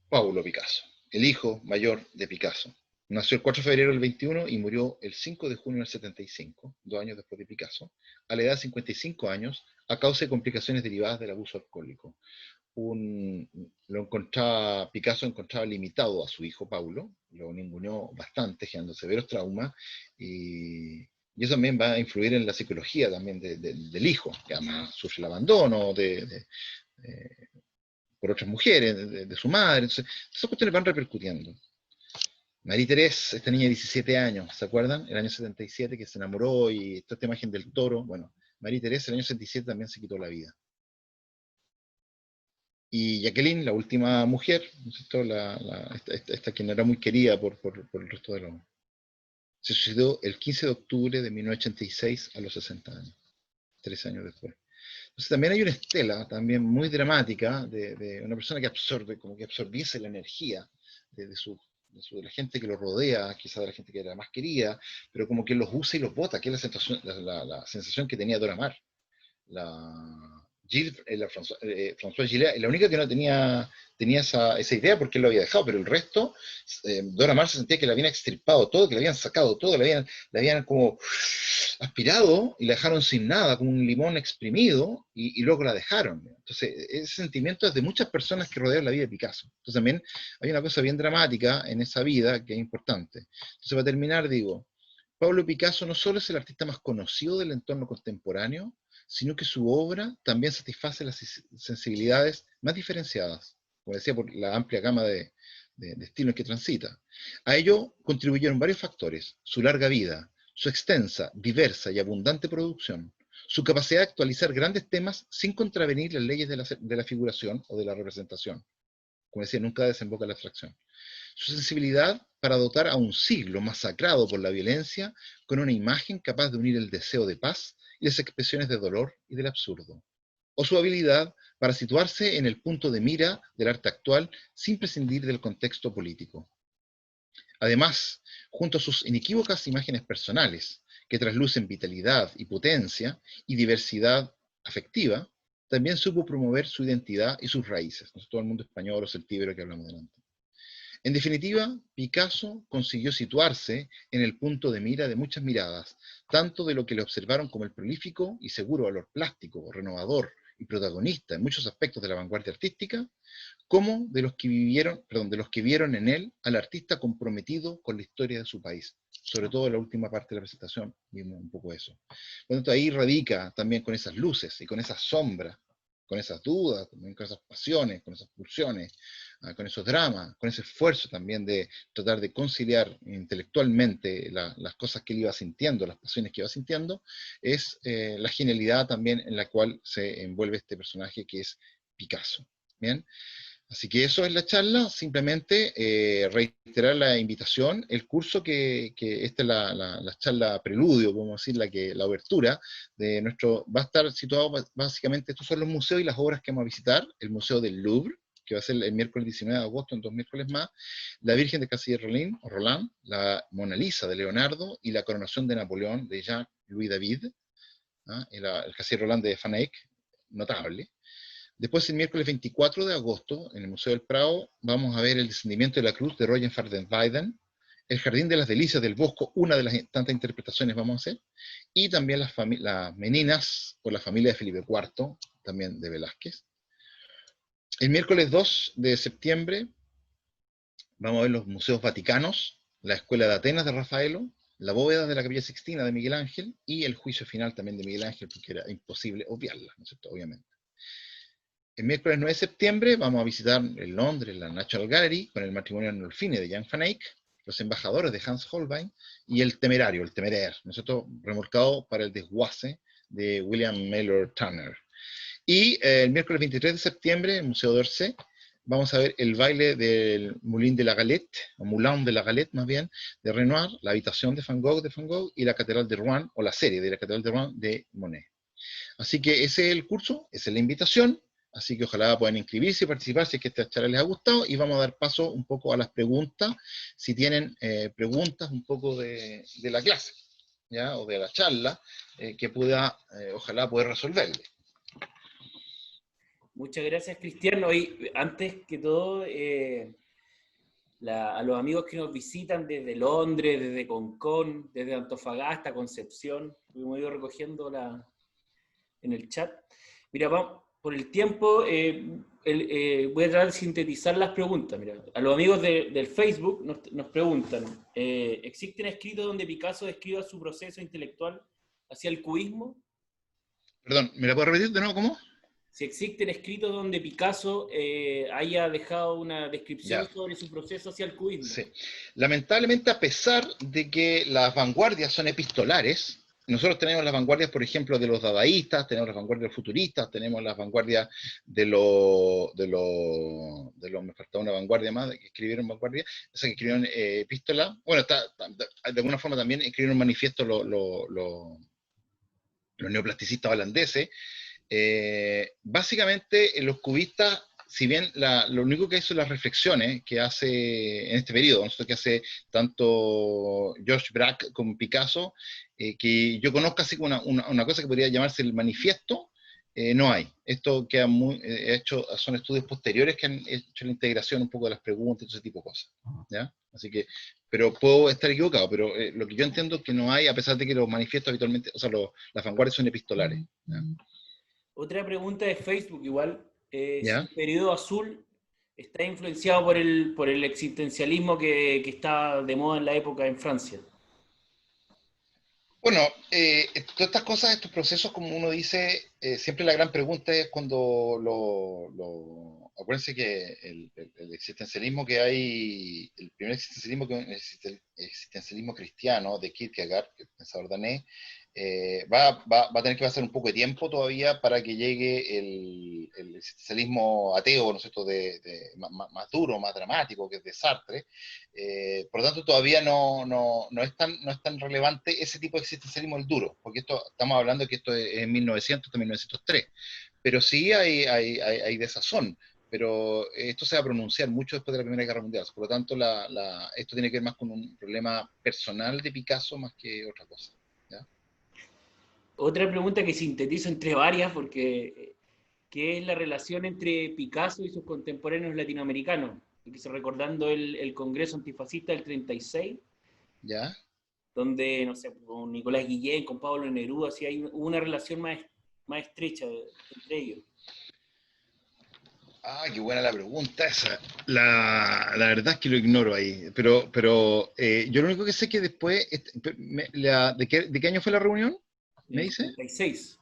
Paulo Picasso, el hijo mayor de Picasso. Nació el 4 de febrero del 21 y murió el 5 de junio del 75, 2 años después de Picasso, a la edad de 55 años, a causa de complicaciones derivadas del abuso alcohólico. Picasso encontraba limitado a su hijo Paulo, lo ninguneó bastante, generando severos traumas, y eso también va a influir en la psicología también del hijo, que además sufre el abandono por otras mujeres, de su madre. Entonces, esas cuestiones van repercutiendo. María Teresa, esta niña de 17 años, ¿se acuerdan? El año 77 que se enamoró y toda esta imagen del toro. Bueno, María Teresa el año 77 también se quitó la vida. Y Jacqueline, la última mujer, ¿no es cierto? Esta quien era muy querida por el resto de los... Se suicidó el 15 de octubre de 1986 a los 60 años, 3 años después. Entonces también hay una estela también muy dramática de una persona que absorbe, como que absorbiese la energía de la gente que lo rodea, quizás de la gente que era más querida, pero como que los usa y los bota, que es la sensación que tenía Dora Maar. François Gillet, la única que no tenía esa idea porque él lo había dejado, pero el resto, Dora Maar se sentía que le habían extirpado todo, que le habían sacado todo, le habían como aspirado y la dejaron sin nada, como un limón exprimido, y luego la dejaron. Entonces, ese sentimiento es de muchas personas que rodean la vida de Picasso. Entonces, también hay una cosa bien dramática en esa vida que es importante. Entonces, para terminar, digo, Pablo Picasso no solo es el artista más conocido del entorno contemporáneo, sino que su obra también satisface las sensibilidades más diferenciadas, como decía, por la amplia gama de estilos que transita. A ello contribuyeron varios factores: su larga vida, su extensa, diversa y abundante producción, su capacidad de actualizar grandes temas sin contravenir las leyes de la figuración o de la representación. Como decía, nunca desemboca en la abstracción. Su sensibilidad para dotar a un siglo masacrado por la violencia con una imagen capaz de unir el deseo de paz y las expresiones de dolor y del absurdo. O su habilidad para situarse en el punto de mira del arte actual sin prescindir del contexto político. Además, junto a sus inequívocas imágenes personales, que traslucen vitalidad y potencia y diversidad afectiva, también supo promover su identidad y sus raíces, no es todo el mundo español o celtíbero que hablamos delante. En definitiva, Picasso consiguió situarse en el punto de mira de muchas miradas, tanto de lo que le observaron como el prolífico y seguro valor plástico, renovador y protagonista en muchos aspectos de la vanguardia artística, como de los que vieron en él al artista comprometido con la historia de su país. Sobre todo en la última parte de la presentación vimos un poco eso. Por lo tanto, ahí radica también con esas luces y con esas sombras, con esas dudas, con esas pasiones, con esas pulsiones, con esos dramas, con ese esfuerzo también de tratar de conciliar intelectualmente las cosas que él iba sintiendo, las pasiones que iba sintiendo, es la genialidad también en la cual se envuelve este personaje que es Picasso. ¿Bien? Así que eso es la charla, simplemente reiterar la invitación, el curso esta es la charla preludio, podemos decir, la obertura de nuestro, va a estar situado básicamente, estos son los museos y las obras que vamos a visitar: el Museo del Louvre, que va a ser el miércoles 19 de agosto, en 2 miércoles más, la Virgen de Casilla Roland, la Mona Lisa de Leonardo y la coronación de Napoleón de Jacques-Louis David, ¿ah? El Casilla Roland de Van Eyck, notable. Después, el miércoles 24 de agosto, en el Museo del Prado, vamos a ver el descendimiento de la cruz de Roger van der Weyden, el Jardín de las Delicias del Bosco, una de las tantas interpretaciones vamos a hacer, y también las Meninas, por la familia de Felipe IV, también de Velázquez. El miércoles 2 de septiembre vamos a ver los museos vaticanos, la Escuela de Atenas de Rafaelo, la bóveda de la Capilla Sixtina de Miguel Ángel, y el juicio final también de Miguel Ángel, porque era imposible obviarla, ¿no es cierto? Obviamente. El miércoles 9 de septiembre vamos a visitar en Londres la National Gallery con el matrimonio Arnolfini de Jan van Eyck, los embajadores de Hans Holbein y el Temerario, el Temeraire, ¿no es cierto?, remolcado para el desguace de William Miller Turner. Y el miércoles 23 de septiembre, en el Museo d'Orsay, vamos a ver el baile del Moulin de la Galette, o Moulin de la Galette más bien, de Renoir, la habitación de Van Gogh y la Catedral de Rouen, o la serie de la Catedral de Rouen de Monet. Así que ese es el curso, esa es la invitación. Así que ojalá puedan inscribirse y participar si es que esta charla les ha gustado, y vamos a dar paso un poco a las preguntas, si tienen preguntas un poco de la clase, ¿ya? O de la charla, que pueda, ojalá, poder resolverle. Muchas gracias, Cristiano. Y antes que todo, a los amigos que nos visitan desde Londres, desde Concón, desde Antofagasta, Concepción, hemos ido recogiendo en el chat. Mira, vamos, por el tiempo, voy a tratar de sintetizar las preguntas. Mira, a los amigos del Facebook nos preguntan, ¿existen escritos donde Picasso describa su proceso intelectual hacia el cubismo? Perdón, ¿me la puedo repetir de nuevo? ¿Cómo? Si existen escritos donde Picasso haya dejado una descripción Ya. sobre su proceso hacia el cubismo. Sí. Lamentablemente, a pesar de que las vanguardias son epistolares, nosotros tenemos las vanguardias, por ejemplo, de los dadaístas, tenemos las vanguardias futuristas, tenemos las vanguardias de los, me faltaba una vanguardia más, que escribieron vanguardia, o sea, que escribieron epístola. Bueno, de alguna forma también escribieron manifiesto los neoplasticistas holandeses. Básicamente, los cubistas, si bien lo único que hay son las reflexiones que hace en este periodo, ¿no? Que hace tanto George Braque como Picasso, que yo conozco así como una cosa que podría llamarse el manifiesto, no hay. Esto queda son estudios posteriores que han hecho la integración un poco de las preguntas y todo ese tipo de cosas, ¿ya? Así que, pero puedo estar equivocado, pero lo que yo entiendo es que no hay, a pesar de que los manifiestos habitualmente, o sea, las vanguardias son epistolares, ¿ya? Otra pregunta de Facebook, igual, si ¿Ya? el periodo azul está influenciado por el existencialismo que está de moda en la época en Francia. Bueno, todas estas cosas, estos procesos, como uno dice, siempre la gran pregunta es cuando acuérdense que el existencialismo que hay, el primer existencialismo que es el existencialismo cristiano de Kierkegaard, que es pensador danés, va a tener que pasar un poco de tiempo todavía para que llegue el existencialismo ateo, ¿no es cierto?, más duro, más dramático, que es de Sartre. Por lo tanto, todavía no es tan relevante ese tipo de existencialismo, el duro, porque estamos hablando de que esto es en 1900 hasta 1903, pero sí hay desazón, pero esto se va a pronunciar mucho después de la Primera Guerra Mundial, por lo tanto esto tiene que ver más con un problema personal de Picasso más que otra cosa, ¿ya? Otra pregunta que sintetizo entre varias, porque ¿qué es la relación entre Picasso y sus contemporáneos latinoamericanos? Recordando el Congreso Antifascista del 36, ¿Ya? donde, no sé, con Nicolás Guillén, con Pablo Neruda, así hubo una relación más estrecha entre ellos. Ah, qué buena la pregunta esa. La verdad es que lo ignoro ahí, pero yo lo único que sé es que después, ¿de qué año fue la reunión? ¿Me El dice? 36.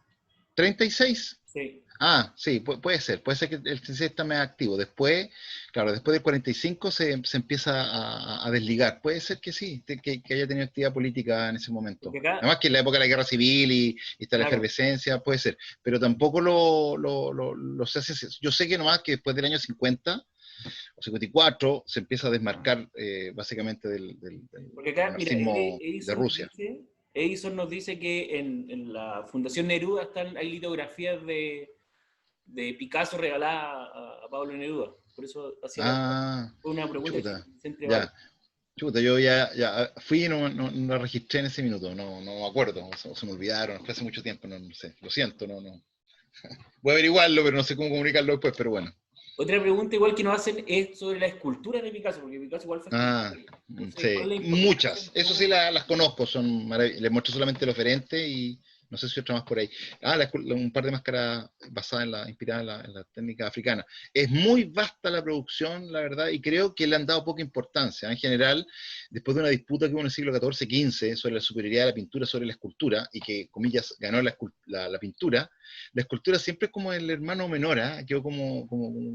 ¿36? Sí. Ah, sí, puede ser que el 36 está más activo. Después, claro, después del 45 se empieza a desligar. Puede ser que sí, que haya tenido actividad política en ese momento. Porque acá, Además que en la época de la guerra civil y está la claro, efervescencia, puede ser. Pero tampoco lo sé. Yo sé que nomás que después del año 50 o 54 se empieza a desmarcar básicamente del porque acá, mira, marxismo de Rusia. Edison nos dice que en la Fundación Neruda hay litografías de Picasso regaladas a Pablo Neruda. Por eso hacía Ah, una pregunta que chuta, siempre vale. ya. Chuta, yo ya fui y no la registré en ese minuto, no me acuerdo, o se me olvidaron, fue hace mucho tiempo, no sé, lo siento, no. Voy a averiguarlo, pero no sé cómo comunicarlo después, pero bueno. Otra pregunta igual que nos hacen es sobre la escultura de Picasso, porque Picasso igual fue escultor. Ah, Entonces, ¿cuál es sí, la importancia muchas. un Eso sí poco? las conozco, son maravillosas. Les muestro solamente los oferente y no sé si otra más por ahí. Un par de máscaras basadas inspiradas en la técnica africana. Es muy vasta la producción, la verdad, y creo que le han dado poca importancia. En general, después de una disputa que hubo en el siglo XIV-XV sobre la superioridad de la pintura sobre la escultura, y que, comillas, ganó la pintura, la escultura siempre es como el hermano menor, ¿eh? Quedó como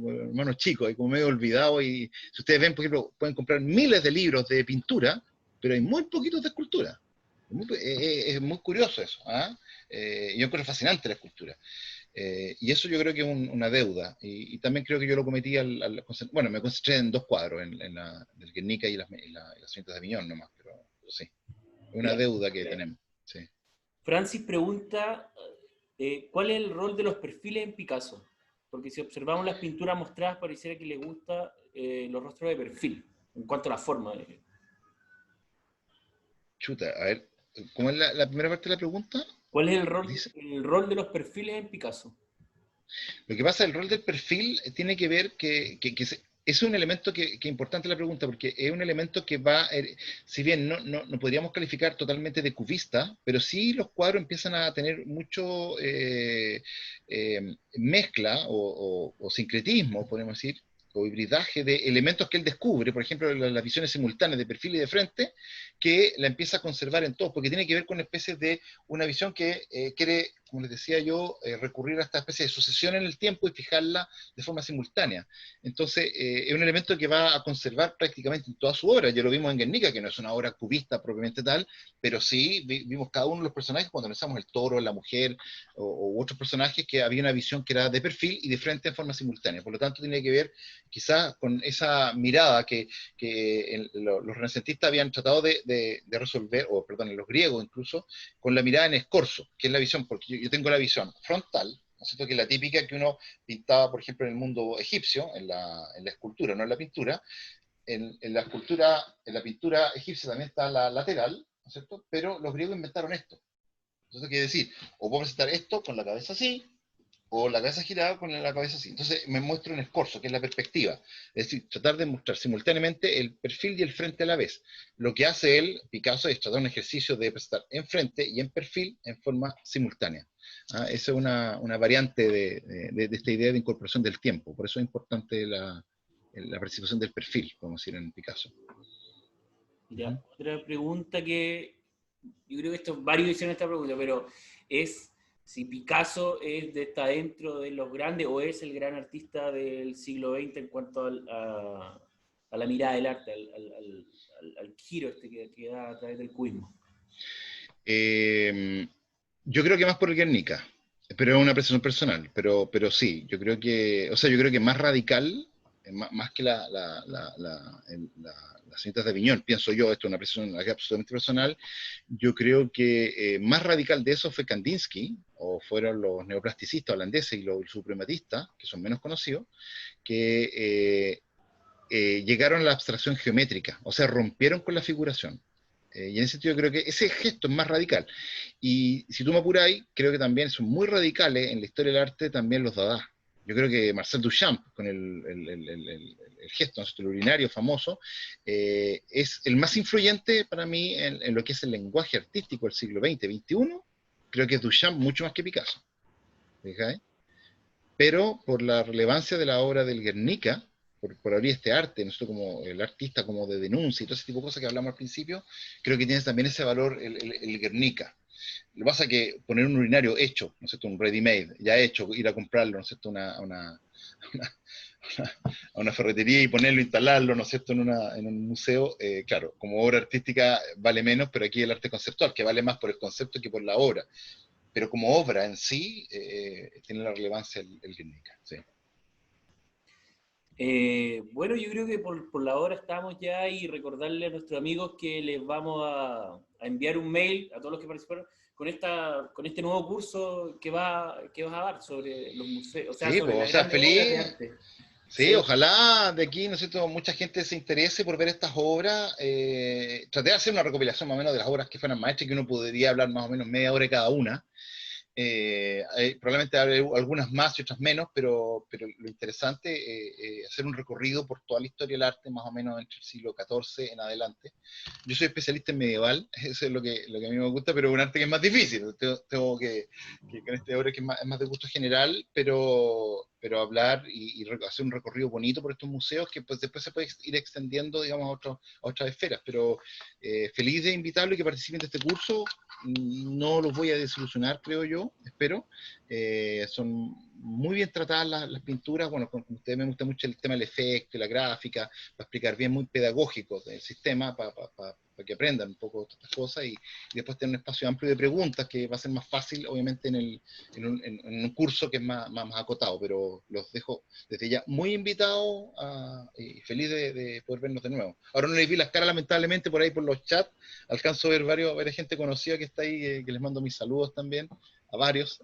el hermano chico, y como medio olvidado. Y si ustedes ven, por ejemplo, pueden comprar miles de libros de pintura, pero hay muy poquitos de escultura. Es muy curioso eso. ¿Ah? Yo encuentro fascinante la escultura. Y eso yo creo que es una deuda. Y también creo que yo lo cometí bueno, me concentré en dos cuadros, del Guernica y las señoritas de Aviñón nomás, pero sí. Es una Mira, deuda que tenemos. Sí. Francis pregunta, ¿cuál es el rol de los perfiles en Picasso? Porque si observamos las pinturas mostradas, pareciera que le gusta los rostros de perfil, en cuanto a la forma. Chuta, a ver, ¿cómo es la primera parte de la pregunta? ¿Cuál es Dice. el rol de los perfiles en Picasso? Lo que pasa, el rol del perfil tiene que ver es un elemento que es importante la pregunta, porque es un elemento que va, si bien no podríamos calificar totalmente de cubista, pero sí los cuadros empiezan a tener mucho mezcla o sincretismo, podemos decir, o hibridaje de elementos que él descubre, por ejemplo, las visiones simultáneas de perfil y de frente, que la empieza a conservar en todos, porque tiene que ver con una especie de una visión que quiere, como les decía yo, recurrir a esta especie de sucesión en el tiempo y fijarla de forma simultánea. Entonces, es un elemento que va a conservar prácticamente en toda su obra. Ya lo vimos en Guernica, que no es una obra cubista propiamente tal, pero sí vimos cada uno de los personajes cuando analizamos el toro, la mujer o otros personajes, que había una visión que era de perfil y de frente en forma simultánea. Por lo tanto, tiene que ver quizás con esa mirada que los renacentistas habían tratado de resolver, o perdón, los griegos incluso, con la mirada en escorzo, que es la visión, porque yo tengo la visión frontal, ¿no es cierto? Que es la típica que uno pintaba, por ejemplo, en el mundo egipcio, en la escultura, no en la pintura. En la pintura egipcia también está la lateral, ¿no es cierto? Pero los griegos inventaron esto. Entonces, quiere decir, o puedo presentar esto con la cabeza así, o la cabeza girada con la cabeza así. Entonces me muestro un escorzo, que es la perspectiva. Es decir, tratar de mostrar simultáneamente el perfil y el frente a la vez. Lo que hace él, Picasso, es tratar un ejercicio de presentar en frente y en perfil en forma simultánea. Esa es una variante de esta idea de incorporación del tiempo. Por eso es importante la participación del perfil, podemos decir, en Picasso. Ya, otra pregunta que yo creo que varios hicieron esta pregunta, pero es si Picasso está dentro de los grandes o es el gran artista del siglo XX en cuanto a la mirada del arte, al giro que da a través del cubismo. Yo creo que más por el Guernica, pero es una apreciación personal, pero sí, yo creo que más radical, más que las señoritas de Aviñón, pienso yo, esto es una apreciación absolutamente personal, yo creo que más radical de eso fue Kandinsky, o fueron los neoplasticistas holandeses y los suprematistas, que son menos conocidos, que llegaron a la abstracción geométrica, o sea, rompieron con la figuración. Y en ese sentido creo que ese gesto es más radical. Y si tú me apuras ahí, creo que también son muy radicales en la historia del arte también los Dada. Yo creo que Marcel Duchamp, con el gesto, el urinario famoso, es el más influyente para mí en lo que es el lenguaje artístico del siglo XX, XXI. Creo que es Duchamp mucho más que Picasso. ¿Fíjate? Pero por la relevancia de la obra del Guernica, por abrir este arte, nosotros como el artista como de denuncia y todo ese tipo de cosas que hablamos al principio, creo que tiene también ese valor el Guernica. Lo que pasa es que poner un urinario hecho, ¿no es cierto? Un ready-made, ya hecho, ir a comprarlo, ¿no es cierto? A una ferretería y ponerlo, instalarlo, ¿no es cierto? En un museo, claro, como obra artística vale menos, pero aquí el arte conceptual, que vale más por el concepto que por la obra. Pero como obra en sí, tiene la relevancia el Guernica, sí. Bueno, yo creo que por la hora estamos ya y recordarle a nuestros amigos que les vamos a enviar un mail a todos los que participaron con este nuevo curso que vas a dar sobre los museos, o sea, Sí, sobre pues, o las sea, grandes obras de feliz, arte. Sí, ojalá de aquí, ¿no es cierto?, mucha gente se interese por ver estas obras. Traté de hacer una recopilación más o menos de las obras que fueran maestras, que uno podría hablar más o menos media hora de cada una. Probablemente habrá algunas más y otras menos, pero lo interesante es hacer un recorrido por toda la historia del arte, más o menos entre el siglo XIV en adelante. Yo soy especialista en medieval, eso es lo que a mí me gusta, pero es un arte que es más difícil. Tengo que con este obra que es más de gusto general, pero hablar y hacer un recorrido bonito por estos museos que pues después se puede ir extendiendo, digamos, a otras esferas. Pero feliz de invitarlo y que participen de este curso. No los voy a desilusionar, creo yo, espero. Son muy bien tratadas las pinturas. Bueno, con ustedes me gusta mucho el tema del efecto, la gráfica, para explicar bien, muy pedagógico del sistema, para que aprendan un poco estas cosas y después tener un espacio amplio de preguntas que va a ser más fácil, obviamente, en un curso que es más acotado, pero los dejo desde ya muy invitados y feliz de poder vernos de nuevo. Ahora no les vi las caras, lamentablemente, por ahí por los chats. Alcanzo a ver varias gente conocida que está ahí, que les mando mis saludos también, a varios,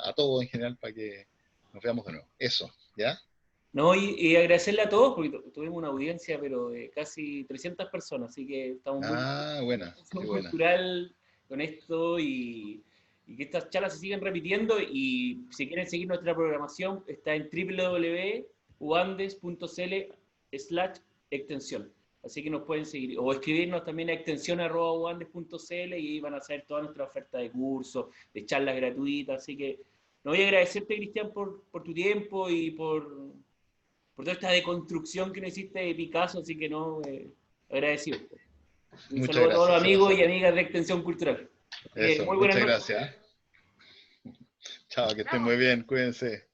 a todos en general, para que nos veamos de nuevo. Eso, ¿ya? No, y agradecerle a todos, porque tuvimos una audiencia, pero de casi 300 personas, así que estamos muy Buena, qué buena. cultural con esto y que estas charlas se siguen repitiendo y si quieren seguir nuestra programación está en www.uandes.cl/extensión. Así que nos pueden seguir o escribirnos también a extensión@uandes.cl y ahí van a saber toda nuestra oferta de cursos, de charlas gratuitas. Así que no voy a agradecerte, Cristian, por tu tiempo y por toda esta deconstrucción que no hiciste de Picasso, así que no, agradecido. Un Muchas saludo a todos los gracias, se amigos pasó. y amigas de Extensión Cultural. Eso, Muy buenas muchas noches. gracias. Chao, que estén muy bien, cuídense.